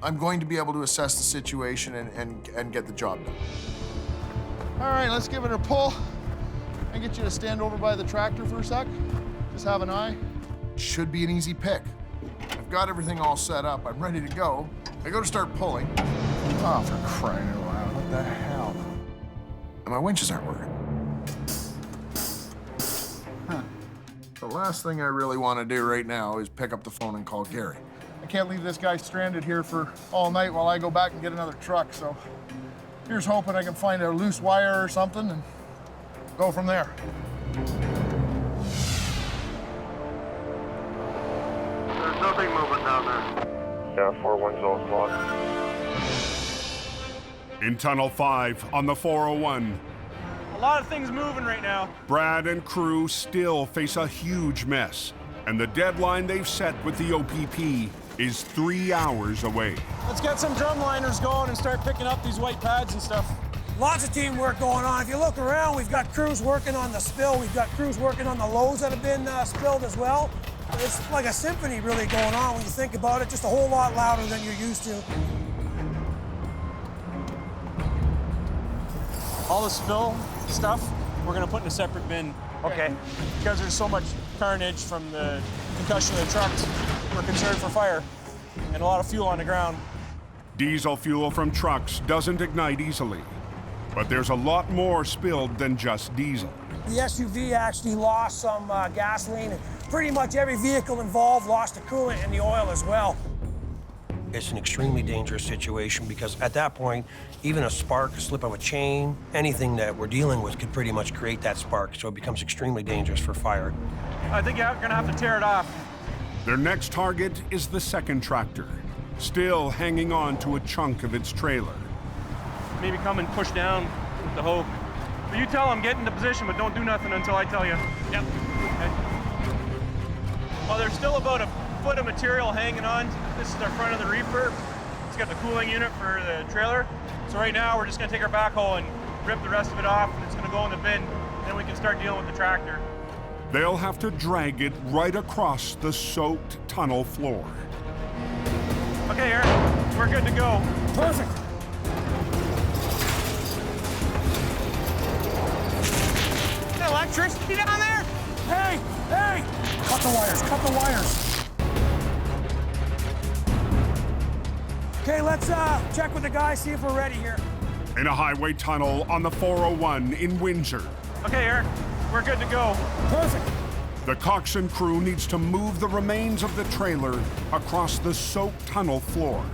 [SPEAKER 13] I'm going to be able to assess the situation and get the job done.
[SPEAKER 24] All right, let's give it a pull and get you to stand over by the tractor for a sec. Just have an eye.
[SPEAKER 13] Should be an easy pick. I've got everything all set up. I'm ready to go. I go to start pulling.
[SPEAKER 24] Oh, for crying out loud, what the hell?
[SPEAKER 13] And my winches aren't working.
[SPEAKER 24] Huh.
[SPEAKER 13] The last thing I really want to do right now is pick up the phone and call Gary.
[SPEAKER 24] I can't leave this guy stranded here for all night while I go back and get another truck, so here's hoping I can find a loose wire or something and go from there.
[SPEAKER 14] There's nothing moving down there.
[SPEAKER 5] Yeah, 4-1's all clock.
[SPEAKER 2] In Tunnel 5 on the 401,
[SPEAKER 15] a lot of things moving right now.
[SPEAKER 2] Brad and crew still face a huge mess, and the deadline they've set with the OPP is 3 hours away.
[SPEAKER 15] Let's get some drum liners going and start picking up these white pads and stuff.
[SPEAKER 18] Lots of teamwork going on. If you look around, we've got crews working on the spill. We've got crews working on the loads that have been spilled as well. It's like a symphony really going on when you think about it, just a whole lot louder than you're used to.
[SPEAKER 15] All the spill stuff, we're gonna put in a separate bin. Okay. Because there's so much carnage from the concussion of the trucks, we're concerned for fire and a lot of fuel on the ground.
[SPEAKER 2] Diesel fuel from trucks doesn't ignite easily, but there's a lot more spilled than just diesel.
[SPEAKER 18] The SUV actually lost some gasoline, and pretty much every vehicle involved lost the coolant and the oil as well. It's an extremely dangerous situation because at that point, even a spark, a slip of a chain, anything that we're dealing with could pretty much create that spark, so it becomes extremely dangerous for fire.
[SPEAKER 15] I think you're gonna have to tear it off.
[SPEAKER 2] Their next target is the second tractor, still hanging on to a chunk of its trailer.
[SPEAKER 15] Maybe come and push down with the hoe. But you tell them, get into position, but don't do nothing until I tell you. Yep. Okay. Well, there's still about a foot of material hanging on. This is the front of the reefer. It's got the cooling unit for the trailer. So right now, we're just gonna take our backhoe and rip the rest of it off, and it's gonna go in the bin. Then we can start dealing with the tractor.
[SPEAKER 2] They'll have to drag it right across the soaked tunnel floor.
[SPEAKER 15] Okay, Eric, we're good to go.
[SPEAKER 18] Perfect.
[SPEAKER 15] Electricity down there?
[SPEAKER 18] Hey, hey! Cut the wires, cut the wires. Okay, let's check with the guys, see if we're ready here.
[SPEAKER 2] In a highway tunnel on the 401 in Windsor.
[SPEAKER 15] Okay, Eric, we're good to go.
[SPEAKER 18] Perfect.
[SPEAKER 2] The Coxon crew needs to move the remains of the trailer across the soaked tunnel floor.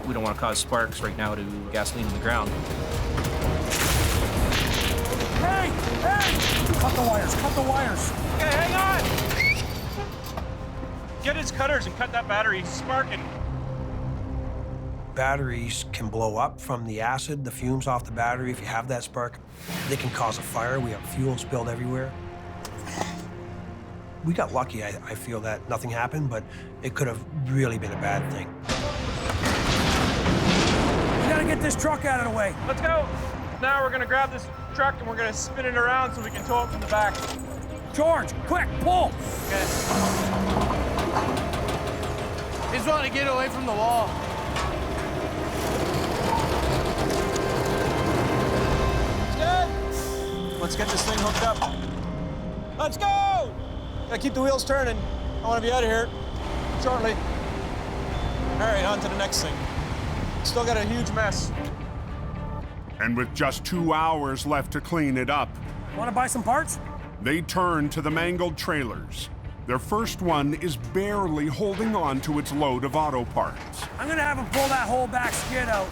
[SPEAKER 16] We don't want to cause sparks right now to gasoline in the ground.
[SPEAKER 18] Hey, hey! Cut the wires, cut the wires.
[SPEAKER 15] Okay, hang on. Get his cutters and cut that battery. It's sparking.
[SPEAKER 18] Batteries can blow up from the acid, the fumes off the battery. If you have that spark, they can cause a fire. We have fuel spilled everywhere. We got lucky, I feel, that nothing happened, but it could have really been a bad thing. We gotta get this truck out of the way.
[SPEAKER 15] Let's go. Now we're gonna grab this truck and we're gonna spin it around so we can tow it from the back.
[SPEAKER 18] George, quick, pull.
[SPEAKER 15] Okay.
[SPEAKER 10] He's wanting to get away from the wall.
[SPEAKER 15] Good. Let's get this thing hooked up. Let's go! Gotta keep the wheels turning. I want to be out of here shortly. All right, on to the next thing. Still got a huge mess.
[SPEAKER 2] And with just 2 hours left to clean it up,
[SPEAKER 18] Want to buy some parts?
[SPEAKER 2] they turn to the mangled trailers. Their first one is barely holding on to its load of auto parts.
[SPEAKER 18] I'm gonna have him pull that whole back skid out.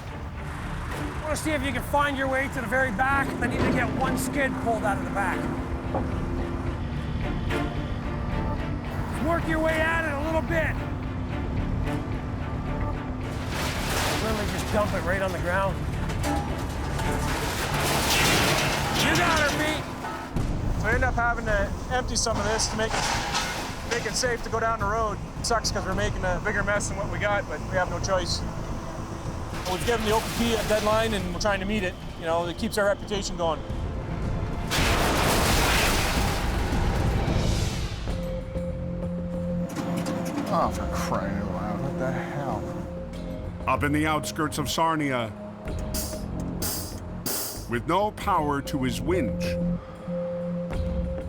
[SPEAKER 18] I want to see if you can find your way to the very back. I need to get one skid pulled out of the back. Work your way at it a little bit. Literally just dump it right on the ground.
[SPEAKER 15] You got her, Pete. So we end up having to empty some of this to make it safe to go down the road. It sucks because we're making a bigger mess than what we got, but we have no choice. But we've given the OPP a deadline and we're trying to meet it. You know, it keeps our reputation going.
[SPEAKER 13] Oh, for crying out loud, what the hell?
[SPEAKER 2] Up in the outskirts of Sarnia, with no power to his winch,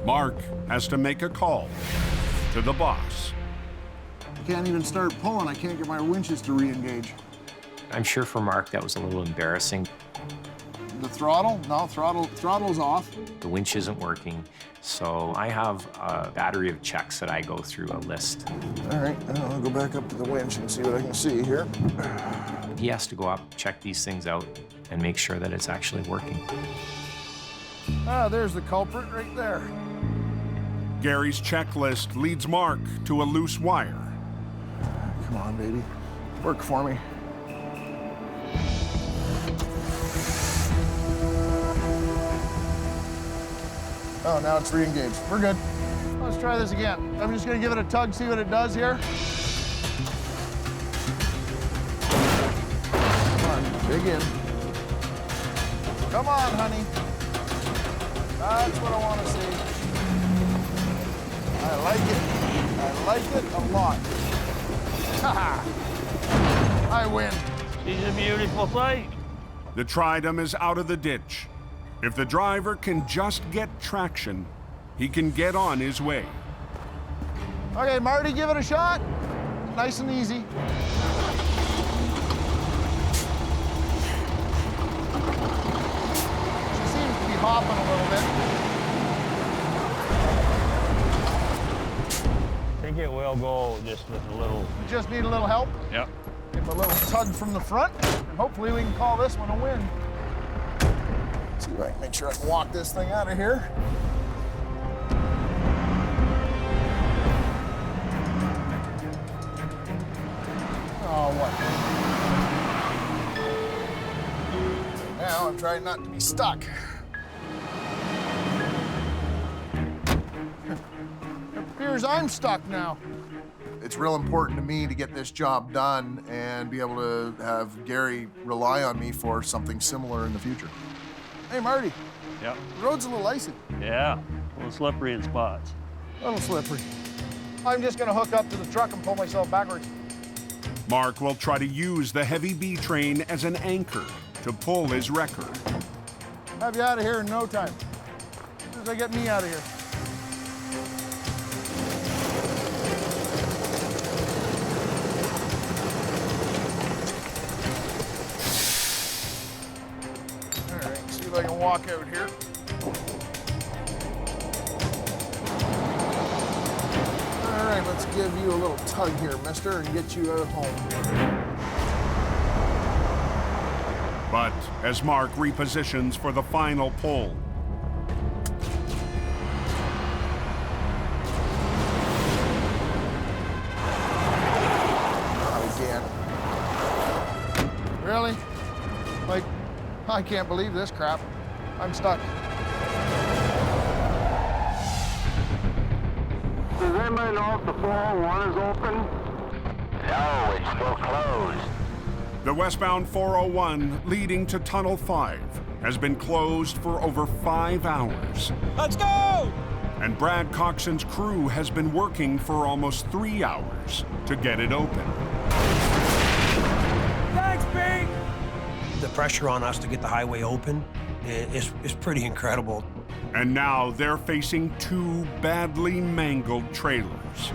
[SPEAKER 2] Mark has to make a call to the boss.
[SPEAKER 13] I can't even start pulling. I can't get my winches to re-engage.
[SPEAKER 12] I'm sure for Mark that was a little embarrassing.
[SPEAKER 13] The throttle? No, throttle's off.
[SPEAKER 12] The winch isn't working, so I have a battery of checks that I go through, a list.
[SPEAKER 13] All right, I'll go back up to the winch and see what I can see here.
[SPEAKER 12] He has to go up, check these things out, and make sure that it's actually working.
[SPEAKER 13] Ah, there's the culprit right there.
[SPEAKER 2] Gary's checklist leads Mark to a loose wire.
[SPEAKER 13] Come on, baby. Work for me. Oh, now it's re-engaged. We're good. Let's try this again. I'm just gonna give it a tug, see what it does here. Come on, dig in. Come on, honey. That's what I want to see. I like it. I like it a lot. Haha! I win.
[SPEAKER 10] She's a beautiful sight.
[SPEAKER 2] The Tridem is out of the ditch. If the driver can just get traction, he can get on his way.
[SPEAKER 13] Okay, Marty, give it a shot. Nice and easy. She seems to be hopping a little bit.
[SPEAKER 10] I think it will go just with a little...
[SPEAKER 13] We just need a little help.
[SPEAKER 10] Yep.
[SPEAKER 13] Give a little tug from the front, and hopefully we can call this one a win. See if I can make sure I can walk this thing out of here. Oh, what? Now I'm trying not to be stuck. It appears I'm stuck now. It's real important to me to get this job done and be able to have Gary rely on me for something similar in the future. Hey, Marty.
[SPEAKER 10] Yep.
[SPEAKER 13] The road's a little icy.
[SPEAKER 10] Yeah, a little slippery in spots.
[SPEAKER 13] A little slippery. I'm just gonna hook up to the truck and pull myself backwards.
[SPEAKER 2] Mark will try to use the heavy B train as an anchor to pull his wrecker.
[SPEAKER 13] Have you out of here in no time. As soon as I get me out of here. All right, see if I can walk out here. All right, let's give you a little tug here, mister, and get you out of home.
[SPEAKER 2] But as Mark repositions for the final pull,
[SPEAKER 13] Not again. Really? Like, I can't believe this crap. I'm stuck.
[SPEAKER 14] Does anybody know if the 401 is open? No, it's still closed.
[SPEAKER 2] the westbound 401 leading to Tunnel 5 has been closed for over 5 hours.
[SPEAKER 10] Let's go!
[SPEAKER 2] And Brad Coxon's crew has been working for almost 3 hours to get it open.
[SPEAKER 18] Thanks, Pete! The pressure on us to get the highway open is pretty incredible.
[SPEAKER 2] And now they're facing 2 badly mangled trailers.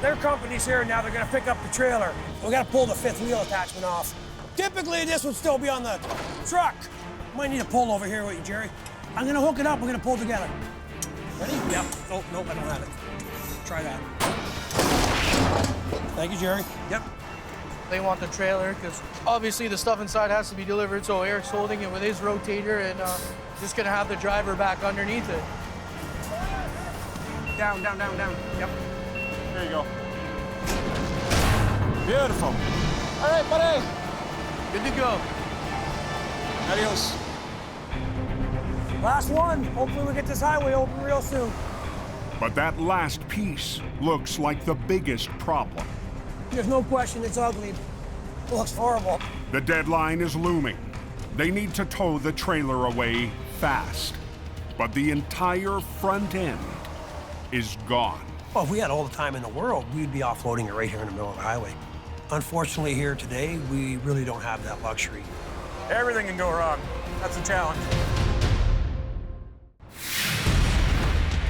[SPEAKER 18] Their company's here now, they're gonna pick up the trailer. We gotta pull the 5th wheel attachment off. Typically, this would still be on the truck. Might need a pull over here with you, Jerry. I'm gonna hook it up, we're gonna pull together. Ready? Yep. Oh, nope, I don't have it. Try that. Thank you, Jerry. Yep.
[SPEAKER 6] They want the trailer because obviously the stuff inside has to be delivered, so Eric's holding it with his rotator and just gonna have the driver back underneath it.
[SPEAKER 15] Down, down, down, down. Yep.
[SPEAKER 13] There you go.
[SPEAKER 15] Beautiful.
[SPEAKER 13] All right, buddy.
[SPEAKER 15] Good to go. Adios.
[SPEAKER 18] Last one. Hopefully we get this highway open real soon.
[SPEAKER 2] But that last piece looks like the biggest problem.
[SPEAKER 18] There's no question it's ugly. It looks horrible.
[SPEAKER 2] The deadline is looming. They need to tow the trailer away fast. But the entire front end is gone.
[SPEAKER 18] Well, if we had all the time in the world, we'd be offloading it right here in the middle of the highway. Unfortunately, here today, we really don't have that luxury.
[SPEAKER 15] Everything can go wrong. That's the challenge.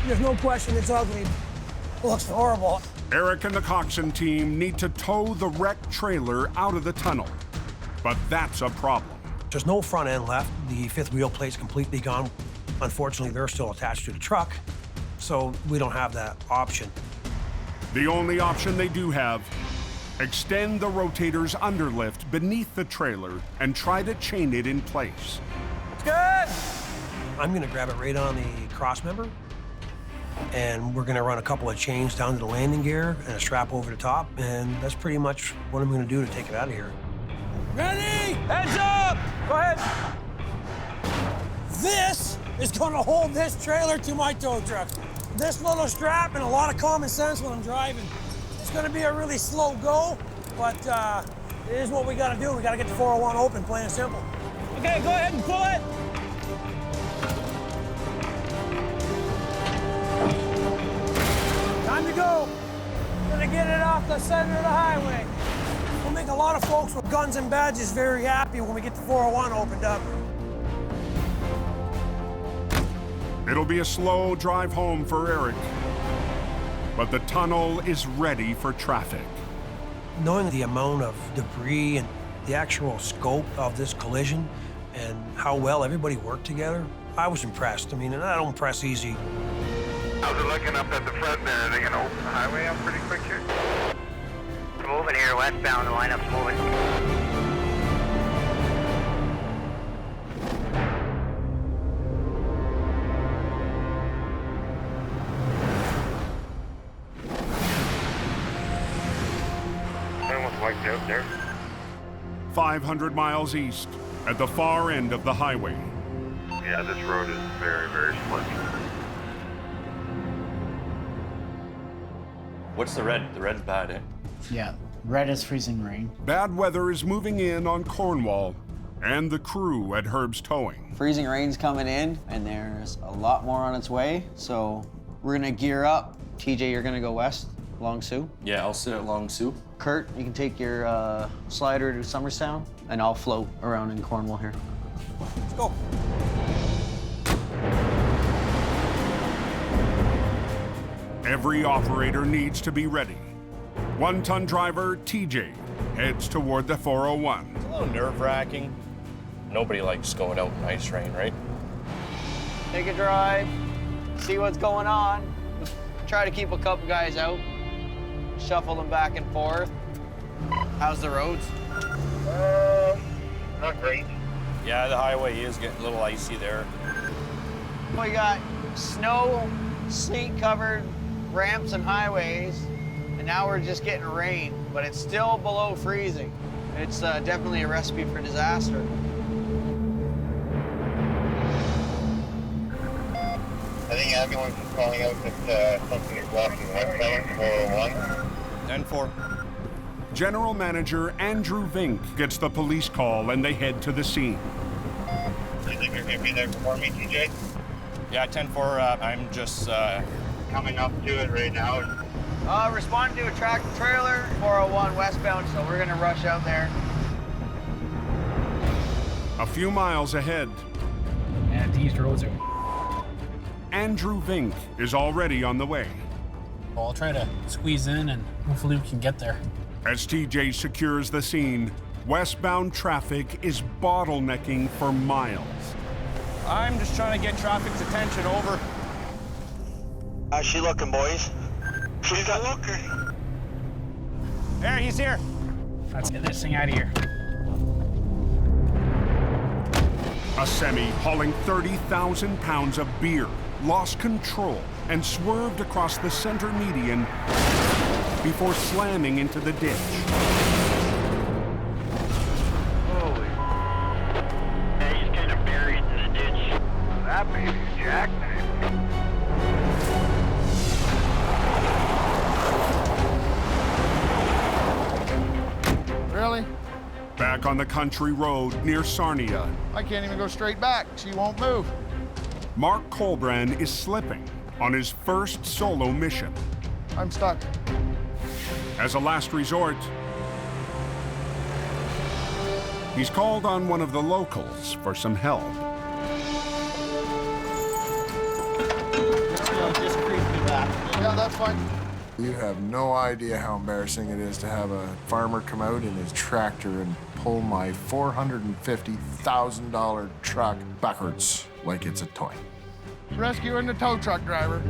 [SPEAKER 18] There's no question it's ugly. It looks horrible.
[SPEAKER 2] Eric and the Coxon team need to tow the wrecked trailer out of the tunnel. But that's a problem.
[SPEAKER 18] There's no front end left. The fifth wheel plate's completely gone. Unfortunately, they're still attached to the truck, so we don't have that option.
[SPEAKER 2] The only option they do have, extend the Rotator's underlift beneath the trailer and try to chain it in place.
[SPEAKER 18] Good! I'm gonna grab it right on the cross member, and we're gonna run a couple of chains down to the landing gear and a strap over the top, and that's pretty much what I'm gonna do to take it out of here.
[SPEAKER 10] Ready?
[SPEAKER 18] Heads up! Go ahead.
[SPEAKER 10] This is gonna hold this trailer to my tow truck. This little strap and a lot of common sense when I'm driving. It's gonna be a really slow go, but it is what we gotta do. We gotta get the 401 open, plain and simple.
[SPEAKER 18] Okay, go ahead and pull it.
[SPEAKER 10] Time to go. Gonna get it off the center of the highway. We'll make a lot of folks with guns and badges very happy when we get the 401 opened up.
[SPEAKER 2] It'll be a slow drive home for Eric, but the tunnel is ready for traffic.
[SPEAKER 18] Knowing the amount of debris and the actual scope of this collision and how well everybody worked together, I was impressed. I mean, and I don't press easy.
[SPEAKER 14] How's it looking up at the front there? Are they gonna open the highway up pretty quick here?
[SPEAKER 25] We're moving here westbound, the lineup's moving.
[SPEAKER 14] Almost wiped out there.
[SPEAKER 2] 500 miles east, at the far end of the highway.
[SPEAKER 14] Yeah, this road is very, very slick.
[SPEAKER 11] What's the red? The red's bad, eh?
[SPEAKER 17] Yeah, red is freezing rain.
[SPEAKER 2] Bad weather is moving in on Cornwall and the crew at Herb's Towing.
[SPEAKER 19] Freezing rain's coming in, and there's a lot more on its way, so we're gonna gear up. TJ, you're gonna go west along Sioux.
[SPEAKER 11] Yeah, I'll sit along Sioux.
[SPEAKER 19] Kurt, you can take your slider to Summerstown, and I'll float around in Cornwall here.
[SPEAKER 15] Let's go.
[SPEAKER 2] Every operator needs to be ready. One-ton driver TJ heads toward the 401.
[SPEAKER 21] It's a little nerve-wracking. Nobody likes going out in ice rain, right?
[SPEAKER 19] Take a drive, see what's going on. Try to keep a couple guys out, shuffle them back and forth. How's the roads?
[SPEAKER 14] Not great.
[SPEAKER 21] Yeah, the highway is getting a little icy there.
[SPEAKER 19] We got snow, sleet-covered ramps and highways, and now we're just getting rain, but it's still below freezing. It's definitely a recipe for disaster.
[SPEAKER 14] I think ambulance is calling out that something is blocking westbound 401.
[SPEAKER 21] 10-4.
[SPEAKER 2] General Manager Andrew Vink gets the police call and they head to the scene.
[SPEAKER 14] Do you think you're going to be there before me, TJ?
[SPEAKER 21] Yeah, 10-4, I'm just...
[SPEAKER 14] coming up to it right now.
[SPEAKER 19] Responding to a tractor trailer, 401 westbound, so we're gonna rush out there.
[SPEAKER 2] A few miles ahead,
[SPEAKER 17] And these roads are...
[SPEAKER 2] Andrew Vink is already on the way.
[SPEAKER 17] Well, I'll try to squeeze in and hopefully we can get there.
[SPEAKER 2] As TJ secures the scene, westbound traffic is bottlenecking for miles.
[SPEAKER 21] I'm just trying to get traffic's attention, over.
[SPEAKER 25] How's she looking, boys?
[SPEAKER 14] She's a looker.
[SPEAKER 21] There, he's here.
[SPEAKER 17] Let's get this thing out of here.
[SPEAKER 2] A semi hauling 30,000 pounds of beer lost control and swerved across the center median before slamming into the ditch.
[SPEAKER 14] Holy. Yeah, he's kind of buried in the ditch. That baby's Jackknife.
[SPEAKER 13] Really?
[SPEAKER 2] Back on the country road near Sarnia,
[SPEAKER 13] I can't even go straight back. She won't move.
[SPEAKER 2] Mark Colbrand is slipping on his first solo mission.
[SPEAKER 13] I'm stuck.
[SPEAKER 2] As a last resort, he's called on one of the locals for some help.
[SPEAKER 19] Just creep me back.
[SPEAKER 13] Yeah, that's fine. You have no idea how embarrassing it is to have a farmer come out in his tractor and pull my $450,000 truck backwards like it's a toy. Rescuing the tow truck driver.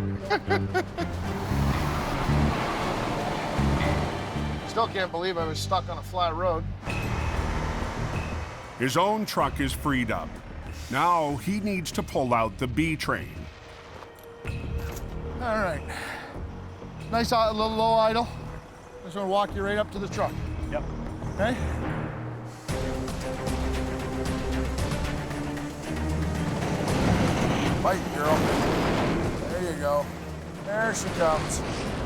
[SPEAKER 13] Still can't believe I was stuck on a flat road.
[SPEAKER 2] His own truck is freed up. Now he needs to pull out the B train.
[SPEAKER 13] All right. Nice little low idle. Just gonna walk you right up to the truck.
[SPEAKER 15] Yep.
[SPEAKER 13] Okay? Fight, girl. There you go. There she comes.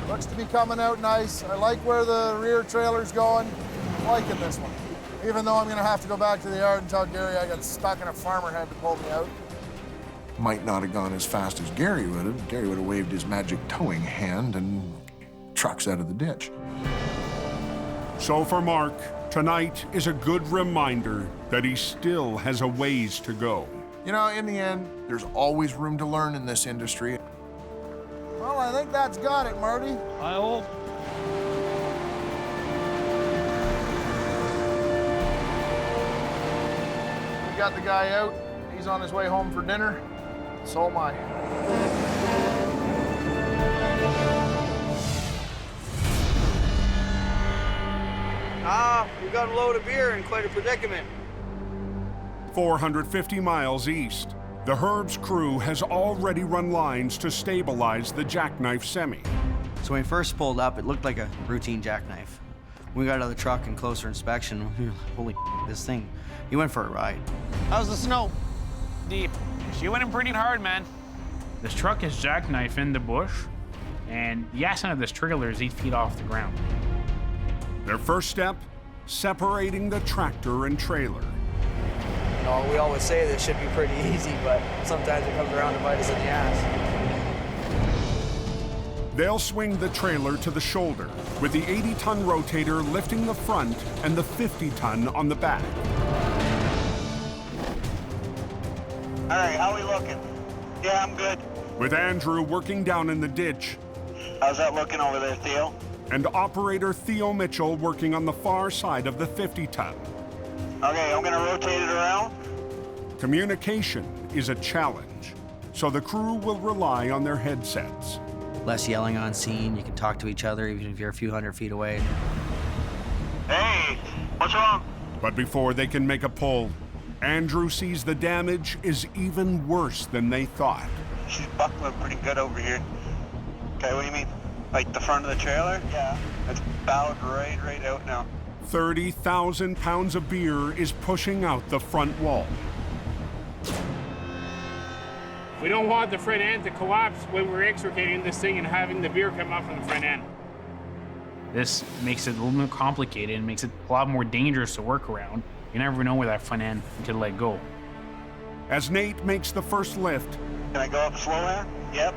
[SPEAKER 13] Looks to be coming out nice. I like where the rear trailer's going. I'm liking this one. Even though I'm gonna have to go back to the yard and tell Gary I got stuck and a farmer had to pull me out. Might not have gone as fast as Gary would have. Gary would have waved his magic towing hand and truck's out of the ditch.
[SPEAKER 2] So for Mark, tonight is a good reminder that he still has a ways to go.
[SPEAKER 13] You know, in the end, there's always room to learn in this industry. Well, I think that's got it, Marty.
[SPEAKER 15] I hope.
[SPEAKER 13] We got the guy out. He's on his way home for dinner. So am I.
[SPEAKER 19] We got a load of beer in quite a predicament.
[SPEAKER 2] 450 miles east, the Herb's crew has already run lines to stabilize the Jackknife semi.
[SPEAKER 7] So when we first pulled up, it looked like a routine Jackknife. When we got out of the truck and closer inspection, we were like, holy this thing. He went for a ride.
[SPEAKER 19] How's the snow?
[SPEAKER 17] Deep. She went in pretty hard, man.
[SPEAKER 8] This truck is Jackknife in the bush, and the ass-end of this trailer is 8 feet off the ground.
[SPEAKER 2] Their first step, separating the tractor and trailer.
[SPEAKER 4] You know, we always say this should be pretty easy, but sometimes it comes around to bite us in the ass.
[SPEAKER 2] They'll swing the trailer to the shoulder, with the 80-ton rotator lifting the front and the 50-ton on the back.
[SPEAKER 14] All right, how we looking? Yeah, I'm good.
[SPEAKER 2] With Andrew working down in the ditch.
[SPEAKER 14] How's that looking over there, Theo?
[SPEAKER 2] And operator Theo Mitchell working on the far side of the 50-ton.
[SPEAKER 14] Okay, I'm gonna rotate it around.
[SPEAKER 2] Communication is a challenge, so the crew will rely on their headsets.
[SPEAKER 7] Less yelling on scene, you can talk to each other even if you're a few hundred feet away.
[SPEAKER 14] Hey, what's wrong?
[SPEAKER 2] But before they can make a pull, Andrew sees the damage is even worse than they thought.
[SPEAKER 14] She's buckling pretty good over here. Okay, what do you mean? Like the front of the trailer? Yeah. It's bowed right out now.
[SPEAKER 2] 30,000 pounds of beer is pushing out the front wall.
[SPEAKER 8] We don't want the front end to collapse when we're extricating this thing and having the beer come out from the front end. This makes it a little more complicated and makes it a lot more dangerous to work around. You never know where that front end can let go.
[SPEAKER 2] As Nate makes the first lift,
[SPEAKER 14] can I go up slow here? Yep.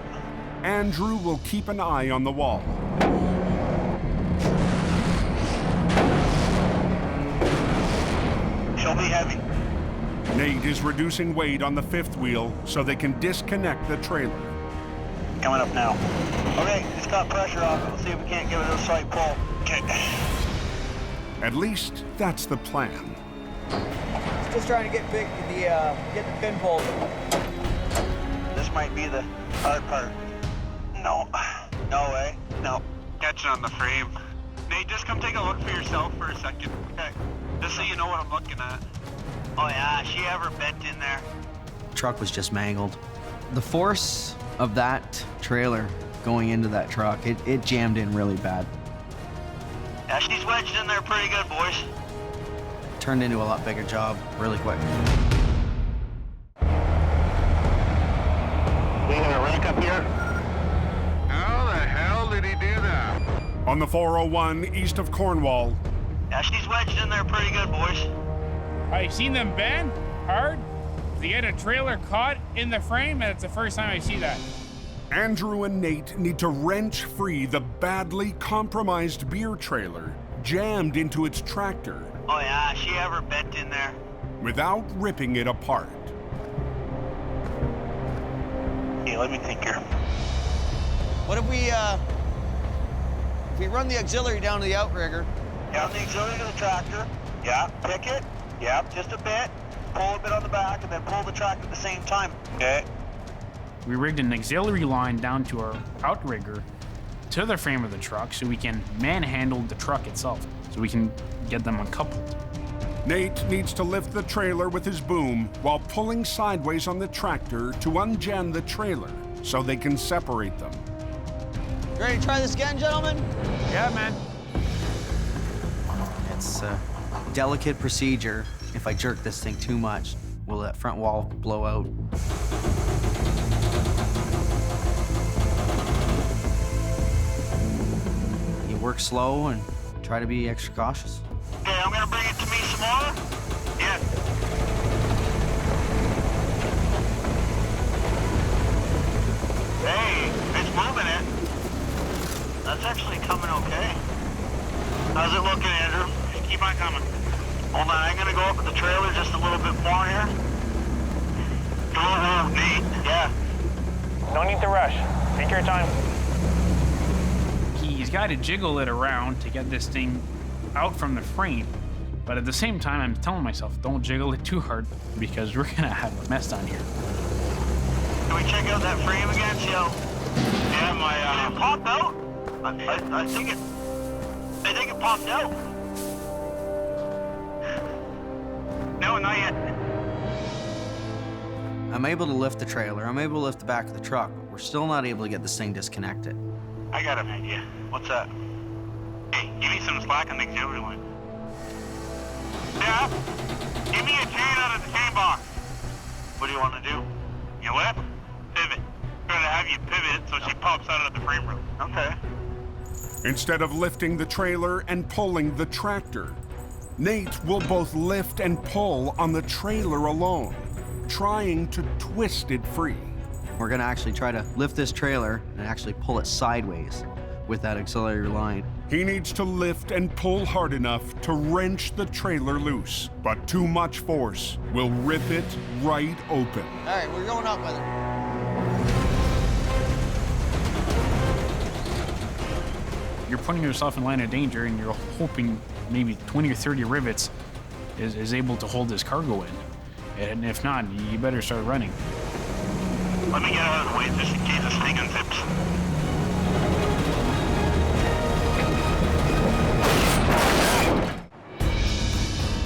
[SPEAKER 2] Andrew will keep an eye on the wall.
[SPEAKER 14] She'll be heavy.
[SPEAKER 2] Nate is reducing weight on the fifth wheel so they can disconnect the trailer.
[SPEAKER 14] Coming up now. Okay, it's got pressure off it. Let's see if we can't give it a slight pull. Okay.
[SPEAKER 2] At least that's the plan.
[SPEAKER 4] Just trying to get the pin pulled.
[SPEAKER 14] This might be the hard part. No way. No. Catch it on the frame. Nate, just come take a look for yourself for a second. Okay. Just so you know what I'm looking at. Oh yeah, she ever bent in there.
[SPEAKER 7] The truck was just mangled. The force of that trailer going into that truck, it jammed in really bad.
[SPEAKER 14] Yeah, she's wedged in there pretty good, boys.
[SPEAKER 7] Turned into a lot bigger job really quick.
[SPEAKER 14] We got a wreck up here?
[SPEAKER 24] How the hell did he do that?
[SPEAKER 2] On the 401 east of Cornwall.
[SPEAKER 14] Yeah, she's wedged in there pretty good, boys.
[SPEAKER 8] I've seen them bend hard to get a trailer caught in the frame, and it's the first time I see that.
[SPEAKER 2] Andrew and Nate need to wrench free the badly compromised beer trailer jammed into its tractor.
[SPEAKER 14] Oh yeah, she ever bent in there.
[SPEAKER 2] Without ripping it apart.
[SPEAKER 14] Yeah, let me think here.
[SPEAKER 19] What if we run the auxiliary down to the outrigger?
[SPEAKER 14] Down the auxiliary to the tractor. Yeah, pick it. Yeah, just a bit. Pull a bit on the back and then pull the tractor at the same time. Okay.
[SPEAKER 8] We rigged an auxiliary line down to our outrigger to the frame of the truck so we can manhandle the truck itself, so we can get them uncoupled.
[SPEAKER 2] Nate needs to lift the trailer with his boom while pulling sideways on the tractor to unjam the trailer so they can separate them.
[SPEAKER 19] Ready to try this again, gentlemen?
[SPEAKER 8] Yeah, man.
[SPEAKER 7] It's a delicate procedure. If I jerk this thing too much, will that front wall blow out? You work slow and try to be extra cautious.
[SPEAKER 14] Okay, I'm gonna bring it to me some more. Yeah. Hey, it's moving it. That's actually coming okay. How's it looking, Andrew? Just keep on coming. Hold on, I'm gonna go up with the trailer just a little bit more here. Oh, Nate. Yeah.
[SPEAKER 15] No need to rush. Take your time.
[SPEAKER 8] He's got to jiggle it around to get this thing out from the frame. But at the same time, I'm telling myself, don't jiggle it too hard because we're gonna have a mess down here.
[SPEAKER 14] Can we check out that frame again, see how? Yeah, my it popped out. I think it popped out. No, not yet.
[SPEAKER 7] I'm able to lift the trailer. I'm able to lift the back of the truck, but we're still not able to get this thing disconnected.
[SPEAKER 14] I got an idea. What's that? Hey, give me some slack on the auxiliary line. Yeah? Give me a chain out of the chain box. What do you want to do? You what? Pivot. I'm going to have you pivot so she pops out of the frame room. Okay.
[SPEAKER 2] Instead of lifting the trailer and pulling the tractor, Nate will both lift and pull on the trailer alone, trying to twist it free.
[SPEAKER 7] We're gonna actually try to lift this trailer and actually pull it sideways with that auxiliary line.
[SPEAKER 2] He needs to lift and pull hard enough to wrench the trailer loose, but too much force will rip it right open.
[SPEAKER 19] All right, we're going up with it.
[SPEAKER 8] You're putting yourself in line of danger and you're hoping maybe 20 or 30 rivets is able to hold this cargo in. And if not, you better start running.
[SPEAKER 14] Let me get out of the way just in case this thing unzips.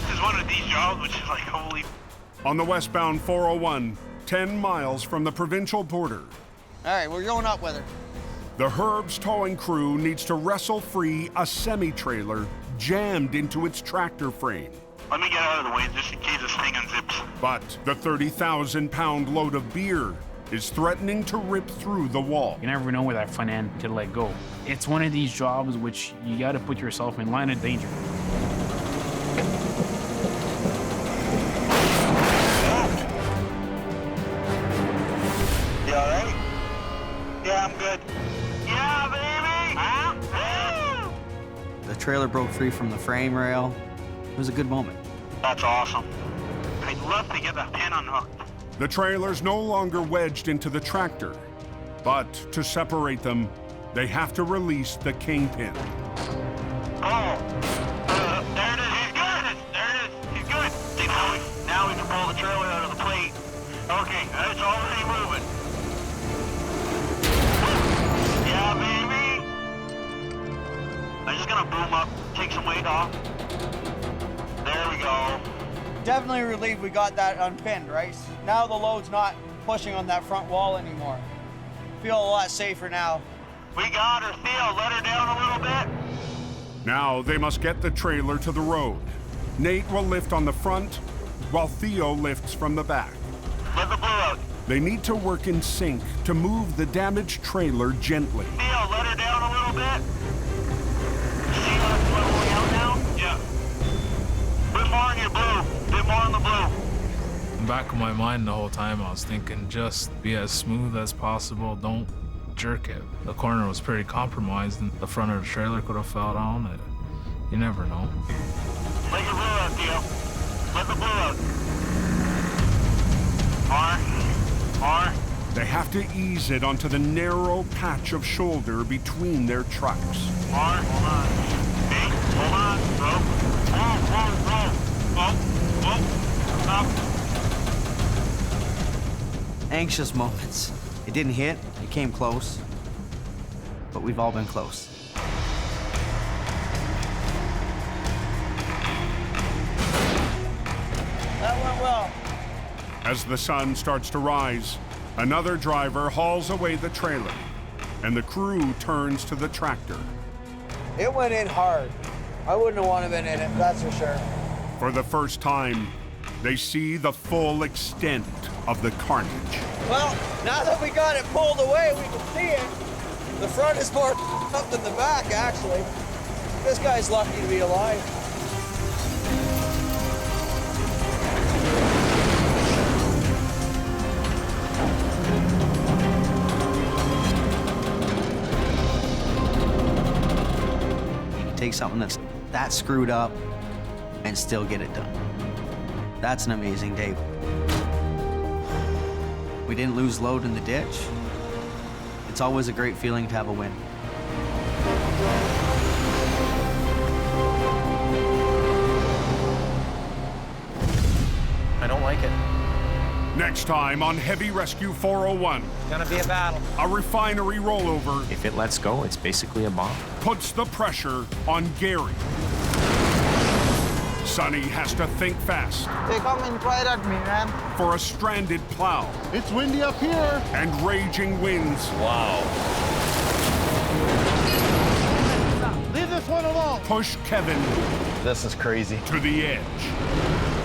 [SPEAKER 14] This is one of these jobs which is like, holy...
[SPEAKER 2] On the westbound 401, 10 miles from the provincial border.
[SPEAKER 19] All right, we're going up with her.
[SPEAKER 2] The Herb's towing crew needs to wrestle free a semi-trailer jammed into its tractor frame.
[SPEAKER 14] Let me get out of the way just in case this thing unzips.
[SPEAKER 2] But the 30,000-pound load of beer is threatening to rip through the wall.
[SPEAKER 8] You never know where that front end could let go. It's one of these jobs which you got to put yourself in line of danger.
[SPEAKER 14] You all right? Yeah, I'm good. Yeah, baby! Huh?
[SPEAKER 7] The trailer broke free from the frame rail. It was a good moment.
[SPEAKER 14] That's awesome. I'd love to get that pin unhooked.
[SPEAKER 2] The trailer's no longer wedged into the tractor, but to separate them, they have to release the kingpin.
[SPEAKER 14] Oh, there it is. He's good. There it is. He's good. See, now we can pull the trailer out of the plate. Okay, it's already moving. Yeah, baby. I'm just gonna boom up, take some weight off. There we go.
[SPEAKER 19] Definitely relieved we got that unpinned, right? Now the load's not pushing on that front wall anymore. Feel a lot safer now.
[SPEAKER 14] We got her, Theo. Let her down a little bit.
[SPEAKER 2] Now they must get the trailer to the road. Nate will lift on the front, while Theo lifts from the back.
[SPEAKER 14] Let the blue out.
[SPEAKER 2] They need to work in sync to move the damaged trailer gently.
[SPEAKER 14] Theo, let her down a little bit. See how it's leveling out now? Yeah. Bit more on your blue. Bit more on the blue.
[SPEAKER 1] In the back of my mind the whole time, I was thinking just be as smooth as possible. Don't jerk it. The corner was pretty compromised and the front of the trailer could have fell down. You never know.
[SPEAKER 14] Let your blue out, Theo. Let the blue out. R.
[SPEAKER 2] They have to ease it onto the narrow patch of shoulder between their trucks.
[SPEAKER 14] R, hold on. Hey, hold on. Roll. Stop.
[SPEAKER 7] Anxious moments. It didn't hit, it came close, but we've all been close.
[SPEAKER 19] That went well.
[SPEAKER 2] As the sun starts to rise, another driver hauls away the trailer, and the crew turns to the tractor.
[SPEAKER 19] It went in hard. I wouldn't have wanted to been in it, that's for sure.
[SPEAKER 2] For the first time, they see the full extent of the carnage.
[SPEAKER 19] Well, now that we got it pulled away, we can see it. The front is more up than the back, actually. This guy's lucky to be alive.
[SPEAKER 7] Take something that's that screwed up and still get it done. That's an amazing day. We didn't lose load in the ditch. It's always a great feeling to have a win.
[SPEAKER 4] I don't like it.
[SPEAKER 2] Next time on Heavy Rescue 401.
[SPEAKER 4] It's gonna be a battle.
[SPEAKER 2] A refinery rollover.
[SPEAKER 12] If it lets go, it's basically a bomb.
[SPEAKER 2] Puts the pressure on Gary. Sonny has to think fast.
[SPEAKER 19] They coming right at me, man.
[SPEAKER 2] For a stranded plow.
[SPEAKER 24] It's windy up here.
[SPEAKER 2] And raging winds.
[SPEAKER 11] Wow.
[SPEAKER 24] Leave this one alone.
[SPEAKER 2] Push Kevin.
[SPEAKER 24] This is crazy.
[SPEAKER 2] To the edge.